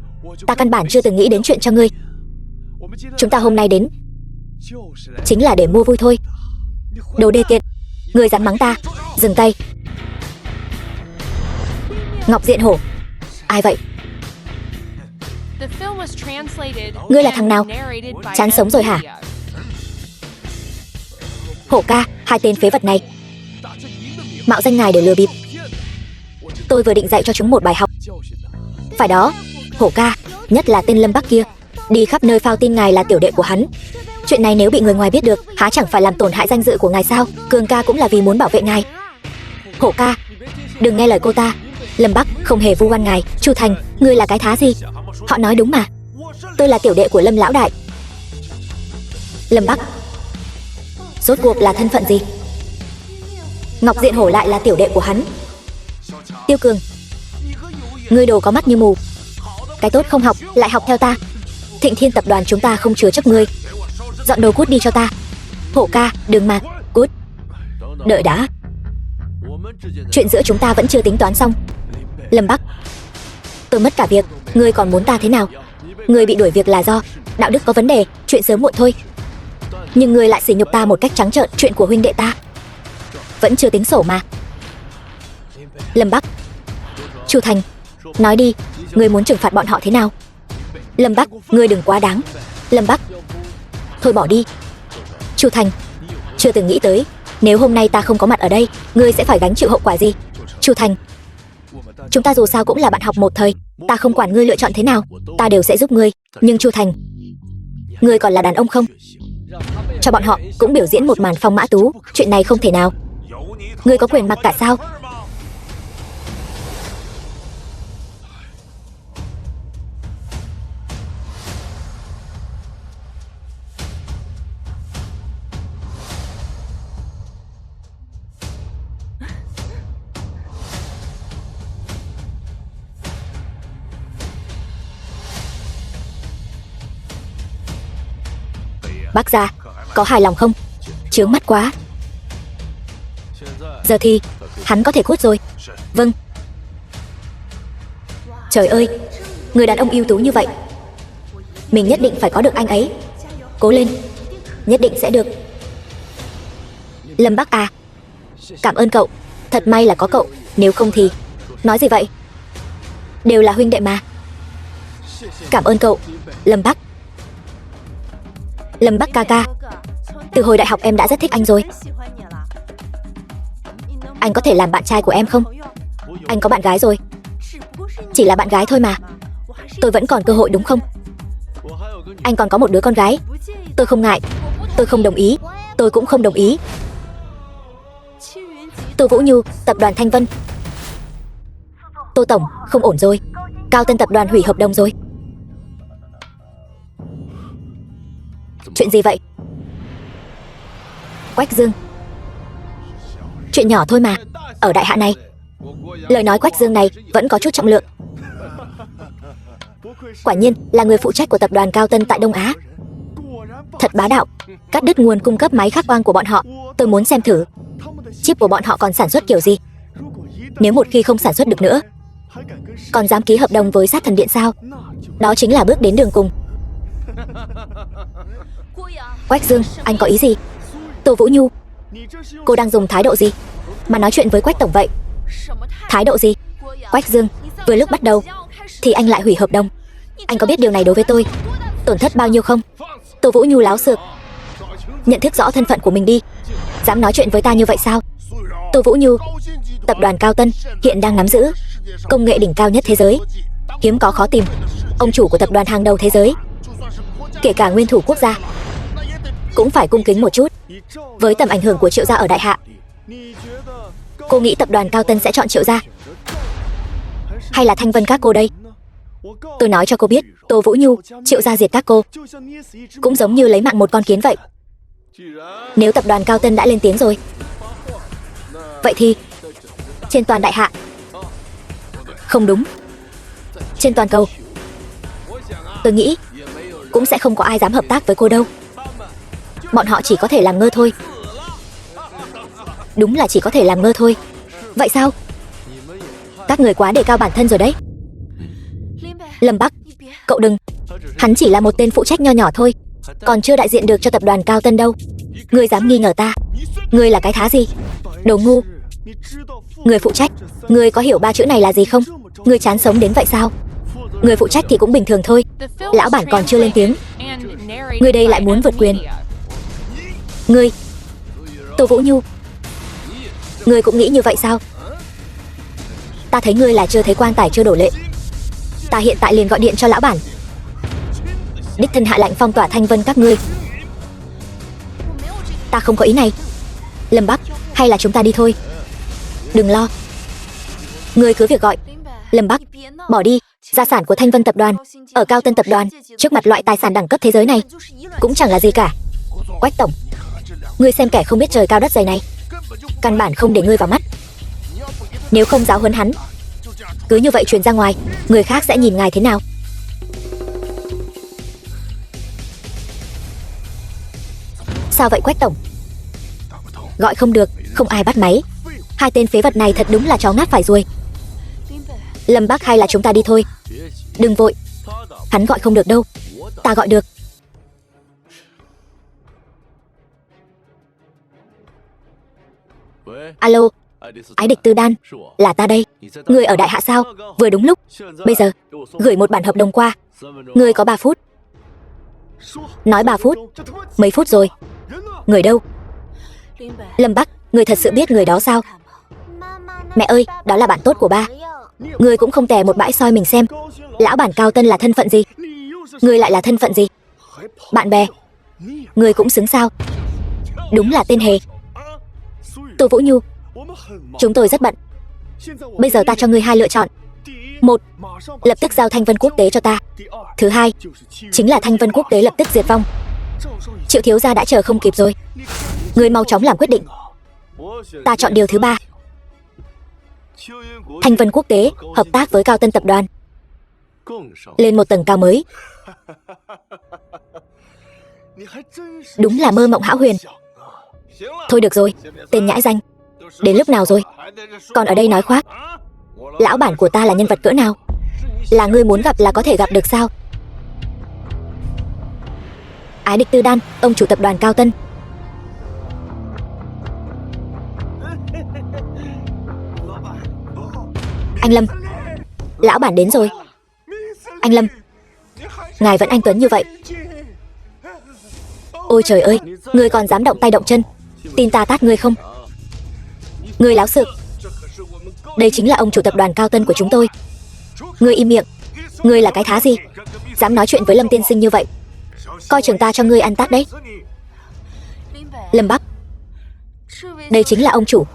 ta căn bản chưa từng nghĩ đến chuyện cho ngươi. Chúng ta hôm nay đến chính là để mua vui thôi. Đồ đê tiện, ngươi dám mắng ta? Dừng tay. Ngọc Diện Hổ, ai vậy? Ngươi là thằng nào? Chán sống rồi hả? Hổ ca, hai tên phế vật này mạo danh ngài để lừa bịp. Tôi vừa định dạy cho chúng một bài học. Phải đó, Hổ ca, nhất là tên Lâm Bắc kia, đi khắp nơi phao tin ngài là tiểu đệ của hắn. Chuyện này nếu bị người ngoài biết được, há chẳng phải làm tổn hại danh dự của ngài sao? Cường ca cũng là vì muốn bảo vệ ngài. Hổ ca, đừng nghe lời cô ta. Lâm Bắc không hề vu oan ngài. Chu Thành, ngươi là cái thá gì? Họ nói đúng mà, tôi là tiểu đệ của Lâm lão đại. Lâm Bắc, rốt cuộc là thân phận gì? Ngọc Diện Hổ lại là tiểu đệ của hắn. Tiêu Cường, ngươi đồ có mắt như mù. Cái tốt không học, lại học theo ta. Thịnh Thiên tập đoàn chúng ta không chứa chấp ngươi. Dọn đồ cút đi cho ta. Hổ ca, đừng mà, cút. Đợi đã, chuyện giữa chúng ta vẫn chưa tính toán xong. Lâm Bắc, tôi mất cả việc, ngươi còn muốn ta thế nào? Ngươi bị đuổi việc là do đạo đức có vấn đề, chuyện sớm muộn thôi. Nhưng ngươi lại sỉ nhục ta một cách trắng trợn. Chuyện của huynh đệ ta vẫn chưa tính sổ mà. Lâm Bắc, Chu Thành, nói đi, ngươi muốn trừng phạt bọn họ thế nào? Lâm Bắc, ngươi đừng quá đáng. Lâm Bắc, thôi bỏ đi. Chu Thành, chưa từng nghĩ tới, nếu hôm nay ta không có mặt ở đây, ngươi sẽ phải gánh chịu hậu quả gì. Chu Thành, chúng ta dù sao cũng là bạn học một thời, ta không quản ngươi lựa chọn thế nào, ta đều sẽ giúp ngươi. Nhưng Chu Thành, ngươi còn là đàn ông không? Cho bọn họ cũng biểu diễn một màn phong mã tú, chuyện này không thể nào. Ngươi có quyền mặc cả sao? Bác gia, có hài lòng không? Chướng mắt quá. Giờ thì hắn có thể cút rồi. Vâng. Trời ơi, người đàn ông ưu tú như vậy, mình nhất định phải có được anh ấy. Cố lên, nhất định sẽ được. Lâm Bắc à, cảm ơn cậu, thật may là có cậu, nếu không thì... Nói gì vậy? Đều là huynh đệ mà. Cảm ơn cậu, Lâm Bắc. Lâm Bắc ca ca, từ hồi đại học em đã rất thích anh rồi. Anh có thể làm bạn trai của em không? Anh có bạn gái rồi. Chỉ là bạn gái thôi mà. Tôi vẫn còn cơ hội đúng không? Anh còn có một đứa con gái. Tôi không ngại. Tôi không đồng ý. Tôi cũng không đồng ý. Tô Vũ Nhu, tập đoàn Thanh Vân. Tô Tổng, không ổn rồi. Cao Tân tập đoàn hủy hợp đồng rồi. Chuyện gì vậy? Quách Dương. Chuyện nhỏ thôi mà. Ở đại hạ này, lời nói Quách Dương này vẫn có chút trọng lượng. Quả nhiên là người phụ trách của tập đoàn Cao Tân tại Đông Á. Thật bá đạo. Cắt đứt nguồn cung cấp máy khắc quang của bọn họ. Tôi muốn xem thử chip của bọn họ còn sản xuất kiểu gì. Nếu một khi không sản xuất được nữa, còn dám ký hợp đồng với sát thần điện sao? Đó chính là bước đến đường cùng. Quách Dương, anh có ý gì? Tô Vũ Nhu, cô đang dùng thái độ gì mà nói chuyện với Quách Tổng vậy? Thái độ gì? Quách Dương, vừa lúc bắt đầu thì anh lại hủy hợp đồng. Anh có biết điều này đối với tôi tổn thất bao nhiêu không? Tô Vũ Nhu láo xược. Nhận thức rõ thân phận của mình đi. Dám nói chuyện với ta như vậy sao? Tô Vũ Nhu, tập đoàn Cao Tân hiện đang nắm giữ công nghệ đỉnh cao nhất thế giới, hiếm có khó tìm. Ông chủ của tập đoàn hàng đầu thế giới, kể cả nguyên thủ quốc gia cũng phải cung kính một chút. Với tầm ảnh hưởng của Triệu gia ở đại hạ, cô nghĩ tập đoàn Cao Tân sẽ chọn Triệu gia hay là Thanh Vân các cô đây? Tôi nói cho cô biết, Tô Vũ Nhu, Triệu gia diệt các cô cũng giống như lấy mạng một con kiến vậy. Nếu tập đoàn Cao Tân đã lên tiếng rồi, vậy thì trên toàn đại hạ, không đúng, trên toàn cầu, tôi nghĩ cũng sẽ không có ai dám hợp tác với cô đâu. Bọn họ chỉ có thể làm ngơ thôi. Đúng là chỉ có thể làm ngơ thôi. Vậy sao? Các người quá đề cao bản thân rồi đấy. Lâm Bắc, cậu đừng. Hắn chỉ là một tên phụ trách nho nhỏ thôi, còn chưa đại diện được cho tập đoàn Cao Tân đâu. Ngươi dám nghi ngờ ta? Ngươi là cái thá gì? Đồ ngu. Người phụ trách, ngươi có hiểu ba chữ này là gì không? Ngươi chán sống đến vậy sao? Người phụ trách thì cũng bình thường thôi. Lão bản còn chưa lên tiếng, ngươi đây lại muốn vượt quyền. Ngươi, Tô Vũ Nhu, ngươi cũng nghĩ như vậy sao? Ta thấy ngươi là chưa thấy quan tài chưa đổ lệ. Ta hiện tại liền gọi điện cho lão bản, đích thân hạ lệnh phong tỏa Thanh Vân các ngươi. Ta không có ý này. Lâm Bắc, hay là chúng ta đi thôi. Đừng lo, ngươi cứ việc gọi. Lâm Bắc, bỏ đi. Gia sản của Thanh Vân tập đoàn ở Cao Tân tập đoàn, trước mặt loại tài sản đẳng cấp thế giới này, cũng chẳng là gì cả. Quách Tổng, ngươi xem kẻ không biết trời cao đất dày này, căn bản không để ngươi vào mắt. Nếu không giáo huấn hắn, cứ như vậy truyền ra ngoài, người khác sẽ nhìn ngài thế nào? Sao vậy Quách Tổng? Gọi không được, không ai bắt máy. Hai tên phế vật này thật đúng là chó ngáp phải ruồi. Lâm Bắc, hay là chúng ta đi thôi. Đừng vội, hắn gọi không được đâu, ta gọi được. Alo, Ái địch tư đan, là ta đây. Ngươi ở Đại Hạ sao? Vừa đúng lúc. Bây giờ, gửi một bản hợp đồng qua. Ngươi có 3 phút. Nói 3 phút. Mấy phút rồi. Người đâu? Lâm Bắc, ngươi thật sự biết người đó sao? Mẹ ơi, đó là bạn tốt của ba. Ngươi cũng không tè một bãi soi mình xem. Lão bản Cao Tân là thân phận gì? Ngươi lại là thân phận gì? Bạn bè. Ngươi cũng xứng sao? Đúng là tên hề. Tô Vũ Nhu, chúng tôi rất bận. Bây giờ ta cho ngươi 2 lựa chọn. 1. Lập tức giao Thanh Vân Quốc tế cho ta. Thứ 2, chính là Thanh Vân Quốc tế lập tức diệt vong. Triệu thiếu gia đã chờ không kịp rồi. Ngươi mau chóng làm quyết định. Ta chọn điều thứ 3. Thanh Vân Quốc tế hợp tác với Cao Tân tập đoàn, lên một tầng cao mới. Đúng là mơ mộng hão huyền. Thôi được rồi, tên nhãi danh. Đến lúc nào rồi? Còn ở đây nói khoác. Lão bản của ta là nhân vật cỡ nào? Là ngươi muốn gặp là có thể gặp được sao? Ái địch tư đan, ông chủ tập đoàn Cao Tân. Anh Lâm, lão bản đến rồi. Anh Lâm, ngài vẫn anh tuấn như vậy. Ôi trời ơi, ngươi còn dám động tay động chân. Tin ta tát ngươi không? Ngươi láo xược. Đây chính là ông chủ tập đoàn Cao Tân của chúng tôi. Ngươi im miệng. Ngươi là cái thá gì? Dám nói chuyện với Lâm tiên sinh như vậy? Coi chừng ta cho ngươi ăn tát đấy. Lâm Bắc, đây chính là ông chủ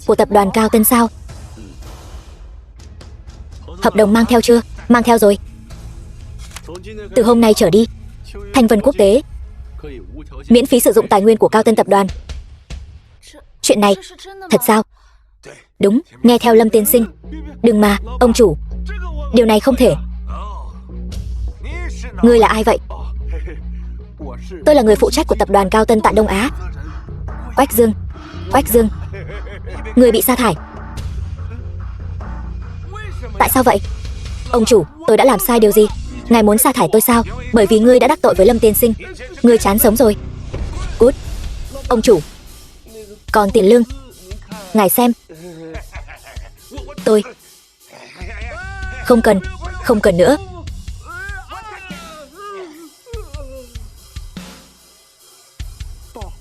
của tập đoàn Cao Tân sao? Hợp đồng mang theo chưa? Mang theo rồi. Từ hôm nay trở đi, Thanh Vân Quốc tế miễn phí sử dụng tài nguyên của Cao Tân tập đoàn. Chuyện này thật sao? Đúng, nghe theo Lâm tiên sinh. Đừng mà, ông chủ. Điều này không thể. Ngươi là ai vậy? Tôi là người phụ trách của tập đoàn Cao Tân tại Đông Á. Quách Dương. Quách Dương, người bị sa thải. Tại sao vậy? Ông chủ, tôi đã làm sai điều gì? Ngài muốn sa thải tôi sao? Bởi vì ngươi đã đắc tội với Lâm tiên sinh. Ngươi chán sống rồi. Cút. Ông chủ. Còn tiền lương, ngài xem. Tôi không cần. Không cần nữa.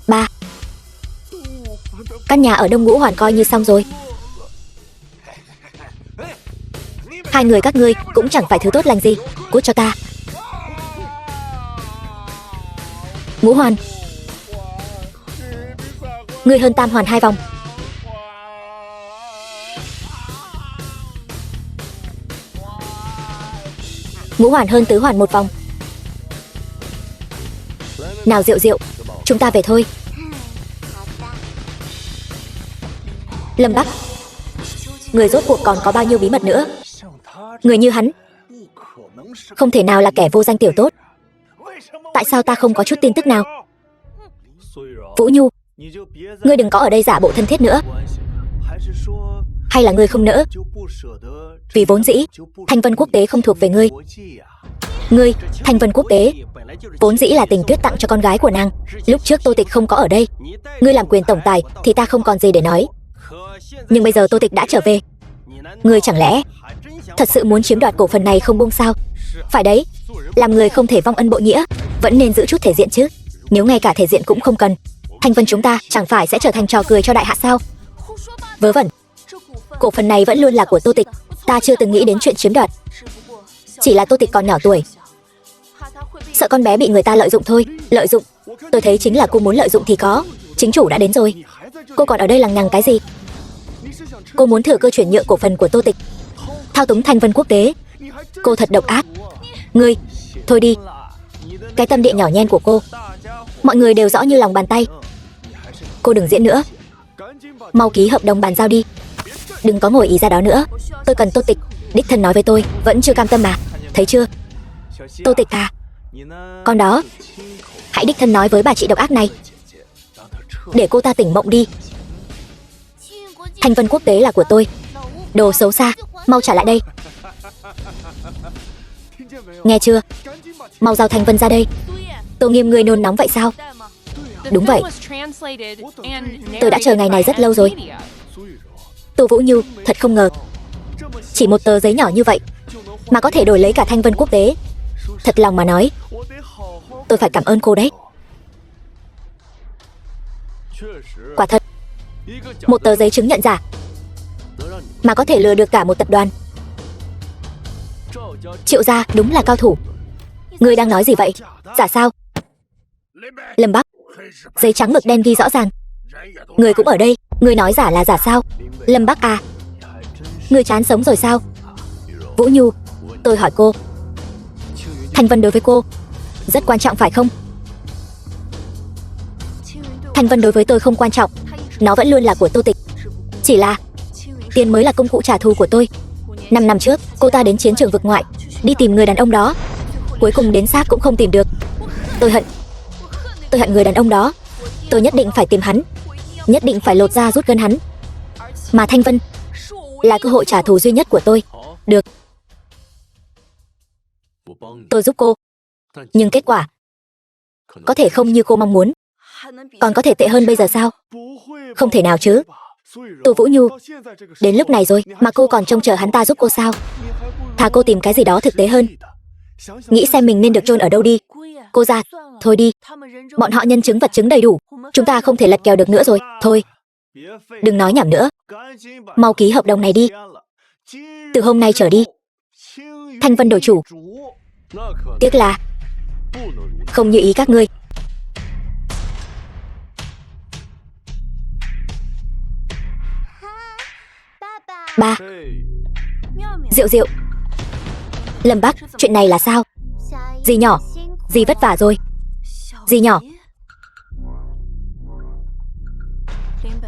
Ba, căn nhà ở Đông Ngũ Hoàn coi như xong rồi. Hai người các ngươi cũng chẳng phải thứ tốt lành gì. Cút cho ta. Ngũ Hoàn, ngươi hơn Tam Hoàn 2 vòng. Ngũ Hoàn hơn Tứ Hoàn 1 vòng. Nào Diệu Diệu, chúng ta về thôi. Lâm Bắc, người rốt cuộc còn có bao nhiêu bí mật nữa? Người như hắn không thể nào là kẻ vô danh tiểu tốt. Tại sao ta không có chút tin tức nào? Vũ Nhu, ngươi đừng có ở đây giả bộ thân thiết nữa. Hay là ngươi không nỡ? Vì vốn dĩ Thanh Vân Quốc tế không thuộc về ngươi. Ngươi, Thanh Vân Quốc tế vốn dĩ là Tình Tuyết tặng cho con gái của nàng. Lúc trước Tô Tịch không có ở đây, ngươi làm quyền tổng tài thì ta không còn gì để nói. Nhưng bây giờ Tô Tịch đã trở về, ngươi chẳng lẽ thật sự muốn chiếm đoạt cổ phần này không buông sao? Phải đấy, làm người không thể vong ân bội nghĩa, vẫn nên giữ chút thể diện chứ. Nếu ngay cả thể diện cũng không cần, Thanh Vân chúng ta chẳng phải sẽ trở thành trò cười cho đại hạ sao? Vớ vẩn. Cổ phần này vẫn luôn là của Tô Tịch. Ta chưa từng nghĩ đến chuyện chiếm đoạt. Chỉ là Tô Tịch còn nhỏ tuổi, sợ con bé bị người ta lợi dụng thôi. Lợi dụng? Tôi thấy chính là cô muốn lợi dụng thì có. Chính chủ đã đến rồi, cô còn ở đây lằng nhằng cái gì? Cô muốn thừa cơ chuyển nhượng cổ phần của Tô Tịch, thao túng Thanh Vân Quốc tế. Cô thật độc ác. Ngươi, thôi đi. Cái tâm địa nhỏ nhen của cô mọi người đều rõ như lòng bàn tay. Cô đừng diễn nữa, mau ký hợp đồng bàn giao đi. Đừng có ngồi ý ra đó nữa. Tôi cần Tô Tịch đích thân nói với tôi. Vẫn chưa cam tâm mà. Thấy chưa? Tô Tịch à, con đó, hãy đích thân nói với bà chị độc ác này, để cô ta tỉnh mộng đi. Thanh Vân Quốc tế là của tôi. Đồ xấu xa, mau trả lại đây. Nghe chưa? Mau giao Thanh Vân ra đây. Tô Nghiêm, ngươi nôn nóng vậy sao? Đúng vậy, tôi đã chờ ngày này rất lâu rồi. Tô Vũ Nhu thật không ngờ, chỉ một tờ giấy nhỏ như vậy mà có thể đổi lấy cả thanh vân quốc tế. Thật lòng mà nói, tôi phải cảm ơn cô đấy. Quả thật, một tờ giấy chứng nhận giả mà có thể lừa được cả một tập đoàn. Triệu gia đúng là cao thủ. Ngươi đang nói gì vậy? Giả sao? Lâm Bắc, giấy trắng mực đen ghi rõ ràng. Ngươi cũng ở đây, ngươi nói giả là giả sao? Lâm Bắc à, ngươi chán sống rồi sao? Vũ Nhu, tôi hỏi cô, Thanh Vân đối với cô rất quan trọng phải không? Thanh Vân đối với tôi không quan trọng, nó vẫn luôn là của Tô Tịch. Chỉ là tiền mới là công cụ trả thù của tôi. 5 năm trước, cô ta đến chiến trường vực ngoại, đi tìm người đàn ông đó. Cuối cùng đến xác cũng không tìm được. Tôi hận người đàn ông đó. Tôi nhất định phải tìm hắn, nhất định phải lột da rút gân hắn. Mà Thanh Vân là cơ hội trả thù duy nhất của tôi. Được, tôi giúp cô, nhưng kết quả có thể không như cô mong muốn. Còn có thể tệ hơn bây giờ sao? Không thể nào chứ. Tô Vũ Nhu, đến lúc này rồi mà cô còn trông chờ hắn ta giúp cô sao? Thà cô tìm cái gì đó thực tế hơn. Nghĩ xem mình nên được chôn ở đâu đi. Cô ra, thôi đi. Bọn họ nhân chứng vật chứng đầy đủ, chúng ta không thể lật kèo được nữa rồi. Thôi, đừng nói nhảm nữa, mau ký hợp đồng này đi. Từ hôm nay trở đi, Thanh Vân đổi chủ. Tiếc là không như ý các ngươi. Ba, Diệu Diệu, Lâm Bắc, chuyện này là sao? Dì nhỏ, dì vất vả rồi. Dì nhỏ.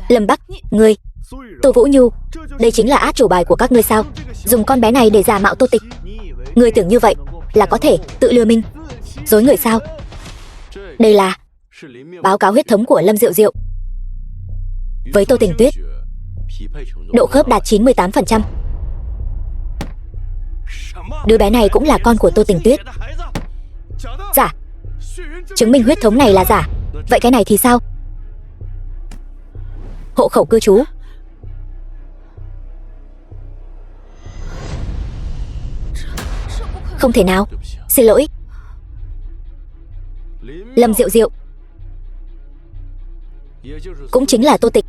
Lâm Bắc, ngươi. Tô Vũ Nhu, đây chính là át chủ bài của các ngươi sao? Dùng con bé này để giả mạo Tô Tịch. Ngươi tưởng như vậy là có thể tự lừa mình, dối người sao? Đây là báo cáo huyết thống của Lâm Diệu Diệu với Tô Tình Tuyết, độ khớp đạt 98%. Đứa bé này cũng là con của Tô Tình Tuyết. Giả, chứng minh huyết thống này là giả. Vậy cái này thì sao? Hộ khẩu cư trú. Không thể nào. Xin lỗi. Lâm Diệu Diệu cũng chính là Tô Tịch.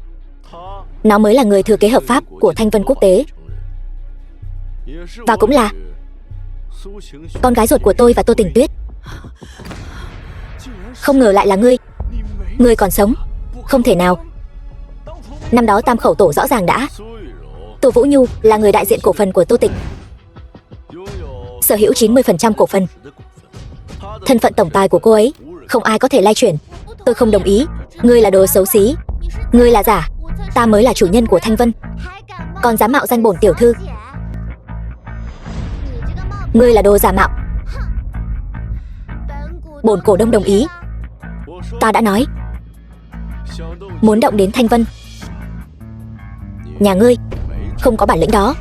Nó mới là người thừa kế hợp pháp của Thanh Vân Quốc tế, và cũng là con gái ruột của tôi và Tô Tình Tuyết. Không ngờ lại là ngươi. Ngươi còn sống? Không thể nào. Năm đó Tam Khẩu Tổ rõ ràng đã. Tô Vũ Nhu là người đại diện cổ phần của Tô Tịch, sở hữu 90% cổ phần. Thân phận tổng tài của cô ấy không ai có thể lay chuyển. Tôi không đồng ý. Ngươi là đồ xấu xí. Ngươi là giả. Ta mới là chủ nhân của Thanh Vân, còn dám mạo danh bổn tiểu thư. Ngươi là đồ giả mạo. Bổn cổ đông đồng ý. Ta đã nói, muốn động đến Thanh Vân, nhà ngươi không có bản lĩnh đó.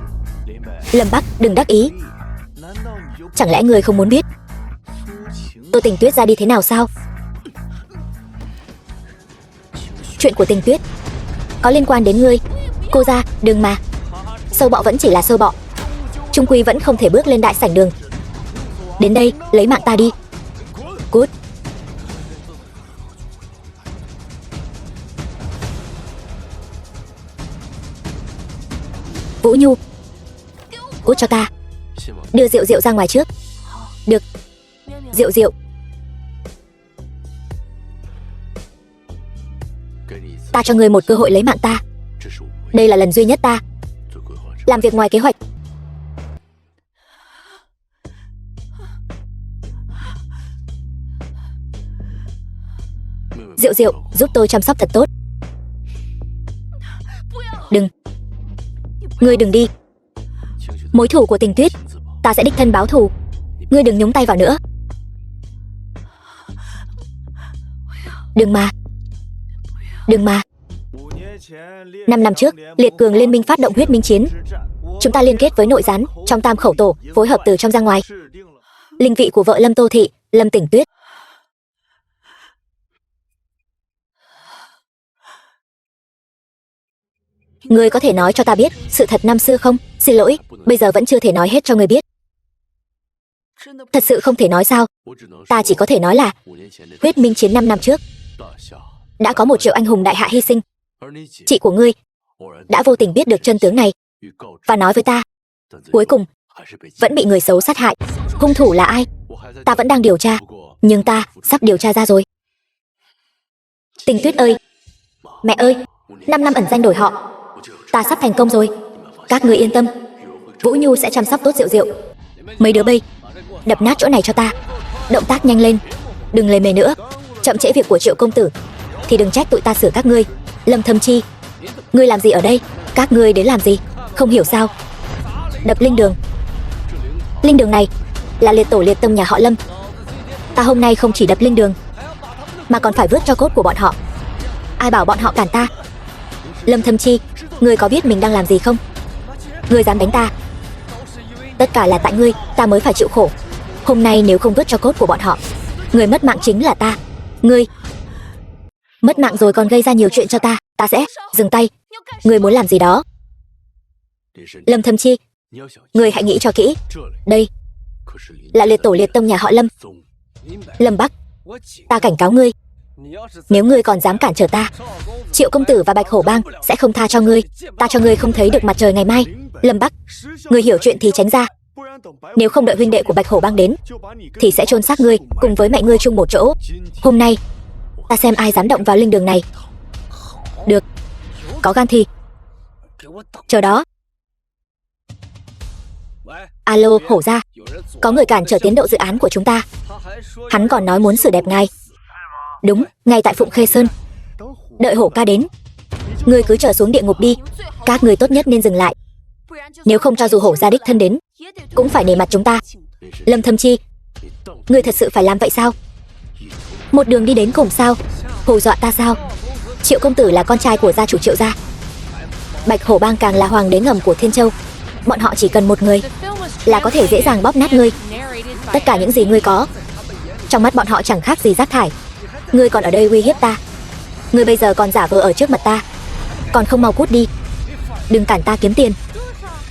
Lâm Bắc, đừng đắc ý. Chẳng lẽ ngươi không muốn biết Tô Tình Tuyết ra đi thế nào sao? Chuyện của Tình Tuyết có liên quan đến ngươi. Cô ra, đừng mà. Sâu bọ vẫn chỉ là sâu bọ, chung quy vẫn không thể bước lên đại sảnh đường. Đến đây, lấy mạng ta đi. Cút. Vũ Nhu, cút cho ta. Đưa Diệu Diệu ra ngoài trước. Được. Diệu Diệu, ta cho ngươi một cơ hội lấy mạng ta. Đây là lần duy nhất ta làm việc ngoài kế hoạch. Diệu Diệu, giúp tôi chăm sóc thật tốt. Đừng. Ngươi đừng đi. Mối thù của Tình Tuyết, ta sẽ đích thân báo thù. Ngươi đừng nhúng tay vào nữa. Đừng mà. Đừng mà. 5 năm trước, Liệt Cường Liên minh phát động huyết minh chiến. Chúng ta liên kết với nội gián trong Tam Khẩu Tổ, phối hợp từ trong ra ngoài. Linh vị của vợ Lâm Tô Thị, Lâm Tình Tuyết. Ngươi có thể nói cho ta biết sự thật năm xưa không? Xin lỗi, bây giờ vẫn chưa thể nói hết cho ngươi biết. Thật sự không thể nói sao? Ta chỉ có thể nói là huyết minh chiến 5 năm trước đã có 1 triệu anh hùng đại hạ hy sinh. Chị của ngươi đã vô tình biết được chân tướng này và nói với ta, cuối cùng vẫn bị người xấu sát hại. Hung thủ là ai? Ta vẫn đang điều tra, nhưng ta sắp điều tra ra rồi. Tình Tuyết ơi, mẹ ơi, 5 năm ẩn danh đổi họ, ta sắp thành công rồi. Các ngươi yên tâm, Vũ Nhu sẽ chăm sóc tốt Diệu Diệu. Mấy đứa bây, đập nát chỗ này cho ta. Động tác nhanh lên, đừng lề mề nữa. Chậm trễ việc của Triệu công tử thì đừng trách tụi ta xử các ngươi. Lâm Thâm Chi, ngươi làm gì ở đây? Các ngươi đến làm gì? Không hiểu sao? Đập linh đường. Linh đường này là liệt tổ liệt tâm nhà họ Lâm. Ta hôm nay không chỉ đập linh đường mà còn phải vớt tro cốt của bọn họ. Ai bảo bọn họ cản ta? Lâm Thâm Chi, ngươi có biết mình đang làm gì không? Ngươi dám đánh ta? Tất cả là tại ngươi, ta mới phải chịu khổ. Hôm nay nếu không vớt tro cốt của bọn họ, người mất mạng chính là ta. Ngươi mất mạng rồi còn gây ra nhiều chuyện cho ta. Ta sẽ dừng tay. Ngươi muốn làm gì đó? Lâm Thâm Chi, ngươi hãy nghĩ cho kỹ. Đây là liệt tổ liệt tông nhà họ Lâm. Lâm Bắc, ta cảnh cáo ngươi, nếu ngươi còn dám cản trở ta, Triệu công tử và Bạch Hổ Bang sẽ không tha cho ngươi. Ta cho ngươi không thấy được mặt trời ngày mai. Lâm Bắc, ngươi hiểu chuyện thì tránh ra. Nếu không đợi huynh đệ của Bạch Hổ Bang đến thì sẽ chôn xác ngươi cùng với mẹ ngươi chung một chỗ. Hôm nay ta xem ai dám động vào linh đường này. Được, có gan thì chờ đó. Alo, Hổ gia, có người cản trở tiến độ dự án của chúng ta. Hắn còn nói muốn sửa đẹp ngài. Đúng, ngay tại Phụng Khê Sơn. Đợi Hổ ca đến, ngươi cứ trở xuống địa ngục đi. Các ngươi tốt nhất nên dừng lại, nếu không cho dù Hổ gia đích thân đến cũng phải nể mặt chúng ta. Lâm Thâm Chi, ngươi thật sự phải làm vậy sao? Một đường đi đến cùng sao? Hù dọa ta sao? Triệu công tử là con trai của gia chủ Triệu gia, Bạch Hổ Bang càng là hoàng đế ngầm của Thiên Châu. Bọn họ chỉ cần một người là có thể dễ dàng bóp nát ngươi. Tất cả những gì ngươi có trong mắt bọn họ chẳng khác gì rác thải. Ngươi còn ở đây uy hiếp ta. Ngươi bây giờ còn giả vờ ở trước mặt ta, còn không mau cút đi. Đừng cản ta kiếm tiền.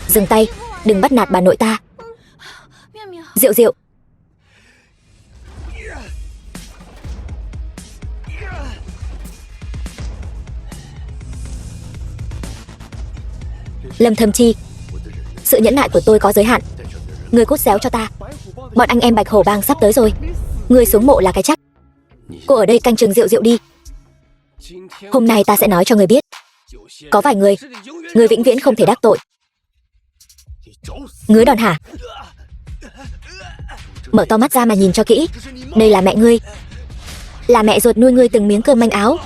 Dừng tay, đừng bắt nạt bà nội ta. Diệu Diệu, Lâm Thâm Chi, sự nhẫn nại của tôi có giới hạn. Ngươi cút xéo cho ta. Bọn anh em Bạch Hổ Bang sắp tới rồi. Ngươi xuống mộ là cái chắc. Cô ở đây canh chừng Diệu Diệu đi. Hôm nay ta sẽ nói cho ngươi biết, có vài người ngươi vĩnh viễn không thể đắc tội. Ngứa đòn hả? Mở to mắt ra mà nhìn cho kỹ. Đây là mẹ ngươi, là mẹ ruột nuôi ngươi từng miếng cơm manh áo.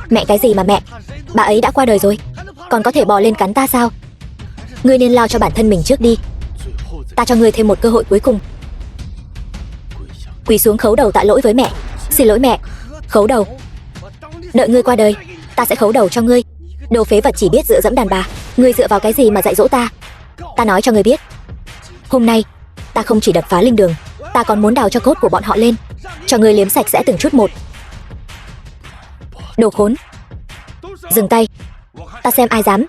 Mẹ cái gì mà mẹ, bà ấy đã qua đời rồi, còn có thể bò lên cắn ta sao? Ngươi nên lo cho bản thân mình trước đi. Ta cho ngươi thêm một cơ hội cuối cùng. Quỳ xuống khấu đầu tạ lỗi với mẹ. Xin lỗi mẹ. Khấu đầu. Đợi ngươi qua đời, ta sẽ khấu đầu cho ngươi. Đồ phế vật chỉ biết dựa dẫm đàn bà. Ngươi dựa vào cái gì mà dạy dỗ ta? Ta nói cho ngươi biết, hôm nay ta không chỉ đập phá linh đường, ta còn muốn đào cho cốt của bọn họ lên, cho ngươi liếm sạch sẽ từng chút một. Đồ khốn, dừng tay. Ta xem ai dám.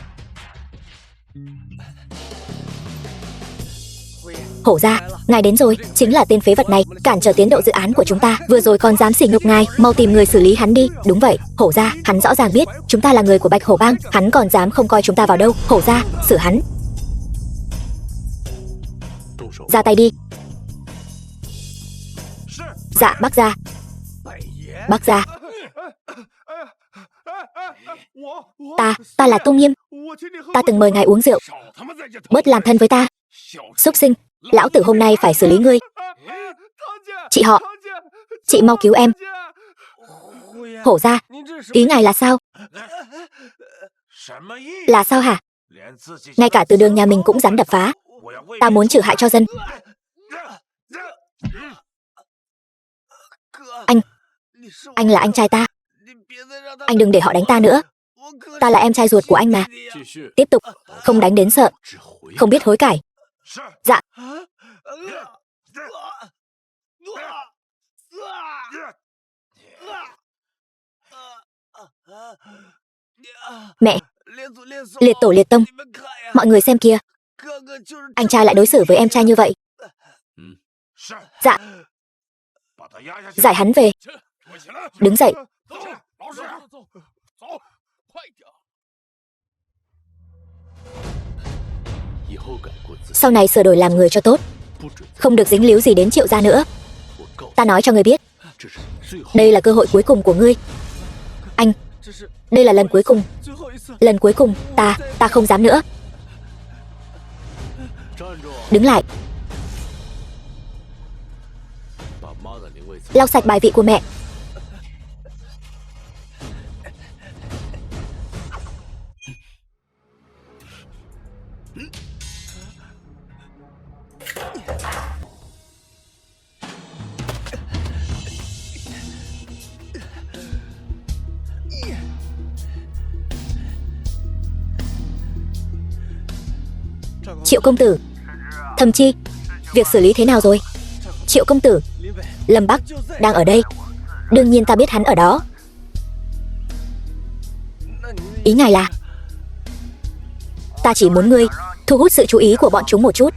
Hổ gia, ngài đến rồi. Chính là tên phế vật này cản trở tiến độ dự án của chúng ta. Vừa rồi còn dám sỉ nhục ngài. Mau tìm người xử lý hắn đi. Đúng vậy, Hổ gia, hắn rõ ràng biết chúng ta là người của Bạch Hổ Bang, hắn còn dám không coi chúng ta vào đâu. Hổ gia, xử hắn. Ra tay đi. Dạ bác gia. Bác gia. Ta là Tung Nghiêm. Ta từng mời ngài uống rượu. Bớt làm thân với ta. Xúc sinh, lão tử hôm nay phải xử lý ngươi. Chị họ, chị mau cứu em. Hổ gia, ý ngài là sao? Là sao hả? Ngay cả từ đường nhà mình cũng dám đập phá. Ta muốn trừ hại cho dân. Anh là anh trai ta. Anh đừng để họ đánh ta nữa. Ta là em trai ruột của anh mà. Tiếp tục, không đánh đến sợ, không biết hối cải. Dạ. Mẹ, Liệt tổ liệt tông. Mọi người xem kìa, anh trai lại đối xử với em trai như vậy. Dạ. Giải hắn về. Đứng dậy. Sau này sửa đổi làm người cho tốt, không được dính líu gì đến Triệu gia nữa. Ta nói cho ngươi biết, đây là cơ hội cuối cùng của ngươi. Anh, đây là lần cuối cùng. Lần cuối cùng, ta không dám nữa. Đứng lại. Lau sạch bài vị của mẹ. Triệu công tử. Thầm Chi, việc xử lý thế nào rồi? Triệu công tử, Lâm Bắc đang ở đây. Đương nhiên ta biết hắn ở đó. Ý ngài là? Ta chỉ muốn ngươi thu hút sự chú ý của bọn chúng một chút.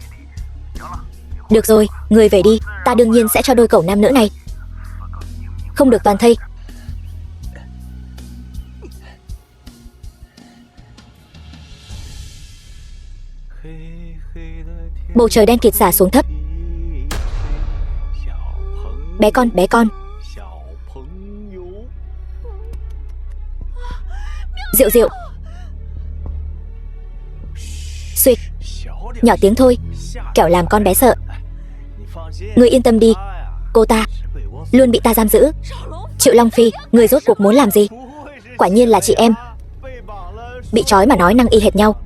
Được rồi, ngươi về đi. Ta đương nhiên sẽ cho đôi cẩu nam nữ này. Không được toàn thây. Bầu trời đen kịt xả xuống thấp. Bé con. Diệu Diệu. Suýt. Nhỏ tiếng thôi, kẻo làm con bé sợ. Ngươi yên tâm đi, cô ta luôn bị ta giam giữ. Triệu Long Phi, ngươi rốt cuộc muốn làm gì? Quả nhiên là chị em. Bị trói mà nói năng y hệt nhau.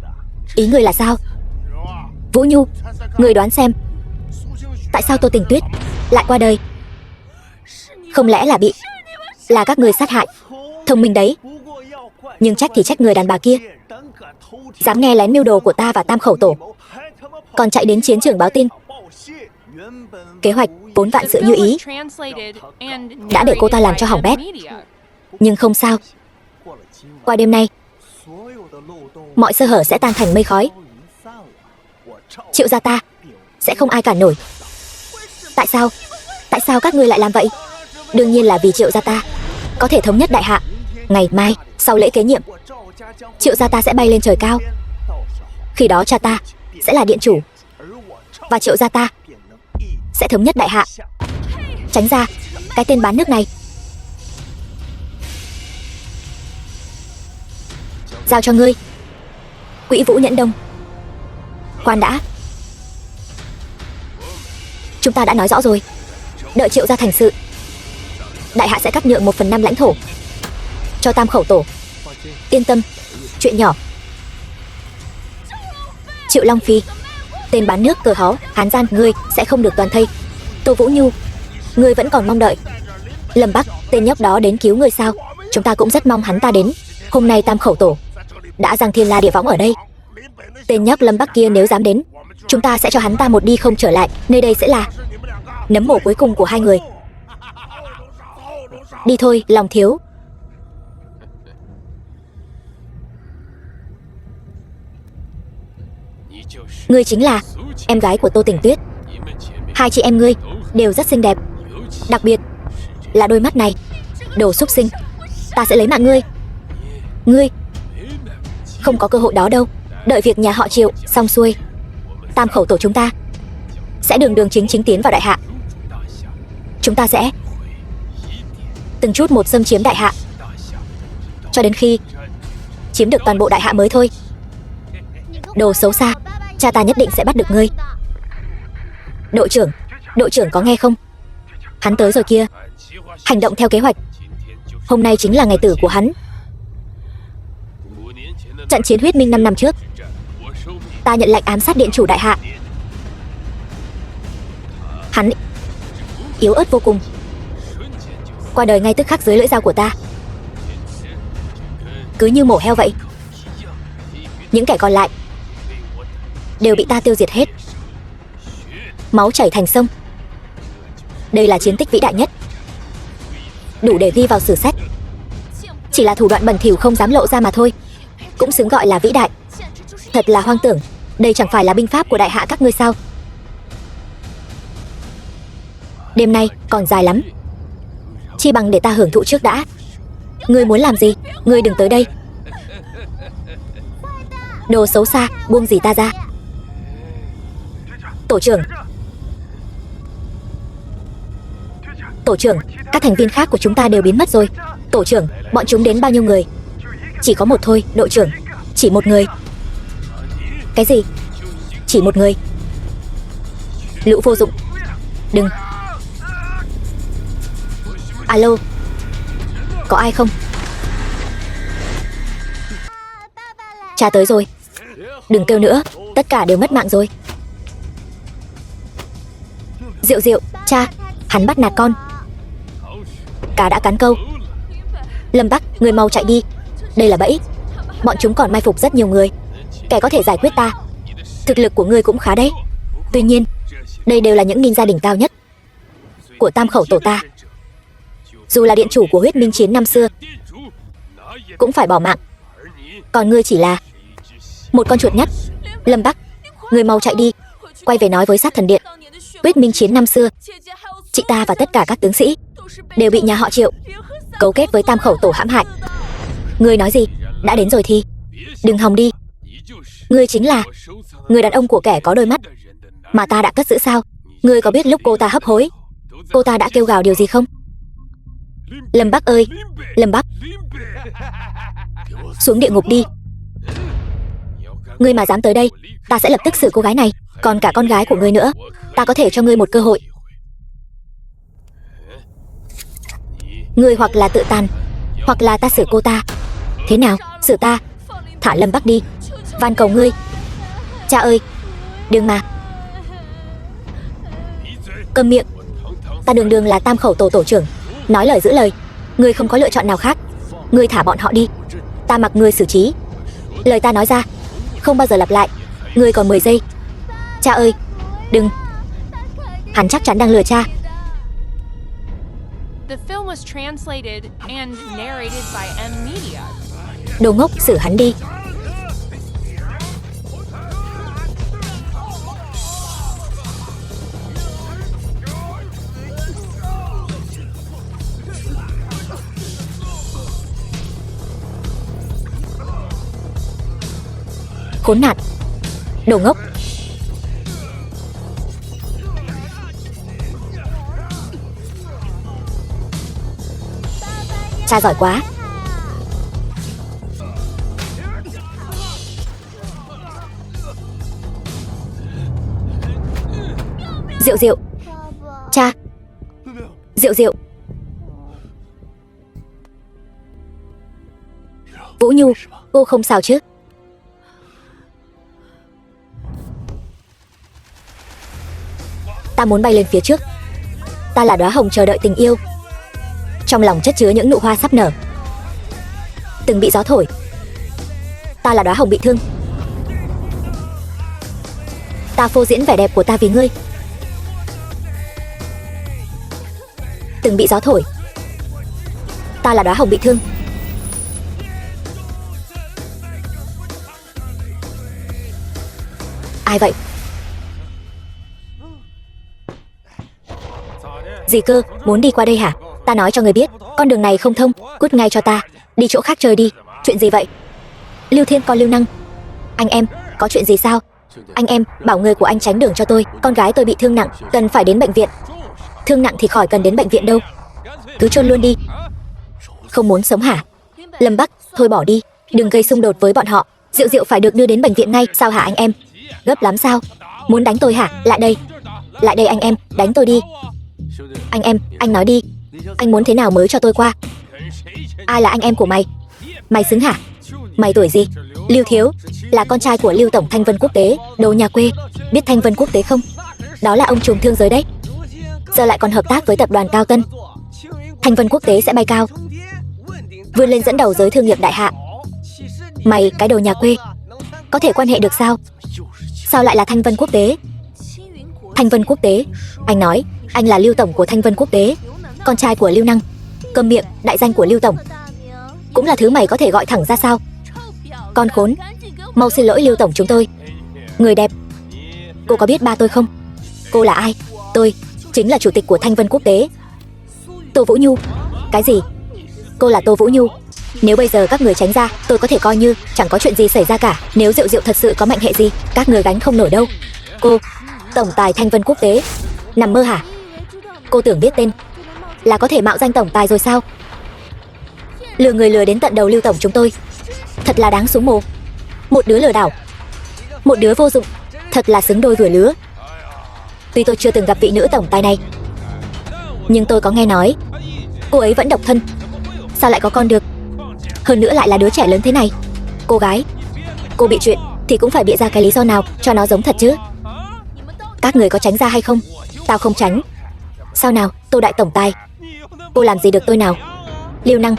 Ý ngươi là sao? Vũ Nhu, ngươi đoán xem, tại sao Tô Tình Tuyết lại qua đời? Không lẽ là các ngươi sát hại? Thông minh đấy. Nhưng trách thì trách người đàn bà kia, dám nghe lén mưu đồ của ta và Tam Khẩu Tổ, còn chạy đến chiến trường báo tin. Kế hoạch vốn vạn sự như ý đã để cô ta làm cho hỏng bét. Nhưng không sao, qua đêm nay mọi sơ hở sẽ tan thành mây khói. Triệu gia ta sẽ không ai cản nổi. Tại sao các ngươi lại làm vậy? Đương nhiên là vì Triệu gia ta có thể thống nhất đại hạ. Ngày mai sau lễ kế nhiệm, Triệu gia ta sẽ bay lên trời cao. Khi đó cha ta sẽ là điện chủ, và Triệu gia ta sẽ thống nhất đại hạ. Tránh ra, cái tên bán nước này. Giao cho ngươi. Quỹ Vũ Nhẫn Đông. Khoan đã. Chúng ta đã nói rõ rồi, đợi Triệu gia thành sự, đại hạ sẽ cắt nhượng 1/5 lãnh thổ cho Tam Khẩu Tổ. Yên tâm, chuyện nhỏ. Triệu Long Phi, tên bán nước cờ hó hán gian, ngươi sẽ không được toàn thây. Tô Vũ Nhu, ngươi vẫn còn mong đợi Lâm Bắc, tên nhóc đó đến cứu ngươi sao? Chúng ta cũng rất mong hắn ta đến. Hôm nay Tam Khẩu Tổ đã giang thiên la địa võng ở đây. Tên nhóc Lâm Bắc kia nếu dám đến, chúng ta sẽ cho hắn ta một đi không trở lại. Nơi đây sẽ là nấm mồ cuối cùng của hai người. Đi thôi, lòng thiếu. Ngươi chính là em gái của Tô Tình Tuyết. Hai chị em ngươi đều rất xinh đẹp, đặc biệt là đôi mắt này. Đồ xúc sinh, ta sẽ lấy mạng ngươi. Ngươi không có cơ hội đó đâu. Đợi việc nhà họ Triệu xong xuôi, Tam Khẩu Tổ chúng ta sẽ đường đường chính chính tiến vào đại hạ. Chúng ta sẽ từng chút một xâm chiếm đại hạ, cho đến khi chiếm được toàn bộ đại hạ mới thôi. Đồ xấu xa, cha ta nhất định sẽ bắt được ngươi. Đội trưởng có nghe không? Hắn tới rồi kia. Hành động theo kế hoạch. Hôm nay chính là ngày tử của hắn. Trận chiến huyết minh 5 năm trước, ta nhận lệnh ám sát điện chủ đại hạ. Hắn yếu ớt vô cùng, qua đời ngay tức khắc dưới lưỡi dao của ta, cứ như mổ heo vậy. Những kẻ còn lại đều bị ta tiêu diệt hết, máu chảy thành sông. Đây là chiến tích vĩ đại nhất, đủ để ghi vào sử sách. Chỉ là thủ đoạn bẩn thỉu không dám lộ ra mà thôi. cũng xứng gọi là vĩ đại. Thật là hoang tưởng, đây chẳng phải là binh pháp của đại hạ các ngươi sao? Đêm nay còn dài lắm, chi bằng để ta hưởng thụ trước đã. Ngươi muốn làm gì? Ngươi đừng tới đây. Đồ xấu xa, buông dì ta ra. Tổ trưởng. Tổ trưởng, các thành viên khác của chúng ta đều biến mất rồi. Tổ trưởng, bọn chúng đến bao nhiêu người? Chỉ có một thôi, đội trưởng. Chỉ một người. Cái gì? Chỉ một người? Lũ vô dụng. Đừng. Alo, có ai không? Cha tới rồi. Đừng kêu nữa, tất cả đều mất mạng rồi. Diệu Diệu, cha, hắn bắt nạt con. Cá đã cắn câu. Lâm Bắc, người mau chạy đi. Đây là bẫy. Bọn chúng còn mai phục rất nhiều người. Kẻ có thể giải quyết ta. Thực lực của ngươi cũng khá đấy. Tuy nhiên, đây đều là những ninja đỉnh cao nhất của tam khẩu tổ ta. Dù là điện chủ của huyết minh chiến năm xưa cũng phải bỏ mạng. Còn ngươi chỉ là một con chuột nhắt. Lâm Bắc, ngươi mau chạy đi, quay về nói với sát thần điện. Huyết minh chiến năm xưa, chị ta và tất cả các tướng sĩ đều bị nhà họ Triệu cấu kết với tam khẩu tổ hãm hại. Ngươi nói gì? Đã đến rồi thì đừng hòng đi. Ngươi chính là người đàn ông của kẻ có đôi mắt mà ta đã cất giữ sao? Ngươi có biết lúc cô ta hấp hối, cô ta đã kêu gào điều gì không? Lâm Bắc ơi, Lâm Bắc, xuống địa ngục đi. Ngươi mà dám tới đây, ta sẽ lập tức xử cô gái này, còn cả con gái của ngươi nữa. Ta có thể cho ngươi một cơ hội. Ngươi hoặc là tự tàn, hoặc là ta xử cô ta. Thế nào, xử ta? Thả Lâm Bắc đi, van cầu ngươi. Cha ơi, đừng mà. Câm miệng. Ta đường đường là tam khẩu tổ tổ trưởng, nói lời giữ lời. Ngươi không có lựa chọn nào khác. Ngươi thả bọn họ đi, ta mặc ngươi xử trí. Lời ta nói ra không bao giờ lặp lại. Ngươi còn 10 giây. Cha ơi, đừng. Hắn chắc chắn đang lừa cha. The film was translated and narrated by M Media. Đồ ngốc, xử hắn đi. Khốn nạn. Đồ ngốc. Cha giỏi quá. Diệu Diệu. Cha. Diệu Diệu. Vũ Nhu, cô không sao chứ? Ta muốn bay lên phía trước. Ta là đóa hồng chờ đợi tình yêu, trong lòng chất chứa những nụ hoa sắp nở, từng bị gió thổi. Ta là đóa hồng bị thương. Ta phô diễn vẻ đẹp của ta vì ngươi, từng bị gió thổi. Ta là đóa hồng bị thương. Ai vậy? Gì cơ, muốn đi qua đây hả? Ta nói cho người biết, con đường này không thông, cút ngay cho ta, đi chỗ khác chơi đi. Chuyện gì vậy? Lưu Thiên con Lưu Năng. Anh em, có chuyện gì sao? Anh em, bảo người của anh tránh đường cho tôi, con gái tôi bị thương nặng, cần phải đến bệnh viện. Thương nặng thì khỏi cần đến bệnh viện đâu, cứ chôn luôn đi. Không muốn sống hả? Lâm Bắc, thôi bỏ đi, đừng gây xung đột với bọn họ. Diệu Diệu phải được đưa đến bệnh viện ngay. Sao hả anh em? Gấp lắm sao? Muốn đánh tôi hả? Lại đây. Lại đây anh em, đánh tôi đi. Anh em, anh nói đi, anh muốn thế nào mới cho tôi qua? Ai là anh em của mày? Mày xứng hả? Mày tuổi gì? Lưu Thiếu, là con trai của Lưu Tổng Thanh Vân Quốc tế, đồ nhà quê. Biết Thanh Vân Quốc tế không? Đó là ông trùm thương giới đấy. Giờ lại còn hợp tác với tập đoàn Cao Tân. Thanh Vân Quốc tế sẽ bay cao, vươn lên dẫn đầu giới thương nghiệp đại hạ. Mày cái đồ nhà quê, có thể quan hệ được sao? Sao lại là Thanh Vân Quốc tế? Thanh Vân Quốc tế? Anh nói anh là Lưu Tổng của Thanh Vân Quốc tế, con trai của Lưu Năng. Câm miệng, đại danh của Lưu Tổng cũng là thứ mày có thể gọi thẳng ra sao? Con khốn, mau xin lỗi Lưu tổng chúng tôi. Người đẹp, cô có biết ba tôi không? Cô là ai? Tôi chính là chủ tịch của Thanh Vân Quốc tế, Tô Vũ Nhu. Cái gì? Cô là Tô Vũ Nhu? Nếu bây giờ các người tránh ra, tôi có thể coi như chẳng có chuyện gì xảy ra cả. Nếu Diệu Diệu thật sự có mệnh hệ gì, các người gánh không nổi đâu. Cô, tổng tài Thanh Vân Quốc tế, nằm mơ hả? Cô tưởng biết tên là có thể mạo danh tổng tài rồi sao? Lừa người lừa đến tận đầu Lưu tổng chúng tôi, thật là đáng xuống mồ. Một đứa lừa đảo, một đứa vô dụng, thật là xứng đôi vừa lứa. Tuy tôi chưa từng gặp vị nữ tổng tài này, nhưng tôi có nghe nói cô ấy vẫn độc thân. Sao lại có con được? Hơn nữa lại là đứa trẻ lớn thế này. Cô gái, cô bị chuyện thì cũng phải bịa ra cái lý do nào cho nó giống thật chứ. Các người có tránh ra hay không? Tao không tránh. Sao nào, Tô đại tổng tài, cô làm gì được tôi nào? Lưu Năng,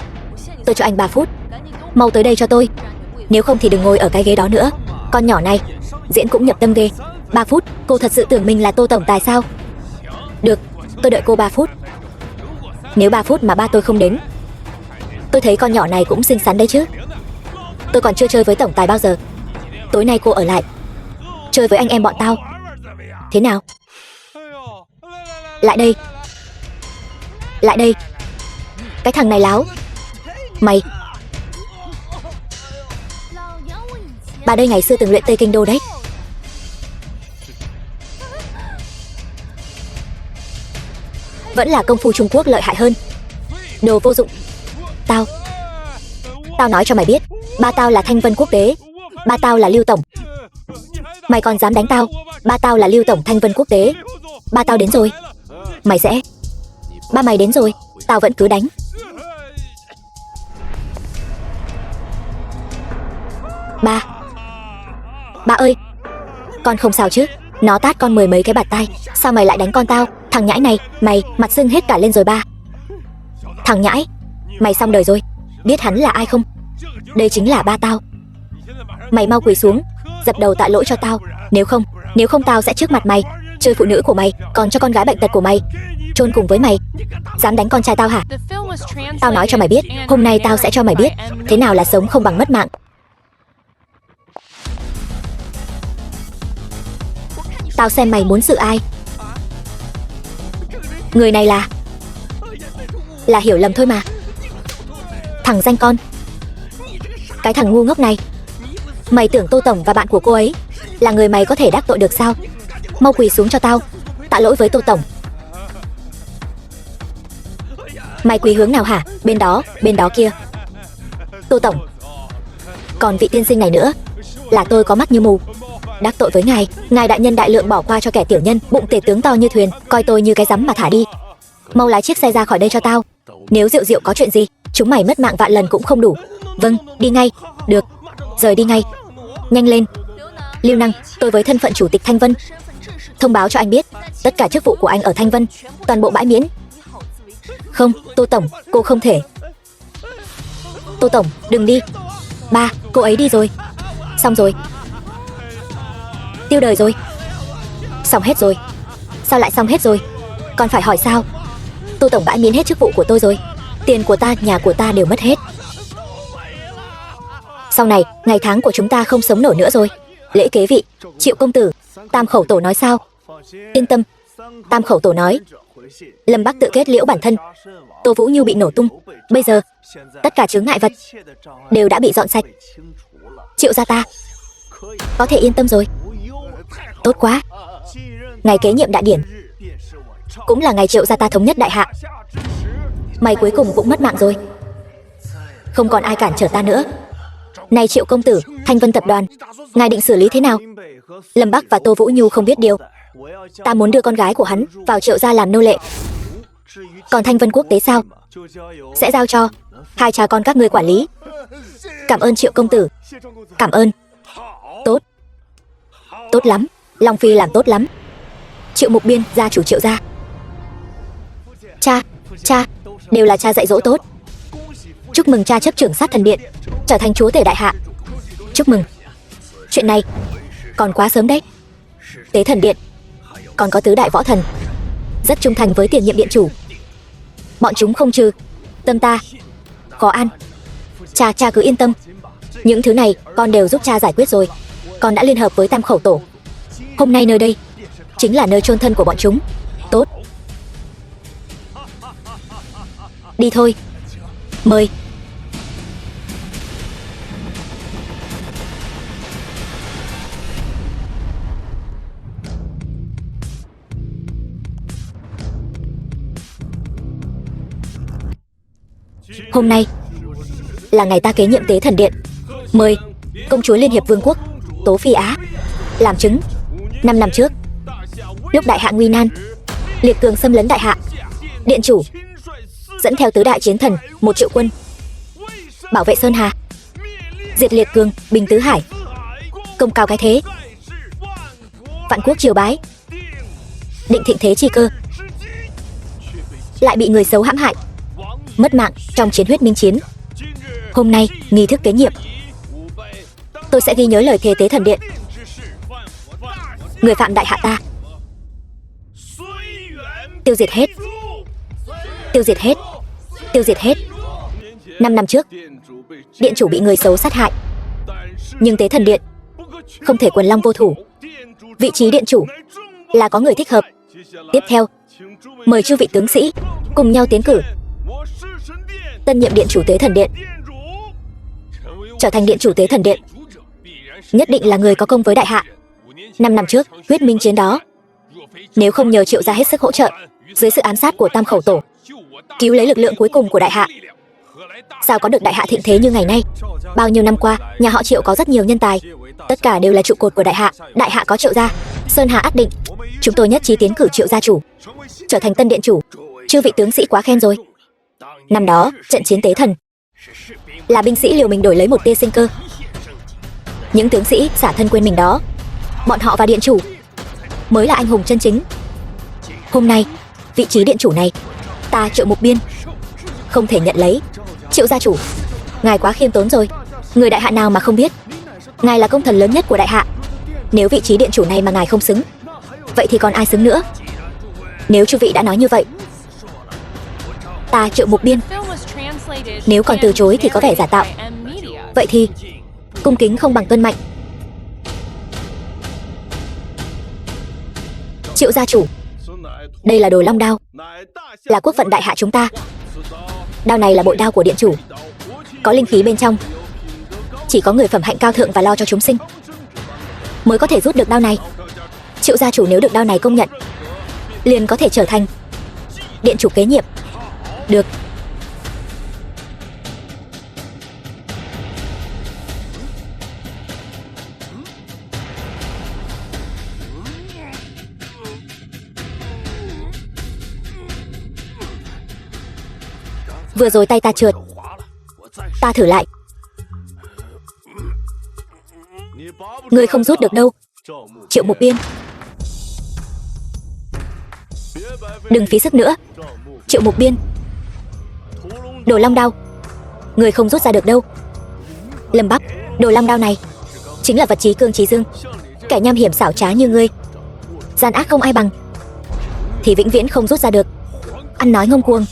tôi cho anh 3 phút, mau tới đây cho tôi. Nếu không thì đừng ngồi ở cái ghế đó nữa. Con nhỏ này diễn cũng nhập tâm ghê. 3 phút, cô thật sự tưởng mình là Tô tổng tài sao? Được, tôi đợi cô 3 phút. Nếu 3 phút mà ba tôi không đến, tôi thấy con nhỏ này cũng xinh xắn đấy chứ. Tôi còn chưa chơi với tổng tài bao giờ. Tối nay cô ở lại chơi với anh em bọn tao. Thế nào? Lại đây, lại đây. Cái thằng này láo. Mày, bà đây ngày xưa từng luyện Tây Kinh Đô đấy. Vẫn là công phu Trung Quốc lợi hại hơn. Đồ vô dụng. Tao nói cho mày biết, ba tao là Thanh Vân Quốc tế, ba tao là Lưu tổng. Mày còn dám đánh tao? Ba tao là Lưu tổng Thanh Vân Quốc tế. Ba tao đến rồi. Mày sẽ... Ba mày đến rồi, tao vẫn cứ đánh. Ba ơi, con không sao chứ? Nó tát con 10 mấy cái bạt tai. Sao mày lại đánh con tao? Thằng nhãi này, mày mặt sưng hết cả lên rồi ba. Thằng nhãi, mày xong đời rồi. Biết hắn là ai không? Đây chính là ba tao. Mày mau quỳ xuống, dập đầu tạ lỗi cho tao. Nếu không tao sẽ trước mặt mày chơi phụ nữ của mày, còn cho con gái bệnh tật của mày chôn cùng với mày. Dám đánh con trai tao hả? Tao nói cho mày biết, hôm nay tao sẽ cho mày biết thế nào là sống không bằng mất mạng. Tao xem mày muốn xử ai. Người này là hiểu lầm thôi mà. Thằng danh con, cái thằng ngu ngốc này. Mày tưởng Tô tổng và bạn của cô ấy là người mày có thể đắc tội được sao? Mau quỳ xuống cho tao, tạ lỗi với Tô tổng. Mày quỳ hướng nào hả? Bên đó kia. Tô tổng, còn vị tiên sinh này nữa, là tôi có mắt như mù. Đắc tội với ngài đại nhân đại lượng bỏ qua cho kẻ tiểu nhân, bụng tể tướng to như thuyền, coi tôi như cái rắm mà thả đi. Mau lái chiếc xe ra khỏi đây cho tao. Nếu Diệu Diệu có chuyện gì, chúng mày mất mạng vạn lần cũng không đủ. Vâng, đi ngay. Được, rời đi ngay. Nhanh lên. Lưu Năng, tôi với thân phận chủ tịch Thanh Vân thông báo cho anh biết, tất cả chức vụ của anh ở Thanh Vân toàn bộ bãi miễn. Không, Tô tổng, cô không thể. Tô tổng, đừng đi. Ba, cô ấy đi rồi. Xong rồi. Tiêu đời rồi. Xong hết rồi. Sao lại xong hết rồi? Còn phải hỏi sao? Tô tổng bãi miễn hết chức vụ của tôi rồi. Tiền của ta, nhà của ta đều mất hết. Sau này, ngày tháng của chúng ta không sống nổi nữa rồi. Lễ kế vị, Triệu công tử, Tam khẩu tổ nói sao? Yên tâm. Tam khẩu tổ nói, Lâm Bắc tự kết liễu bản thân. Tô Vũ Nhu bị nổ tung. Bây giờ, tất cả chướng ngại vật đều đã bị dọn sạch. Triệu gia ta có thể yên tâm rồi. Tốt quá. Ngày kế nhiệm đại điển cũng là ngày Triệu gia ta thống nhất đại hạ. Mày cuối cùng cũng mất mạng rồi. Không còn ai cản trở ta nữa. Này Triệu công tử, Thanh Vân tập đoàn, ngài định xử lý thế nào? Lâm Bắc và Tô Vũ Nhu không biết điều. Ta muốn đưa con gái của hắn vào Triệu gia làm nô lệ. Còn Thanh Vân Quốc tế sao? Sẽ giao cho hai cha con các ngươi quản lý. Cảm ơn Triệu công tử. Cảm ơn. Tốt. Tốt lắm. Long Phi làm tốt lắm. Triệu Mục Biên, gia chủ Triệu gia. Cha, đều là cha dạy dỗ tốt. Chúc mừng cha chấp trưởng Sát Thần Điện, trở thành chúa tể đại hạ. Chúc mừng. Chuyện này còn quá sớm đấy. Tế Thần Điện còn có tứ đại võ thần rất trung thành với tiền nhiệm điện chủ. Bọn chúng không trừ tâm ta. Có an. Cha cứ yên tâm. Những thứ này con đều giúp cha giải quyết rồi. Con đã liên hợp với Tam Khẩu Tổ. Hôm nay nơi đây chính là nơi chôn thân của bọn chúng. Tốt. Đi thôi. Mời. Hôm nay là ngày ta kế nhiệm Tế Thần Điện. Mời công chúa Liên Hiệp Vương quốc Tố Phi Á làm chứng. 5 năm trước, lúc đại hạ nguy nan, liệt cường xâm lấn đại hạ, điện chủ dẫn theo tứ đại chiến thần 1 triệu quân bảo vệ Sơn Hà, diệt liệt cường, bình tứ hải, công cao cái thế, vạn quốc triều bái, định thịnh thế chi cơ, lại bị người xấu hãm hại, mất mạng trong chiến huyết minh chiến. Hôm nay nghi thức kế nhiệm, tôi sẽ ghi nhớ lời thề Tế Thần Điện. Người phạm đại hạ ta tiêu diệt hết, tiêu diệt hết, tiêu diệt hết. 5 năm trước, điện chủ bị người xấu sát hại, nhưng Tế Thần Điện không thể quần long vô thủ. Vị trí điện chủ là có người thích hợp. Tiếp theo, mời chư vị tướng sĩ cùng nhau tiến cử tân nhiệm điện chủ Tế Thần Điện. Trở thành điện chủ Tế Thần Điện nhất định là người có công với đại hạ. 5 năm trước, huyết minh chiến đó, nếu không nhờ Triệu gia hết sức hỗ trợ, dưới sự ám sát của Tam Khẩu Tổ, cứu lấy lực lượng cuối cùng của đại hạ, sao có được đại hạ thịnh thế như ngày nay. Bao nhiêu năm qua, nhà họ Triệu có rất nhiều nhân tài, tất cả đều là trụ cột của đại hạ. Đại hạ có Triệu gia, Sơn Hà ắt định. Chúng tôi nhất trí tiến cử Triệu gia chủ trở thành tân điện chủ. Chư vị tướng sĩ quá khen rồi. Năm đó, trận chiến Tế Thần là binh sĩ liều mình đổi lấy một tia sinh cơ. Những tướng sĩ xả thân quên mình đó, bọn họ và điện chủ mới là anh hùng chân chính. Hôm nay, vị trí điện chủ này, ta Triệu Mục Biên không thể nhận lấy. Triệu gia chủ, ngài quá khiêm tốn rồi. Người đại hạ nào mà không biết, ngài là công thần lớn nhất của đại hạ. Nếu vị trí điện chủ này mà ngài không xứng, vậy thì còn ai xứng nữa? Nếu chư vị đã nói như vậy, ta Triệu Mục Biên nếu còn từ chối thì có vẻ giả tạo. Vậy thì cung kính không bằng tuân mệnh. Triệu gia chủ, đây là Đồ Long đao, là quốc vận đại hạ chúng ta. Đao này là bội đao của điện chủ, có linh khí bên trong. Chỉ có người phẩm hạnh cao thượng và lo cho chúng sinh mới có thể rút được đao này. Triệu gia chủ nếu được đao này công nhận, liền có thể trở thành điện chủ kế nhiệm. Được. Vừa rồi tay ta trượt, ta thử lại. Ngươi không rút được đâu, Triệu Mục Biên. Đừng phí sức nữa, Triệu Mục Biên. Đồ Long đao, ngươi không rút ra được đâu. Lâm Bắc, Đồ Long đao này chính là vật chí cương trí dương. Kẻ nham hiểm xảo trá như ngươi, gian ác không ai bằng, thì vĩnh viễn không rút ra được. Ăn nói ngông cuồng,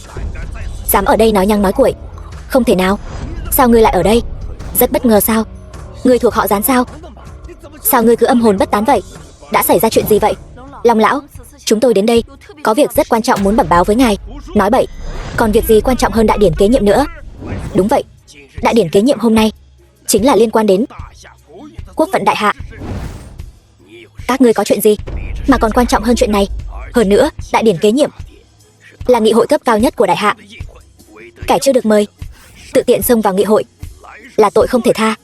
dám ở đây nói nhăng nói cuội. Không thể nào. Sao ngươi lại ở đây? Rất bất ngờ sao? Ngươi thuộc họ Gián sao? Sao ngươi cứ âm hồn bất tán vậy? Đã xảy ra chuyện gì vậy? Long lão, chúng tôi đến đây có việc rất quan trọng muốn bẩm báo với ngài. Nói bậy, còn việc gì quan trọng hơn đại điển kế nhiệm nữa? Đúng vậy, đại điển kế nhiệm hôm nay chính là liên quan đến quốc vận đại hạ. Các ngươi có chuyện gì mà còn quan trọng hơn chuyện này? Hơn nữa, đại điển kế nhiệm là nghị hội cấp cao nhất của đại hạ. Kẻ chưa được mời tự tiện xông vào nghị hội là tội không thể tha.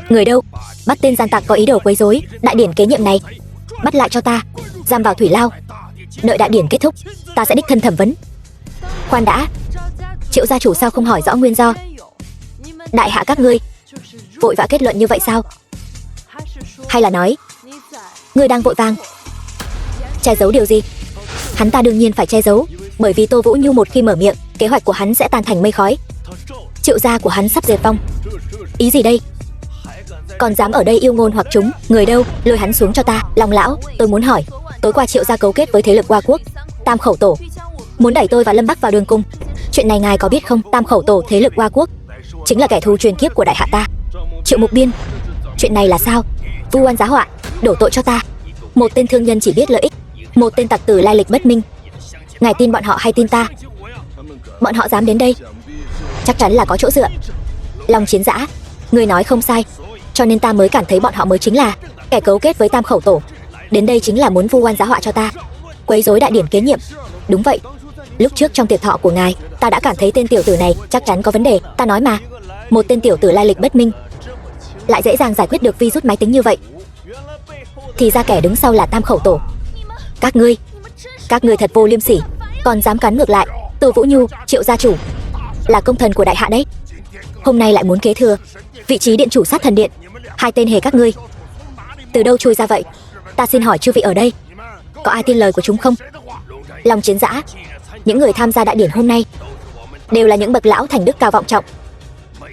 Người đâu? Bắt tên gian tặc có ý đồ quấy rối đại điển kế nhiệm này, bắt lại cho ta, giam vào thủy lao. Đợi đại điển kết thúc, ta sẽ đích thân thẩm vấn. Khoan đã, Triệu gia chủ sao không hỏi rõ nguyên do? Đại hạ các ngươi vội vã kết luận như vậy sao? Hay là nói ngươi đang vội vàng che giấu điều gì? Hắn ta đương nhiên phải che giấu, bởi vì Tô Vũ Nhu một khi mở miệng, kế hoạch của hắn sẽ tan thành mây khói. Triệu gia của hắn sắp diệt vong. Ý gì đây? Còn dám ở đây yêu ngôn hoặc chúng. Người đâu? Lôi hắn xuống cho ta. Long lão, tôi muốn hỏi, tối qua Triệu gia cấu kết với thế lực Hoa Quốc, Tam Khẩu Tổ, muốn đẩy tôi và Lâm Bắc vào đường cùng. Chuyện này ngài có biết không? Tam Khẩu Tổ, thế lực Hoa Quốc, chính là kẻ thù truyền kiếp của đại hạ ta. Triệu Mục Biên, chuyện này là sao? Vu oan giá họa, đổ tội cho ta. Một tên thương nhân chỉ biết lợi ích, một tên tặc tử lai lịch bất minh. Ngài tin bọn họ hay tin ta? Bọn họ dám đến đây, chắc chắn là có chỗ dựa. Long Chiến Dã, người nói không sai, cho nên ta mới cảm thấy bọn họ mới chính là kẻ cấu kết với Tam Khẩu Tổ. Đến đây chính là muốn vu oan giá họa cho ta, quấy rối đại điển kế nhiệm. Đúng vậy, lúc trước trong tiệc thọ của ngài, ta đã cảm thấy tên tiểu tử này chắc chắn có vấn đề. Ta nói mà, một tên tiểu tử lai lịch bất minh lại dễ dàng giải quyết được virus máy tính như vậy, thì ra kẻ đứng sau là Tam Khẩu Tổ. Các ngươi thật vô liêm sỉ, còn dám cắn ngược lại. Từ Vũ Nhu, Triệu gia chủ là công thần của đại hạ đấy, hôm nay lại muốn kế thừa vị trí điện chủ Sát Thần Điện. Hai tên hề các ngươi từ đâu chui ra vậy? Ta xin hỏi chư vị ở đây, có ai tin lời của chúng không? Long Chiến Dã, những người tham gia đại điển hôm nay đều là những bậc lão thành đức cao vọng trọng,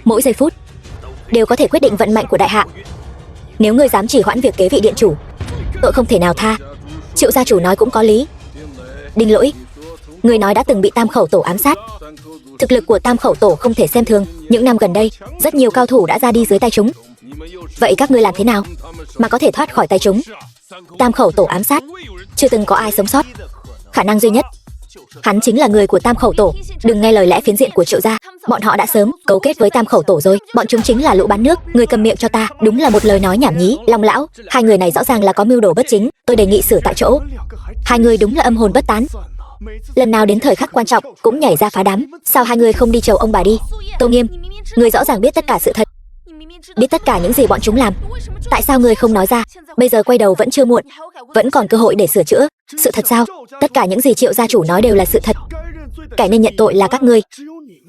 mỗi giây phút đều có thể quyết định vận mệnh của đại hạ. Nếu ngươi dám chỉ hoãn việc kế vị điện chủ, tội không thể nào tha. Triệu gia chủ nói cũng có lý. Đinh Lỗi, ngươi nói đã từng bị Tam Khẩu Tổ ám sát. Thực lực của Tam Khẩu Tổ không thể xem thường, những năm gần đây rất nhiều cao thủ đã ra đi dưới tay chúng. Vậy các ngươi làm thế nào mà có thể thoát khỏi tay chúng? Tam Khẩu Tổ ám sát, chưa từng có ai sống sót. Khả năng duy nhất, hắn chính là người của Tam Khẩu Tổ. Đừng nghe lời lẽ phiến diện của Triệu gia, bọn họ đã sớm cấu kết với Tam Khẩu Tổ rồi. Bọn chúng chính là lũ bán nước. Người cầm miệng cho ta. Đúng là một lời nói nhảm nhí. Long lão, hai người này rõ ràng là có mưu đồ bất chính, tôi đề nghị xử tại chỗ. Hai người đúng là âm hồn bất tán, lần nào đến thời khắc quan trọng cũng nhảy ra phá đám. Sao hai người không đi chầu ông bà đi? Tô Nghiêm, người rõ ràng biết tất cả sự thật, biết tất cả những gì bọn chúng làm, tại sao người không nói ra? Bây giờ quay đầu vẫn chưa muộn, vẫn còn cơ hội để sửa chữa. Sự thật sao? Tất cả những gì Triệu gia chủ nói đều là sự thật. Kẻ nên nhận tội là các ngươi.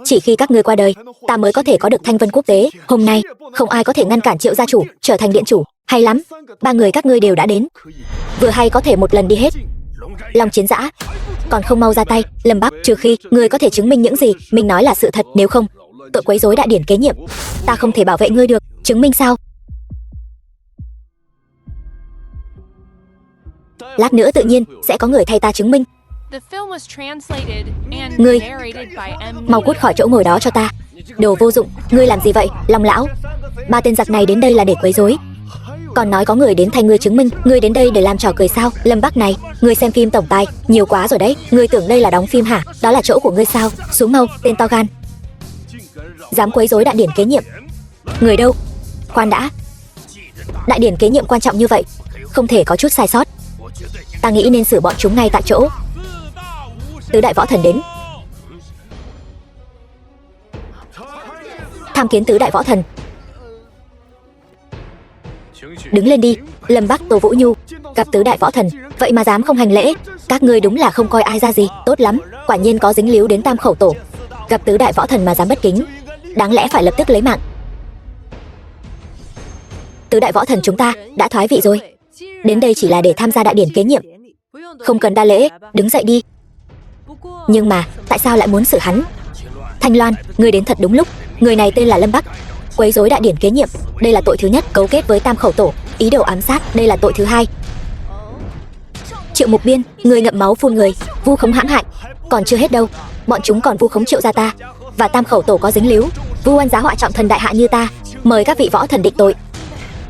Chỉ khi các ngươi qua đời, ta mới có thể có được thanh vân quốc tế. Hôm nay không ai có thể ngăn cản Triệu gia chủ trở thành điện chủ. Hay lắm, ba người các ngươi đều đã đến, vừa hay có thể một lần đi hết. Long Chiến Dã, còn không mau ra tay. Lâm Bắc, trừ khi ngươi có thể chứng minh những gì mình nói là sự thật, nếu không, tội quấy rối đại điển kế nhiệm, ta không thể bảo vệ ngươi được. Chứng minh sao? Lát nữa tự nhiên sẽ có người thay ta chứng minh. Ngươi, mau cút khỏi chỗ ngồi đó cho ta. Đồ vô dụng, ngươi làm gì vậy? Long lão, ba tên giặc này đến đây là để quấy rối, còn nói có người đến thay ngươi chứng minh. Ngươi đến đây để làm trò cười sao? Lâm Bắc này, ngươi xem phim tổng tài nhiều quá rồi đấy. Ngươi tưởng đây là đóng phim hả? Đó là chỗ của ngươi sao? Xuống mau, tên to gan, dám quấy rối đại điển kế nhiệm. Người đâu? Khoan đã, đại điển kế nhiệm quan trọng như vậy, không thể có chút sai sót. Ta nghĩ nên xử bọn chúng ngay tại chỗ. Tứ đại võ thần đến. Tham kiến tứ đại võ thần. Đứng lên đi. Lâm Bắc, Tô Vũ Nhu gặp tứ đại võ thần, vậy mà dám không hành lễ. Các ngươi đúng là không coi ai ra gì. Tốt lắm, quả nhiên có dính líu đến Tam Khẩu Tổ. Gặp tứ đại võ thần mà dám bất kính, đáng lẽ phải lập tức lấy mạng. Tứ đại võ thần chúng ta đã thoái vị rồi, đến đây chỉ là để tham gia đại điển kế nhiệm, không cần đa lễ. Đứng dậy đi. Nhưng mà tại sao lại muốn xử hắn? Thanh Loan, ngươi đến thật đúng lúc. Người này tên là Lâm Bắc, quấy rối đại điển kế nhiệm, đây là tội thứ nhất. Cấu kết với Tam Khẩu Tổ, ý đồ ám sát, đây là tội thứ hai. Triệu Mục Biên, người ngậm máu phun người, vu khống hãm hại. Còn chưa hết đâu, bọn chúng còn vu khống Triệu gia ta và Tam Khẩu Tổ có dính líu, vu oan giá họa trọng thần đại hạ như ta. Mời các vị võ thần định tội.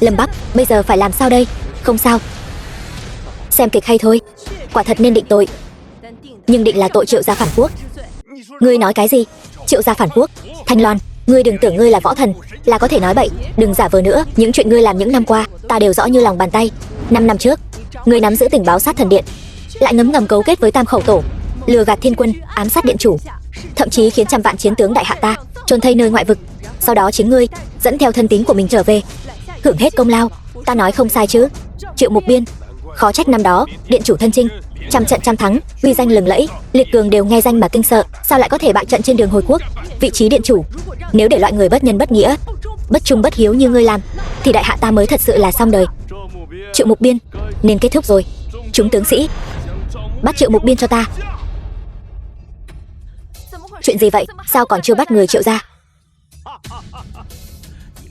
Lâm Bắc, bây giờ phải làm sao đây? Không sao, xem kịch hay thôi. Quả thật nên định tội, nhưng định là tội Triệu gia phản quốc. Ngươi nói cái gì? Triệu gia phản quốc? Thanh Loan, ngươi đừng tưởng ngươi là võ thần là có thể nói bậy. Đừng giả vờ nữa. Những chuyện ngươi làm những năm qua ta đều rõ như lòng bàn tay. 5 năm trước, ngươi nắm giữ tình báo Sát Thần Điện, lại ngấm ngầm cấu kết với Tam Khẩu Tổ, lừa gạt thiên quân, ám sát điện chủ, thậm chí khiến trăm vạn chiến tướng đại hạ ta chôn thây nơi ngoại vực. Sau đó chính ngươi dẫn theo thân tín của mình trở về, hưởng hết công lao. Ta nói không sai chứ? Triệu Mục Biên, khó trách năm đó điện chủ thân chinh, trăm trận trăm thắng, uy danh lừng lẫy, liệt cường đều nghe danh mà kinh sợ. Sao lại có thể bại trận trên đường hồi quốc? Vị trí điện chủ, nếu để loại người bất nhân bất nghĩa, bất trung bất hiếu như ngươi làm, thì đại hạ ta mới thật sự là xong đời. Triệu Mục Biên, nên kết thúc rồi. Chúng tướng sĩ, bắt Triệu Mục Biên cho ta. Chuyện gì vậy? Sao còn chưa bắt người Triệu gia?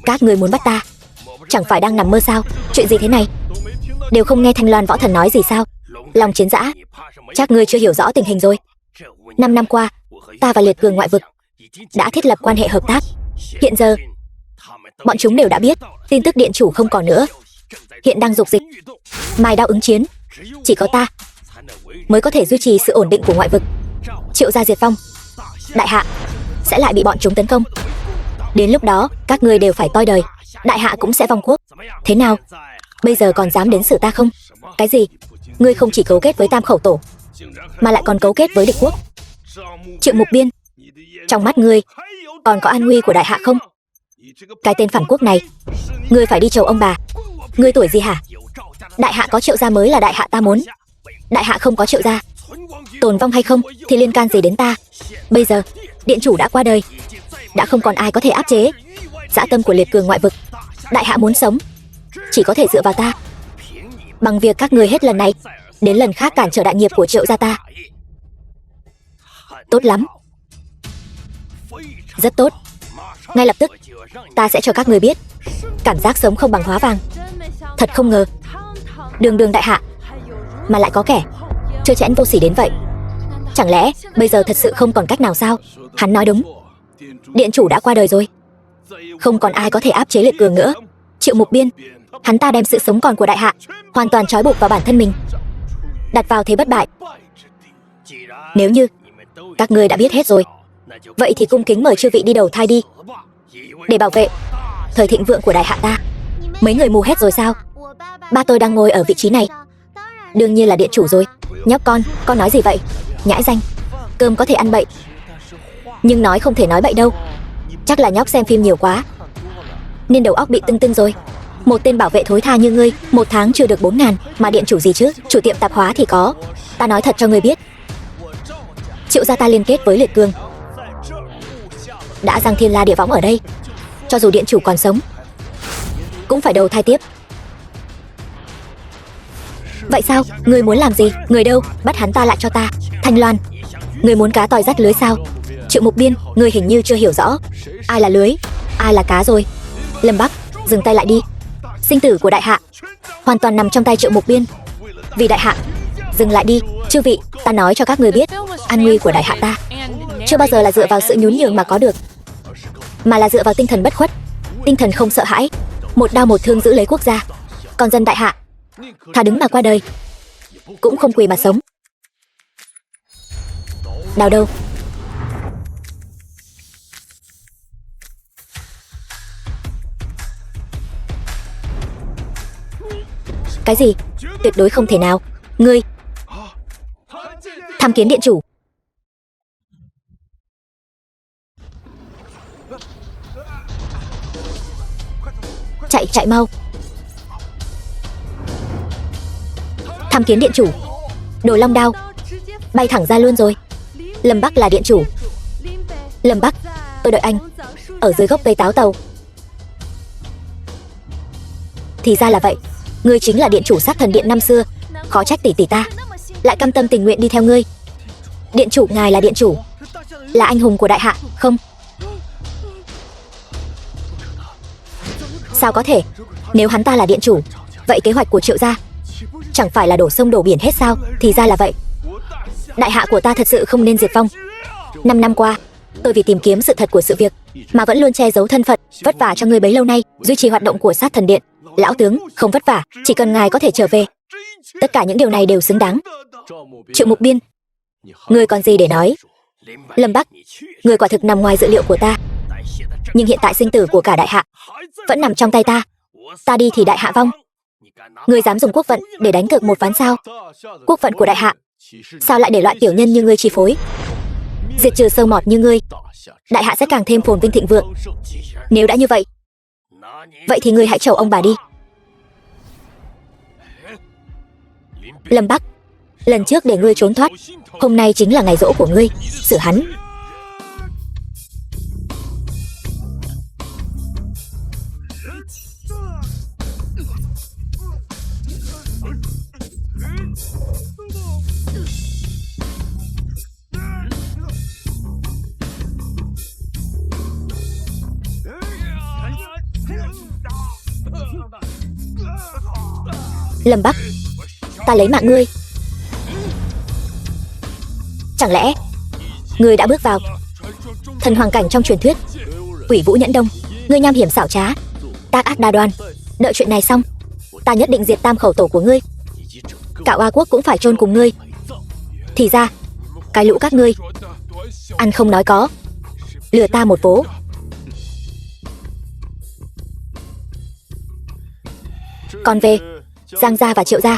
Các người muốn bắt ta, chẳng phải đang nằm mơ sao? Chuyện gì thế này? Đều không nghe Thanh Loan võ thần nói gì sao? Long Chiến Dã, chắc ngươi chưa hiểu rõ tình hình rồi. 5 năm qua, ta và liệt cường ngoại vực đã thiết lập quan hệ hợp tác. Hiện giờ Bọn chúng đều đã biết tin tức điện chủ không còn nữa, hiện đang dục dịch mài đao ứng chiến. Chỉ có ta mới có thể duy trì sự ổn định của ngoại vực. Triệu gia diệt vong, đại hạ sẽ lại bị bọn chúng tấn công. Đến lúc đó các ngươi đều phải toi đời, đại hạ cũng sẽ vong quốc. Thế nào, bây giờ còn dám đến xử ta không? Cái gì? Ngươi không chỉ cấu kết với Tam Khẩu Tổ mà lại còn cấu kết với địch quốc. Triệu Mục Biên, trong mắt ngươi còn có an nguy của đại hạ không? Cái tên phản quốc này, ngươi phải đi chầu ông bà. Ngươi tuổi gì hả? Đại hạ có Triệu gia mới là đại hạ ta muốn. Đại hạ không có Triệu gia, tồn vong hay không thì liên can gì đến ta? Bây giờ điện chủ đã qua đời, đã không còn ai có thể áp chế dã tâm của liệt cường ngoại vực. Đại hạ muốn sống chỉ có thể dựa vào ta. Bằng việc các ngươi hết lần này đến lần khác cản trở đại nghiệp của Triệu gia ta. Tốt lắm, rất tốt. Ngay lập tức ta sẽ cho các ngươi biết cảm giác sống không bằng hóa vàng. Thật không ngờ đường đường đại hạ mà lại có kẻ trơ trẽn vô sỉ đến vậy. Chẳng lẽ bây giờ thật sự không còn cách nào sao? Hắn nói đúng, điện chủ đã qua đời rồi, không còn ai có thể áp chế liệt cường nữa. Triệu Mục Biên, hắn ta đem sự sống còn của đại hạ hoàn toàn trói buộc vào bản thân mình, đặt vào thế bất bại. Nếu như các ngươi đã biết hết rồi, vậy thì cung kính mời chư vị đi đầu thai đi, để bảo vệ thời thịnh vượng của đại hạ ta. Mấy người mù hết rồi sao? Ba tôi đang ngồi ở vị trí này, đương nhiên là điện chủ rồi. Nhóc con nói gì vậy? Nhãi danh, cơm có thể ăn bậy, nhưng nói không thể nói bậy đâu. Chắc là nhóc xem phim nhiều quá nên đầu óc bị tưng tưng rồi. Một tên bảo vệ thối tha như ngươi, một tháng chưa được 4.000 mà điện chủ gì chứ? Chủ tiệm tạp hóa thì có. Ta nói thật cho ngươi biết, Triệu gia ta liên kết với liệt cường, đã giăng thiên la địa võng ở đây. Cho dù điện chủ còn sống cũng phải đầu thai tiếp. Vậy sao? Ngươi muốn làm gì? Người đâu? Bắt hắn ta lại cho ta. Thanh Loan, ngươi muốn cá tòi dắt lưới sao? Triệu Mục Biên, ngươi hình như chưa hiểu rõ ai là lưới, ai là cá rồi. Lâm Bắc, dừng tay lại đi. Sinh tử của đại hạ hoàn toàn nằm trong tay Triệu Mục Biên. Vì đại hạ, dừng lại đi. Chư vị, ta nói cho các người biết, an nguy của đại hạ ta chưa bao giờ là dựa vào sự nhún nhường mà có được, mà là dựa vào tinh thần bất khuất, tinh thần không sợ hãi, một đao một thương giữ lấy quốc gia. Còn dân đại hạ, thà đứng mà qua đời cũng không quỳ mà sống. Đào đâu? Cái gì? Tuyệt đối không thể nào. Ngươi tham kiến điện chủ. Chạy mau. Tham kiến điện chủ. Đồ long đao bay thẳng ra luôn rồi. Lâm Bắc là điện chủ. Lâm Bắc, tôi đợi anh ở dưới gốc cây táo tàu. Thì ra là vậy, ngươi chính là điện chủ Sát Thần Điện năm xưa. Khó trách tỷ tỷ ta lại cam tâm tình nguyện đi theo ngươi. Điện chủ, ngài là điện chủ, là anh hùng của đại hạ không? Sao có thể? Nếu hắn ta là điện chủ, vậy kế hoạch của Triệu gia chẳng phải là đổ sông đổ biển hết sao? Thì ra là vậy. Đại hạ của ta thật sự không nên diệt vong. 5 năm qua, tôi vì tìm kiếm sự thật của sự việc mà vẫn luôn che giấu thân phận, vất vả cho ngươi bấy lâu nay, duy trì hoạt động của Sát Thần Điện. Lão tướng, không vất vả, chỉ cần ngài có thể trở về, tất cả những điều này đều xứng đáng. Triệu Mục Biên, ngươi còn gì để nói? Lâm Bắc, ngươi quả thực nằm ngoài dự liệu của ta, nhưng hiện tại sinh tử của cả đại hạ vẫn nằm trong tay ta. Ta đi thì đại hạ vong, ngươi dám dùng quốc vận để đánh cược một ván sao? Quốc vận của đại hạ sao lại để loại tiểu nhân như ngươi chi phối? Diệt trừ sâu mọt như ngươi, đại hạ sẽ càng thêm phồn vinh thịnh vượng. Nếu đã như vậy, vậy thì ngươi hãy chầu ông bà đi. Lâm Bắc, lần trước để ngươi trốn thoát, hôm nay chính là ngày giỗ của ngươi. Xử hắn. Lâm Bắc, ta lấy mạng ngươi. Chẳng lẽ ngươi đã bước vào thần hoàng cảnh trong truyền thuyết? Quỷ Vũ Nhẫn Đông, ngươi nham hiểm xảo trá, tác ác đa đoan. Đợi chuyện này xong, ta nhất định diệt tam khẩu tổ của ngươi. Cả Oa quốc cũng phải chôn cùng ngươi. Thì ra, cái lũ các ngươi ăn không nói có, lừa ta một vố. Còn về Giang gia và Triệu gia,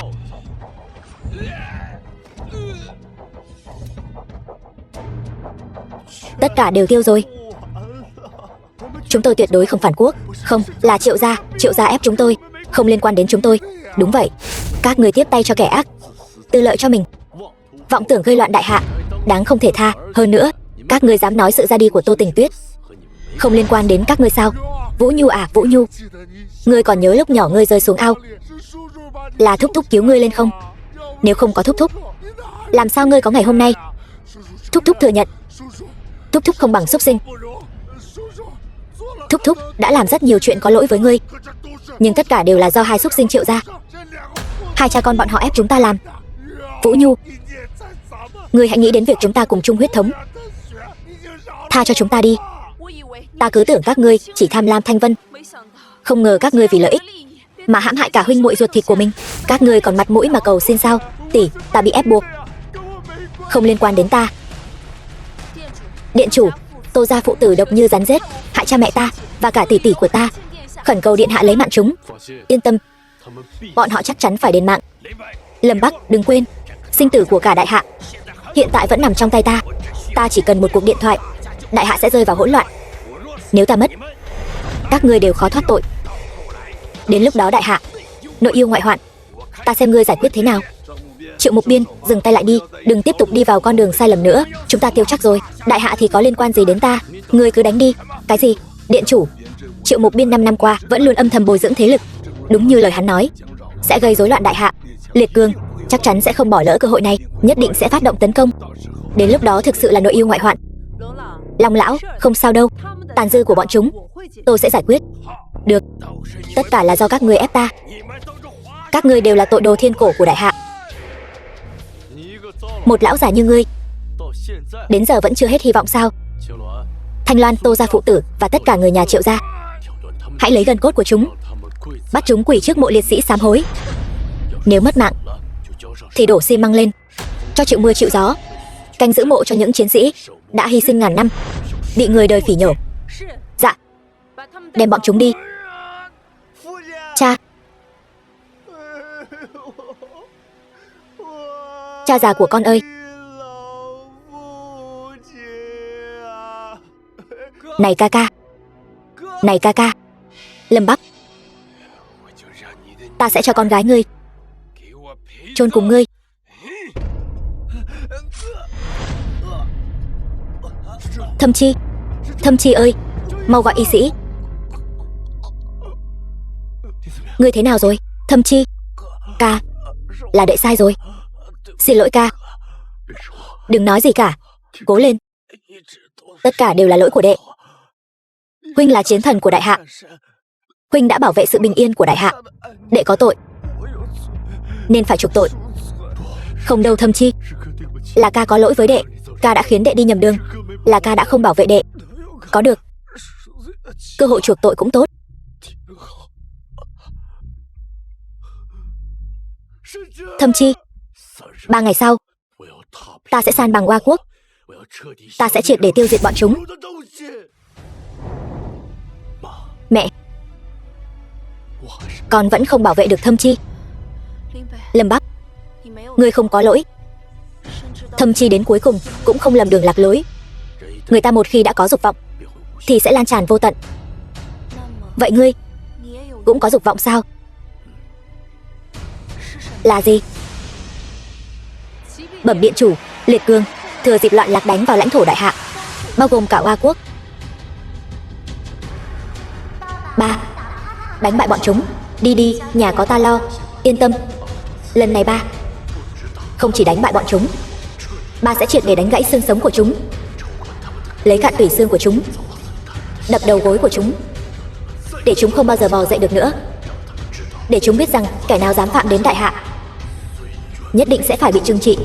tất cả đều tiêu rồi. Chúng tôi tuyệt đối không phản quốc. Không, là Triệu gia ép chúng tôi, không liên quan đến chúng tôi. Đúng vậy, các người tiếp tay cho kẻ ác, tư lợi cho mình, vọng tưởng gây loạn đại hạ, đáng không thể tha. Hơn nữa, các ngươi dám nói sự ra đi của Tô Tình Tuyết không liên quan đến các ngươi sao? Vũ Nhu à, Vũ Nhu, ngươi còn nhớ lúc nhỏ ngươi rơi xuống ao là thúc thúc cứu ngươi lên không? Nếu không có thúc thúc, làm sao ngươi có ngày hôm nay? Thúc thúc thừa nhận, thúc thúc không bằng súc sinh. Thúc thúc đã làm rất nhiều chuyện có lỗi với ngươi, nhưng tất cả đều là do hai súc sinh Triệu gia, hai cha con bọn họ ép chúng ta làm. Vũ Nhu, ngươi hãy nghĩ đến việc chúng ta cùng chung huyết thống, tha cho chúng ta đi. Ta cứ tưởng các ngươi chỉ tham lam thanh vân, không ngờ các ngươi vì lợi ích mà hãm hại cả huynh muội ruột thịt của mình. Các ngươi còn mặt mũi mà cầu xin sao? Tỷ, ta bị ép buộc, không liên quan đến ta. Điện chủ, Tô gia phụ tử độc như rắn rết, hại cha mẹ ta và cả tỷ tỷ của ta. Khẩn cầu điện hạ lấy mạng chúng. Yên tâm, bọn họ chắc chắn phải đền mạng. Lâm Bắc, đừng quên, sinh tử của cả đại hạ hiện tại vẫn nằm trong tay ta. Ta chỉ cần một cuộc điện thoại, đại hạ sẽ rơi vào hỗn loạn. Nếu ta mất, các ngươi đều khó thoát tội. Đến lúc đó đại hạ nội yêu ngoại hoạn, ta xem ngươi giải quyết thế nào. Triệu Mục Biên, dừng tay lại đi, đừng tiếp tục đi vào con đường sai lầm nữa. Chúng ta tiêu chắc rồi, đại hạ thì có liên quan gì đến ta? Ngươi cứ đánh đi. Cái gì? Điện chủ, Triệu Mục Biên 5 năm qua vẫn luôn âm thầm bồi dưỡng thế lực, đúng như lời hắn nói, sẽ gây rối loạn đại hạ. Liệt Cương chắc chắn sẽ không bỏ lỡ cơ hội này, nhất định sẽ phát động tấn công. Đến lúc đó thực sự là nội yêu ngoại hoạn. Long lão, không sao đâu, tàn dư của bọn chúng tôi sẽ giải quyết. Được, tất cả là do các ngươi ép ta. Các ngươi đều là tội đồ thiên cổ của đại hạ. Một lão già như ngươi đến giờ vẫn chưa hết hy vọng sao? Thanh Loan, Tô gia phụ tử và tất cả người nhà Triệu gia, hãy lấy gân cốt của chúng, bắt chúng quỳ trước mộ liệt sĩ sám hối. Nếu mất mạng thì đổ xi măng lên, cho chịu mưa chịu gió, canh giữ mộ cho những chiến sĩ đã hy sinh ngàn năm, bị người đời phỉ nhổ. Dạ, đem bọn chúng đi. Cha, cha già của con ơi. Này ca ca, này ca ca. Lâm Bắc, ta sẽ cho con gái ngươi chôn cùng ngươi. Thâm Chi, Thâm Chi ơi, mau gọi y sĩ. Ngươi thế nào rồi? Thâm Chi, ca, là đệ sai rồi. Xin lỗi ca. Đừng nói gì cả, cố lên. Tất cả đều là lỗi của đệ. Huynh là chiến thần của đại hạ, huynh đã bảo vệ sự bình yên của đại hạ. Đệ có tội nên phải chuộc tội. Không đâu Thâm Chi, là ca có lỗi với đệ. Ca đã khiến đệ đi nhầm đường, là ca đã không bảo vệ đệ. Có được, cơ hội chuộc tội cũng tốt. Thâm Chi, 3 ngày sau ta sẽ san bằng Oa quốc. Ta sẽ triệt để tiêu diệt bọn chúng. Mẹ, con vẫn không bảo vệ được Thâm Chi. Lâm Bắc, ngươi không có lỗi. Thâm Chi đến cuối cùng cũng không lầm đường lạc lối. Người ta một khi đã có dục vọng thì sẽ lan tràn vô tận. Vậy ngươi cũng có dục vọng sao? Là gì? Bẩm điện chủ, Liệt Cương thừa dịp loạn lạc đánh vào lãnh thổ đại hạ, bao gồm cả Oa quốc. 3. Đánh bại bọn chúng. Đi đi, nhà có ta lo. Yên tâm, lần này ba không chỉ đánh bại bọn chúng, ba sẽ triệt để đánh gãy xương sống của chúng, lấy cạn tủy xương của chúng, đập đầu gối của chúng, để chúng không bao giờ bò dậy được nữa. Để chúng biết rằng kẻ nào dám phạm đến đại hạ nhất định sẽ phải bị trừng trị.